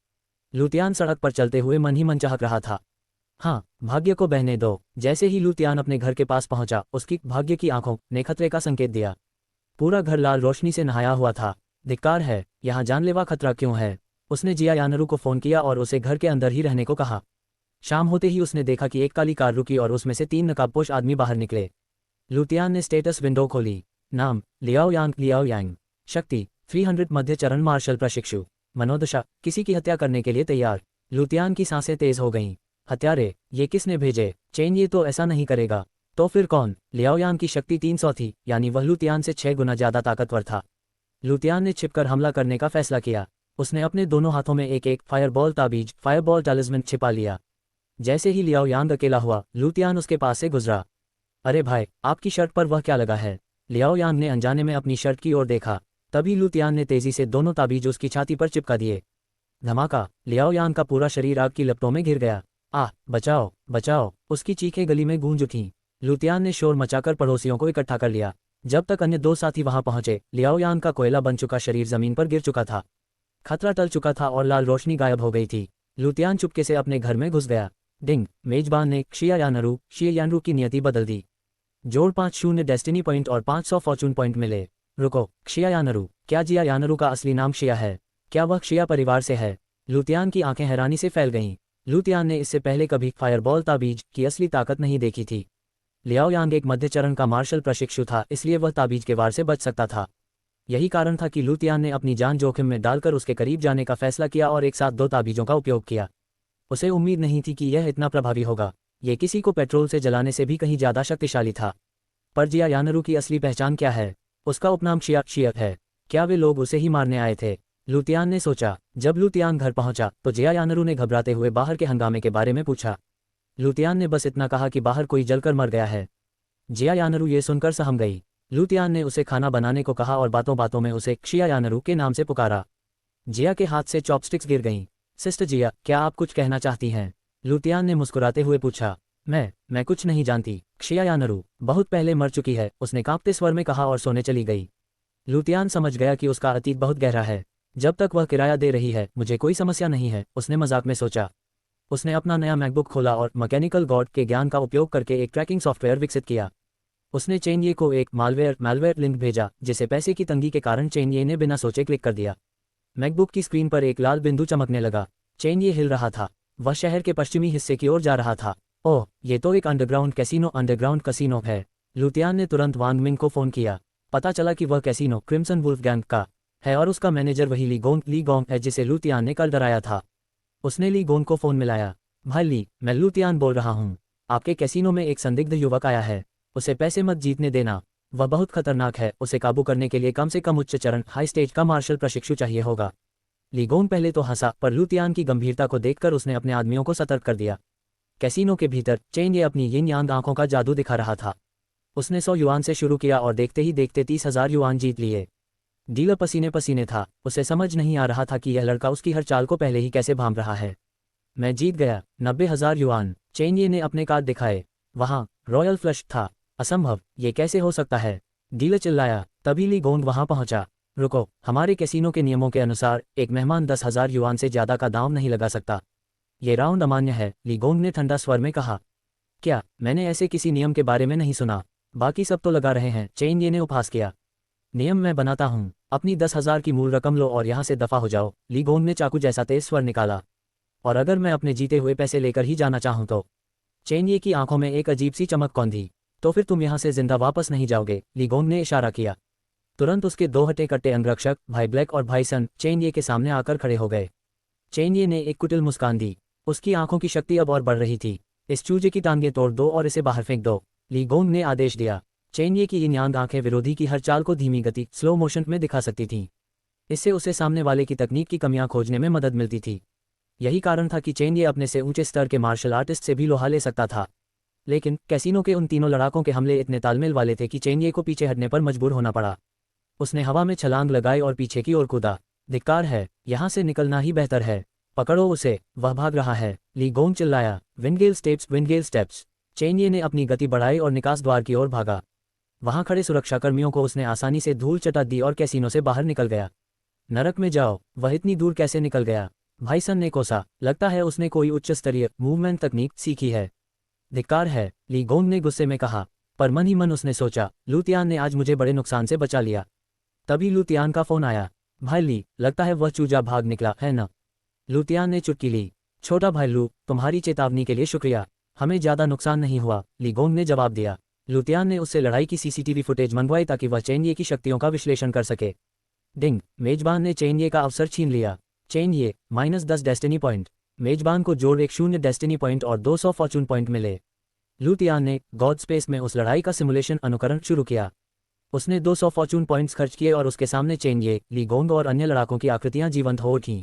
लुतियान सड़क पर चलते हुए मन ही मन चाहक रहा था, हाँ, भाग्य को बहने दो। जैसे ही लुतियान अपने घर के पास पहुंचा, उसकी भाग्य की आंखों ने खतरे का संकेत दिया। पूरा घर लाल रोशनी से नहाया हुआ था। धिक्कार है, यहाँ जानलेवा खतरा क्यों है? उसने जिया यानरू को फोन किया और उसे घर के अंदर ही रहने को कहा। शाम होते ही उसने देखा कि एक काली कार रुकी और उसमें से 3 नकाबपोश आदमी बाहर निकले। लुतियान ने स्टेटस विंडो खोली। नाम लियाओ यांग। शक्ति 300 मध्य चरण मार्शल प्रशिक्षु। मनोदशा किसी की हत्या करने के लिए तैयार। लुतियान की सांसें तेज हो गईं। हत्यारे, ये किसने भेजे? चेनये तो ऐसा नहीं करेगा। तो फिर कौन? लियाओयान की शक्ति 300 थी, यानी वह लुतियान से 6 गुना ज्यादा ताकतवर था। लुतियान ने छिपकर हमला करने का फैसला किया। उसने अपने दोनों हाथों में एक फायरबॉल ताबीज, फायरबॉल टालिस्मन छिपा लिया। जैसे ही लियाओयांग अकेला हुआ, लुतियान उसके पास से गुजरा। अरे भाई, आपकी शर्ट पर वह क्या लगा है? लियाओयांग ने अनजाने में अपनी शर्ट की ओर देखा। तभी लुतियान ने तेजी से दोनों ताबीज उसकी छाती पर चिपका दिए। धमाका, लियाओयांग का पूरा शरीर आग की लपटों में घिर गया। आह, बचाओ बचाओ! उसकी चीखें गली में गूंज उठीं। लुतियान ने शोर मचाकर पड़ोसियों को इकट्ठा कर लिया। जब तक अन्य 2 साथी वहां पहुंचे, लियाओयांग का कोयला बन चुका शरीर जमीन पर गिर चुका था। खतरा टल चुका था और लाल रोशनी गायब हो गई थी। लुतियान चुपके से अपने घर में घुस गया। डिंग, मेजबान ने शिया यानरू की नियति बदल दी। जोड़ 50 डेस्टिनी पॉइंट और 500 फॉर्चून पॉइंट मिले। रुको, शिया यानरू, क्या जिया यानरू का असली नाम शिया है? क्या वह शिया परिवार से है? लुतियान की आंखें हैरानी से फैल गईं। लुतियान ने इससे पहले कभी फायरबॉल ताबीज की असली ताकत नहीं देखी थी। लियाओयांग एक मध्य चरण का मार्शल प्रशिक्षु था, इसलिए वह ताबीज के वार से बच सकता था। यही कारण था कि लुतियान ने अपनी जान जोखिम में डालकर उसके करीब जाने का फैसला किया और एक साथ 2 ताबीजों का उपयोग किया। उसे उम्मीद नहीं थी कि यह इतना प्रभावी होगा। ये किसी को पेट्रोल से जलाने से भी कहीं ज्यादा शक्तिशाली था। पर जिया यानरू की असली पहचान क्या है? उसका उपनाम शिया है। क्या वे लोग उसे ही मारने आए थे? लुतियान ने सोचा। जब लुतियान घर पहुंचा तो जिया यानरू ने घबराते हुए बाहर के हंगामे के बारे में पूछा। लुतियान ने बस इतना कहा कि बाहर कोई जलकर मर गया है। जिया यानरू ये सुनकर सहम गई। लुतियान ने उसे खाना बनाने को कहा और बातों बातों में उसे शिया यानरू के नाम से पुकारा। जिया के हाथ से चॉपस्टिक्स गिर गईं। सिस्टर जिया, क्या आप कुछ कहना चाहती हैं? लुतियान ने मुस्कुराते हुए पूछा। मैं कुछ नहीं जानती। शिया यानरू बहुत पहले मर चुकी है, उसने कांपते स्वर में कहा और सोने चली गई। लुतियान समझ गया कि उसका अतीत बहुत गहरा है। जब तक वह किराया दे रही है, मुझे कोई समस्या नहीं है, उसने मजाक में सोचा। उसने अपना नया मैकबुक खोला और मैकेनिकल गॉड के ज्ञान का उपयोग करके एक ट्रैकिंग सॉफ्टवेयर विकसित किया। उसने चेनये को एक मालवेयर लिंक भेजा, जिसे पैसे की तंगी के कारण चेनये ने बिना सोचे क्लिक कर दिया। मैकबुक की स्क्रीन पर एक लाल बिंदु चमकने लगा। चेनये हिल रहा था। वह शहर के पश्चिमी हिस्से की ओर जा रहा था। ओह, ये तो एक अंडरग्राउंड कैसीनो है। लुतियान ने तुरंत वांग मिंग को फोन किया। पता चला कि वह कैसीनो क्रिम्सन वुल्फ गैंग का है और उसका मैनेजर वही ली गोंग है जिसे लुतियान ने कल डराया था। उसने ली गोंग को फोन मिलाया। भाई ली, मैं लुतियान बोल रहा हूँ। आपके कैसीनो में एक संदिग्ध युवक आया है। उसे पैसे मत जीतने देना। वह बहुत खतरनाक है। उसे काबू करने के लिए कम से कम उच्च चरण हाई स्टेज का मार्शल प्रशिक्षु चाहिए होगा। लीगोंग पहले तो हंसा, पर लुतियान की गंभीरता को देखकर उसने अपने आदमियों को सतर्क कर दिया। कैसीनो के भीतर चेनये अपनी यिन यांग आंखों का जादू दिखा रहा था। उसने 100 युआन से शुरू किया और देखते ही देखते 30,000 युआन जीत लिए। डीलर पसीने पसीने था। उसे समझ नहीं आ रहा था कि यह लड़का उसकी हर चाल को पहले ही कैसे भांप रहा है। मैं जीत गया, 90,000 युआन। चेनये ने अपने कार्ड दिखाए। वहाँ रॉयल फ्लश था। असंभव, ये कैसे हो सकता है? डीलर चिल्लाया। तभी ली गोंग वहां पहुंचा। रुको, हमारे कैसीनो के नियमों के अनुसार एक मेहमान 10,000 युआन से ज्यादा का दाम नहीं लगा सकता। ये राउंड अमान्य है, ली गोंग ने ठंडा स्वर में कहा। क्या? मैंने ऐसे किसी नियम के बारे में नहीं सुना। बाकी सब तो लगा रहे हैं, चेनये ने उपहास किया। नियम मैं बनाता हूँ। अपनी 10,000 की मूल रकम लो और यहाँ से दफा हो जाओ। ली गोंग ने चाकू जैसा तेज स्वर निकाला। और अगर मैं अपने जीते हुए पैसे लेकर ही जाना चाहूँ तो? चेनये की आंखों में एक अजीब सी चमक कौंधी। तो फिर तुम यहाँ से जिंदा वापस नहीं जाओगे, ली गोंग ने इशारा किया। तुरंत उसके 2 हटे कट्टे अंगरक्षक भाई ब्लैक और भाई सन चेनये के सामने आकर खड़े हो गए। चेनये ने एक कुटिल मुस्कान दी। उसकी आंखों की शक्ति अब और बढ़ रही थी। इस चूजे की टांगें तोड़ दो और इसे बाहर फेंक दो, ली गोंग ने आदेश दिया। चेनये की यिन यांग आंखें विरोधी की हर चाल को धीमी गति स्लो मोशन में दिखा सकती थीं। इससे उसे सामने वाले की तकनीक की कमियां खोजने में मदद मिलती थी। यही कारण था कि चेन ये अपने से ऊंचे स्तर के मार्शल आर्टिस्ट से भी लोहा ले सकता था। लेकिन कैसीनो के उन तीनों लड़ाकों के हमले इतने तालमेल वाले थे कि चेन ये को पीछे हटने पर मजबूर होना पड़ा। उसने हवा में छलांग लगाई और पीछे की ओर कूदा। धिक्कार है, यहाँ से निकलना ही बेहतर है। पकड़ो उसे, वह भाग रहा है, ली गोंग चिल्लाया। विंडगेल स्टेप्स, विंडगेल स्टेप्स। चेन ये ने अपनी गति बढ़ाई और निकास द्वार की ओर भागा। वहां खड़े सुरक्षाकर्मियों को उसने आसानी से धूल चटा दी और कैसीनो से बाहर निकल गया। नरक में जाओ, वह इतनी दूर कैसे निकल गया? भाईसन ने कोसा। लगता है उसने कोई उच्च स्तरीय मूवमेंट तकनीक सीखी है। धिक्कार है, ली गोंग ने गुस्से में कहा। पर मन ही मन उसने सोचा, लूतियान ने आज मुझे बड़े नुकसान से बचा लिया। तभी लूतियान का फोन आया। भाई ली, लगता है वह चूजा भाग निकला है न? लूतियान ने चुटकी ली। छोटा भाई लू, तुम्हारी चेतावनी के लिए शुक्रिया, हमें ज्यादा नुकसान नहीं हुआ, ली गोंग ने जवाब दिया। लूतियान ने उससे लड़ाई की सीसीटीवी फुटेज मंगवाई ताकि वह चेन ये की शक्तियों का विश्लेषण कर सके। डिंग, मेजबान ने चेन ये का अवसर छीन लिया। चेन ये -10 डेस्टिनी पॉइंट। मेजबान को जोड़ 1 डेस्टिनी पॉइंट और 200 फॉर्चून पॉइंट मिले। लूतियान ने गॉड स्पेस में उस लड़ाई का सिमुलेशन अनुकरण शुरू किया। उसने 200 फॉर्चून पॉइंट्स खर्च किए और उसके सामने चेन ये, ली गोंग और अन्य लड़ाकों की आकृतियां जीवंत हो उठीं।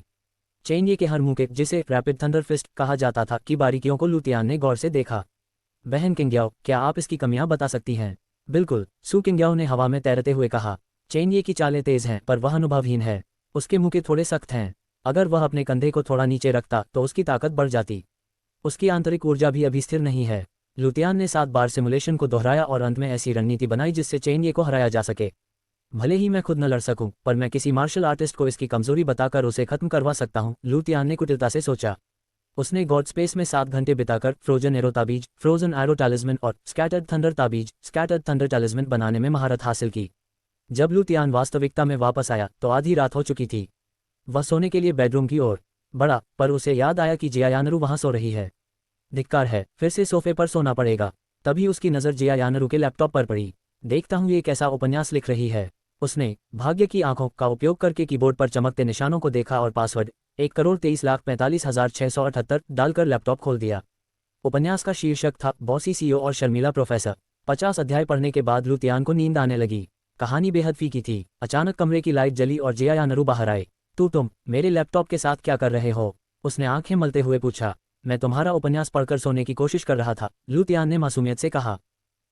चेन ये के हर मुंह के, जिसे रैपिड थंडर फिस्ट कहा जाता था, की बारीकियों को लूतियान ने गौर से देखा। बहन किंग्याओ, क्या आप इसकी कमियां बता सकती हैं? बिल्कुल, सू किंग्याओ ने हवा में तैरते हुए कहा। चेन ये की चालें तेज हैं पर वह अनुभवहीन है। उसके मुंह के थोड़े सख्त हैं। अगर वह अपने कंधे को थोड़ा नीचे रखता तो उसकी ताकत बढ़ जाती। उसकी आंतरिक ऊर्जा भी अभी स्थिर नहीं है। लूतियान ने 7 बार सिमुलेशन को दोहराया और अंत में ऐसी रणनीति बनाई जिससे चेन ये को हराया जा सके। भले ही मैं खुद न लड़ सकूं, पर मैं किसी मार्शल आर्टिस्ट को इसकी कमजोरी बताकर उसे खत्म करवा सकता हूं, लूतियान ने कुटिलता से सोचा। उसने गॉड स्पेस में 7 घंटे बिताकर फ्रोजन एरो ताबीज, फ्रोजन एरो टैलिस्मन और स्कैटर्ड थंडर ताबीज, स्कैटर्ड थंडर टैलिस्मन बनाने में महारत हासिल की। जब लूतियान वास्तविकता में वापस आया तो आधी रात हो चुकी थी। वह सोने के लिए बेडरूम की ओर बढ़ा, पर उसे याद आया कि जिया यानरू वहां सो रही है। धिक्कार है, फिर से सोफे पर सोना पड़ेगा। तभी उसकी नज़र जिया यानरू के लैपटॉप पर पड़ी। देखता हूँ ये कैसा उपन्यास लिख रही है। उसने भाग्य की आंखों का उपयोग करके कीबोर्ड पर चमकते निशानों को देखा और पासवर्ड 1,23,45,678 डालकर लैपटॉप खोल दिया। उपन्यास का शीर्षक था बॉसी सीईओ और शर्मिला प्रोफेसर। 50 अध्याय पढ़ने के बाद लूतियान को नींद आने लगी। कहानी बेहद फीकी थी। अचानक कमरे की लाइट जली और जिया यानरू बाहर आए। तुम मेरे लैपटॉप के साथ क्या कर रहे हो? उसने आंखें मलते हुए पूछा। मैं तुम्हारा उपन्यास पढ़कर सोने की कोशिश कर रहा था, लूतियान ने मासूमियत से कहा।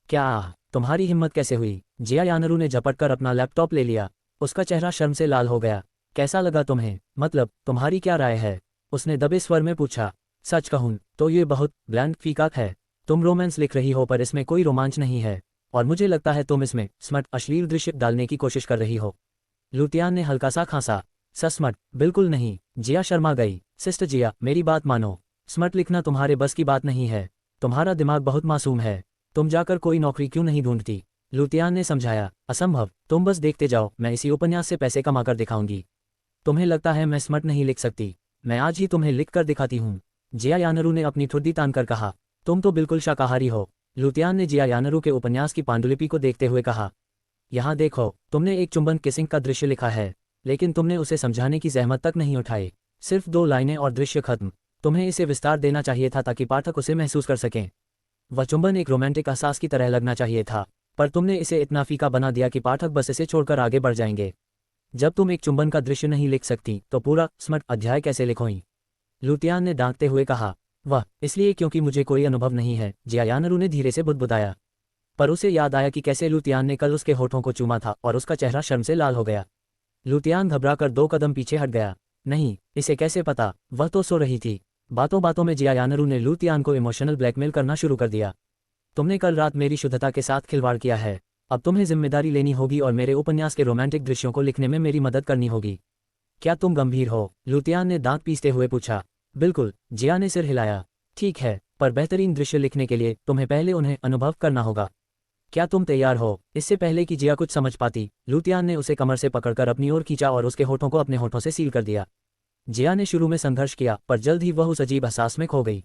क्या तुम्हारी हिम्मत कैसे हुई? जिया यानरू ने झपट कर अपना लैपटॉप ले लिया। उसका चेहरा शर्म से लाल हो गया। कैसा लगा तुम्हें? मतलब तुम्हारी क्या राय है? उसने दबे स्वर में पूछा। सच कहूं तो ये बहुत ब्लैंक फीका है। तुम रोमांस लिख रही हो पर इसमें कोई रोमांच नहीं है, और मुझे लगता है तुम इसमें स्मट अश्लील दृश्य डालने की कोशिश कर रही हो। लूतियान ने हल्का सा खांसा। सस्मट? बिल्कुल नहीं। जिया शर्मा गई। सिस्टर जिया, मेरी बात मानो। स्मट लिखना तुम्हारे बस की बात नहीं है। तुम्हारा दिमाग बहुत मासूम है। तुम जाकर कोई नौकरी क्यों नहीं ढूंढती? लूतियान ने समझाया। असंभव, तुम बस देखते जाओ, मैं इसी उपन्यास से पैसे कमाकर दिखाऊंगी। तुम्हें लगता है मैं स्मट नहीं लिख सकती? मैं आज ही तुम्हें लिख कर दिखाती हूँ। जिया यानरू ने अपनी ठुड्डी तानकर कहा। तुम तो बिल्कुल शाकाहारी हो। लूतियान ने जिया यानरू के उपन्यास की पांडुलिपि को देखते हुए कहा। यहाँ देखो, तुमने एक चुंबन किसिंग का दृश्य लिखा है, लेकिन तुमने उसे समझाने की जहमत तक नहीं उठाई। सिर्फ 2 लाइनें और दृश्य खत्म। तुम्हें इसे विस्तार देना चाहिए था ताकि पाठक उसे महसूस कर सकें। वह चुंबन एक रोमांटिक एहसास की तरह लगना चाहिए था, पर तुमने इसे इतना फीका बना दिया कि पाठक बस इसे छोड़कर आगे बढ़ जाएंगे। जब तुम एक चुंबन का दृश्य नहीं लिख सकती तो पूरा स्मट अध्याय कैसे लिखोई? लूतियान ने डांटते हुए कहा। वह इसलिए क्योंकि मुझे कोई अनुभव नहीं है, जिया यानरू ने धीरे से बुदबुदाया। पर उसे याद आया कि कैसे लूतियान ने कल उसके होठों को चूमा था और उसका चेहरा शर्म से लाल हो गया। लूतियान घबराकर 2 कदम पीछे हट गया। नहीं, इसे कैसे पता? वह तो सो रही थी। बातों बातों में जिया यानरू ने लूतियान को इमोशनल ब्लैकमेल करना शुरू कर दिया। तुमने कल रात मेरी शुद्धता के साथ खिलवाड़ किया है। अब तुम्हें जिम्मेदारी लेनी होगी और मेरे उपन्यास के रोमांटिक दृश्यों को लिखने में मेरी मदद करनी होगी। क्या तुम गंभीर हो? लूतियान ने दांत पीसते हुए पूछा। बिल्कुल, जिया ने सिर हिलाया। ठीक है, पर बेहतरीन दृश्य लिखने के लिए तुम्हें पहले उन्हें अनुभव करना होगा। क्या तुम तैयार हो? इससे पहले कि जिया कुछ समझ पाती, लूतियान ने उसे कमर से पकड़कर अपनी ओर खींचा और उसके होठों को अपने होठों से सील कर दिया। जिया ने शुरू में संघर्ष किया, पर जल्द ही वह उस अजीब एहसास में खो गई।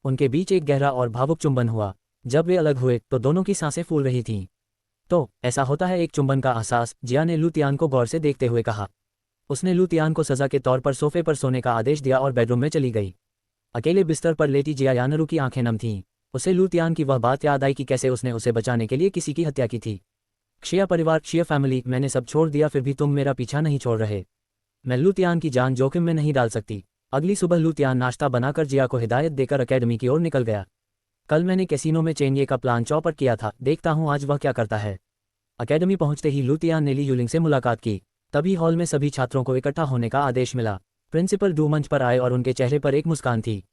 उनके बीच एक गहरा और भावुक चुंबन हुआ। जब वे अलग हुए तो दोनों की सांसें फूल रही थीं। तो ऐसा होता है एक चुंबन का एहसास, जिया ने लूतियान को गौर से देखते हुए कहा। उसने लूतियान को सजा के तौर पर सोफे पर सोने का आदेश दिया और बेडरूम में चली गई। अकेले बिस्तर पर लेटी जिया यानरू की आंखें नम थीं। उसे लूतियान की वह बात याद आई कि कैसे उसने उसे बचाने के लिए किसी की हत्या की थी। क्षिया परिवार, क्षिया फैमिली, मैंने सब छोड़ दिया फिर भी तुम मेरा पीछा नहीं छोड़ रहे। मैं लुतियान की जान जोखिम में नहीं डाल सकती। अगली सुबह लुतियान नाश्ता बनाकर जिया को हिदायत देकर अकेडमी की ओर निकल गया। कल मैंने कैसीनो में चेनये का प्लान चौपट किया था, देखता हूँ आज वह क्या करता है। अकेडमी पहुंचते ही लुतियान ने ली यूलिंग से मुलाकात की। तभी हॉल में सभी छात्रों को इकट्ठा होने का आदेश मिला। प्रिंसिपल डू मंच पर आए और उनके चेहरे पर एक मुस्कान थी।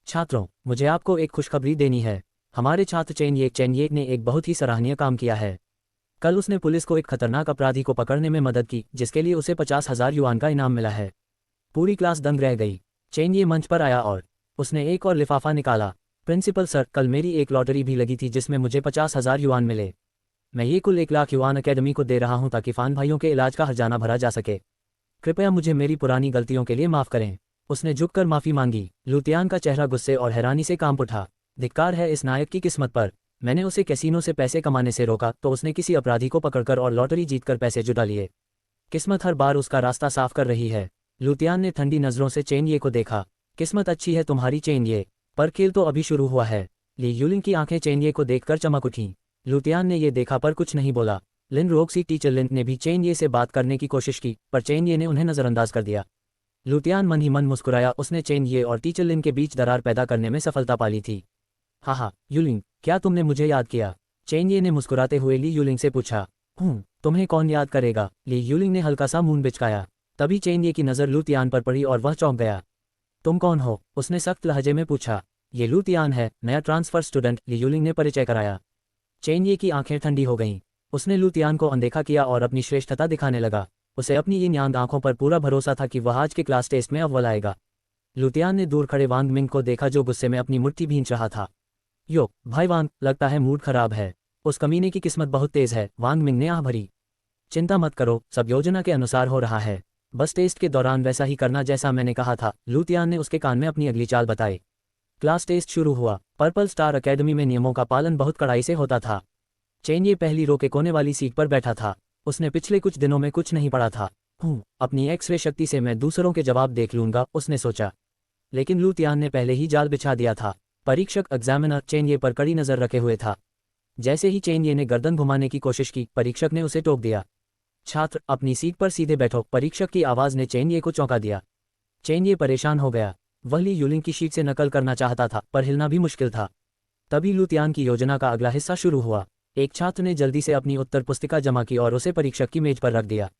छात्रों, मुझे आपको एक खुशखबरी देनी है। हमारे छात्र चेनये ने एक बहुत ही सराहनीय काम किया है। कल उसने पुलिस को एक खतरनाक अपराधी को पकड़ने में मदद की, जिसके लिए उसे 50,000 युआन का इनाम मिला है। पूरी क्लास दंग रह गई। चेनये मंच पर आया और उसने एक और लिफाफा निकाला। प्रिंसिपल सर, कल मेरी एक लॉटरी भी लगी थी जिसमें मुझे 50,000 युआन मिले। मैं ये कुल 1 लाख युआन अकेडमी को दे रहा हूँ ताकि फान भाइयों के इलाज का हर्जाना भरा जा सके। कृपया मुझे मेरी पुरानी गलतियों के लिए माफ़ करें। उसने झुककर माफ़ी मांगी। लुतियान का चेहरा गुस्से और हैरानी से कांप उठा। धिक्कार है इस नायक की किस्मत पर। मैंने उसे कैसीनो से पैसे कमाने से रोका तो उसने किसी अपराधी को पकड़कर और लॉटरी जीतकर पैसे जुटा लिए। किस्मत हर बार उसका रास्ता साफ कर रही है। लुतियान ने ठंडी नज़रों से चेनये को देखा। किस्मत अच्छी है तुम्हारी चेनये, पर खेल तो अभी शुरू हुआ है। ली यूलिंग की आंखें चेनये को देखकर चमक उठीं। लुतियान ने ये देखा पर कुछ नहीं बोला। लिन रोक्सी टीचर लिन ने भी चेनये से बात करने की कोशिश की, पर चेनये ने उन्हें नज़रअंदाज कर दिया। लुतियान मन ही मन मुस्कुराया। उसने चेनये और टीचर लिन के बीच दरार पैदा करने में सफलता पाली थी। हाँ, यूलिंग, क्या तुमने मुझे याद किया? चेनये ने मुस्कुराते हुए ली यूलिंग से पूछा। तुम्हें कौन याद करेगा? ली यूलिंग ने हल्का सा मुंह बिचकाया। तभी चेनये की नज़र लुतियान पर पड़ी और वह चौंक गया। तुम कौन हो? उसने सख्त लहजे में पूछा। ये लुतियान है, नया ट्रांसफर स्टूडेंट, ली यूलिंग ने परिचय कराया। चेनये की आंखें ठंडी हो गईं। उसने लुतियान को अनदेखा किया और अपनी श्रेष्ठता दिखाने लगा। उसे अपनी इन न्यान आंखों पर पूरा भरोसा था कि वह आज के क्लास टेस्ट में अव्वल आएगा। लुतियान ने दूर खड़े वांग मिंग को देखा जो गुस्से में अपनी मुट्ठी भींच रहा था। यो भाई वांग, लगता है मूड खराब है। उस कमीने की किस्मत बहुत तेज है, वांग मिंग ने आह भरी। चिंता मत करो, सब योजना के अनुसार हो रहा है। बस टेस्ट के दौरान वैसा ही करना जैसा मैंने कहा था। लुतियान ने उसके कान में अपनी अगली चाल बताई। क्लास टेस्ट शुरू हुआ। पर्पल स्टार अकेडमी में नियमों का पालन बहुत कड़ाई से होता था। चेनये पहली रो के कोने वाली सीट पर बैठा था। उसने पिछले कुछ दिनों में कुछ नहीं पढ़ा था। अपनी एक्सरे शक्ति से मैं दूसरों के जवाब देख लूंगा, उसने सोचा। लेकिन लुतियान ने पहले ही जाल बिछा दिया था। परीक्षक एग्जामिनर चेनये पर कड़ी नज़र रखे हुए था। जैसे ही चेनये ने गर्दन घुमाने की कोशिश की, परीक्षक ने उसे टोक दिया। छात्र, अपनी सीट पर सीधे बैठो, परीक्षक की आवाज़ ने चेनये को चौंका दिया। चेनये परेशान हो गया। वह ली यूलिंग की शीट से नकल करना चाहता था, पर हिलना भी मुश्किल था। तभी लुतियान की योजना का अगला हिस्सा शुरू हुआ। एक छात्र ने जल्दी से अपनी उत्तर पुस्तिका जमा की और उसे परीक्षक की मेज पर रख दिया।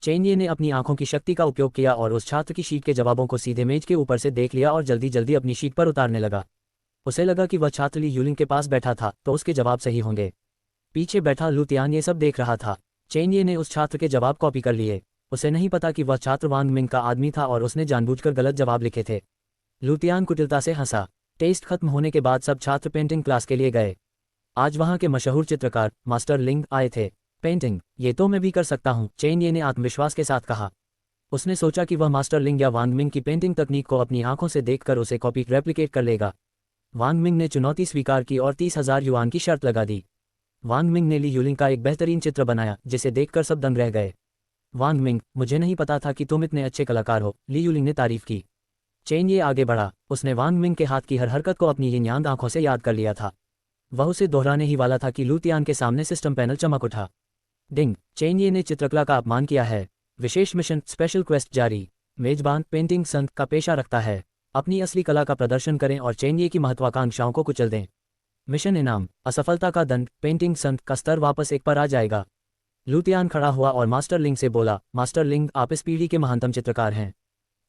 चेनये ने अपनी आंखों की शक्ति का उपयोग किया और उस छात्र की शीट के जवाबों को सीधे मेज के ऊपर से देख लिया और जल्दी जल्दी अपनी शीट पर उतारने लगा। उसे लगा कि वह छात्र ली यूलिंग के पास बैठा था तो उसके जवाब सही होंगे। पीछे बैठा लुतियान ये सब देख रहा था। चेनये ने उस छात्र के जवाब कॉपी कर लिए। उसे नहीं पता कि वह छात्र वांग मिंग का आदमी था और उसने जानबूझकर गलत जवाब लिखे थे। लुतियान कुटिलता से हंसा। टेस्ट खत्म होने के बाद सब छात्र पेंटिंग क्लास के लिए गए। आज वहां के मशहूर चित्रकार मास्टर लिंग आए थे। पेंटिंग, ये तो मैं भी कर सकता हूँ, चेनये ने आत्मविश्वास के साथ कहा। उसने सोचा कि वह मास्टर लिंग या वांग मिंग की पेंटिंग तकनीक को अपनी आंखों से देखकर उसे कॉपी रेप्लिकेट कर लेगा। वांग मिंग ने चुनौती स्वीकार की और 30,000 युआन की शर्त लगा दी। वांग मिंग ने ली यूलिंग का एक बेहतरीन चित्र बनाया जिसे देखकर सब दंग रह गए। वांग मिंग, मुझे नहीं पता था कि तुम इतने अच्छे कलाकार हो, ली यूलिंग ने तारीफ की। चेनये आगे बढ़ा। उसने वांग मिंग के हाथ की हर हरकत को अपनी yin yang आंखों से याद कर लिया था। वह उसे दोहराने ही वाला था कि लुतियान के सामने सिस्टम पैनल चमक उठा। डिंग, चेनये ने चित्रकला का अपमान किया है। विशेष मिशन स्पेशल क्वेस्ट जारी। मेजबान पेंटिंग संत का पेशा रखता है। अपनी असली कला का प्रदर्शन करें और चेनये की महत्वाकांक्षाओं को कुचल दें। मिशन इनाम, असफलता का दंड, पेंटिंग संत का स्तर वापस 1 पर आ जाएगा। लुतियान खड़ा हुआ और मास्टर लिंग से बोला, मास्टर लिंग, आप इस पीढ़ी के महानतम चित्रकार हैं।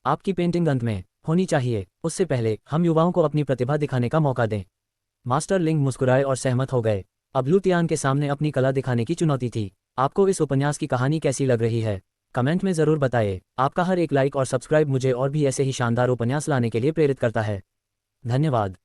आपकी पेंटिंग अंत में होनी चाहिए, उससे पहले हम युवाओं को अपनी प्रतिभा दिखाने का मौका दें। मास्टर लिंग मुस्कुराए और सहमत हो गए। अब लुतियान के सामने अपनी कला दिखाने की चुनौती थी। आपको इस उपन्यास की कहानी कैसी लग रही है? कमेंट में ज़रूर बताइए। आपका हर एक लाइक और सब्सक्राइब मुझे और भी ऐसे ही शानदार उपन्यास लाने के लिए प्रेरित करता है। धन्यवाद।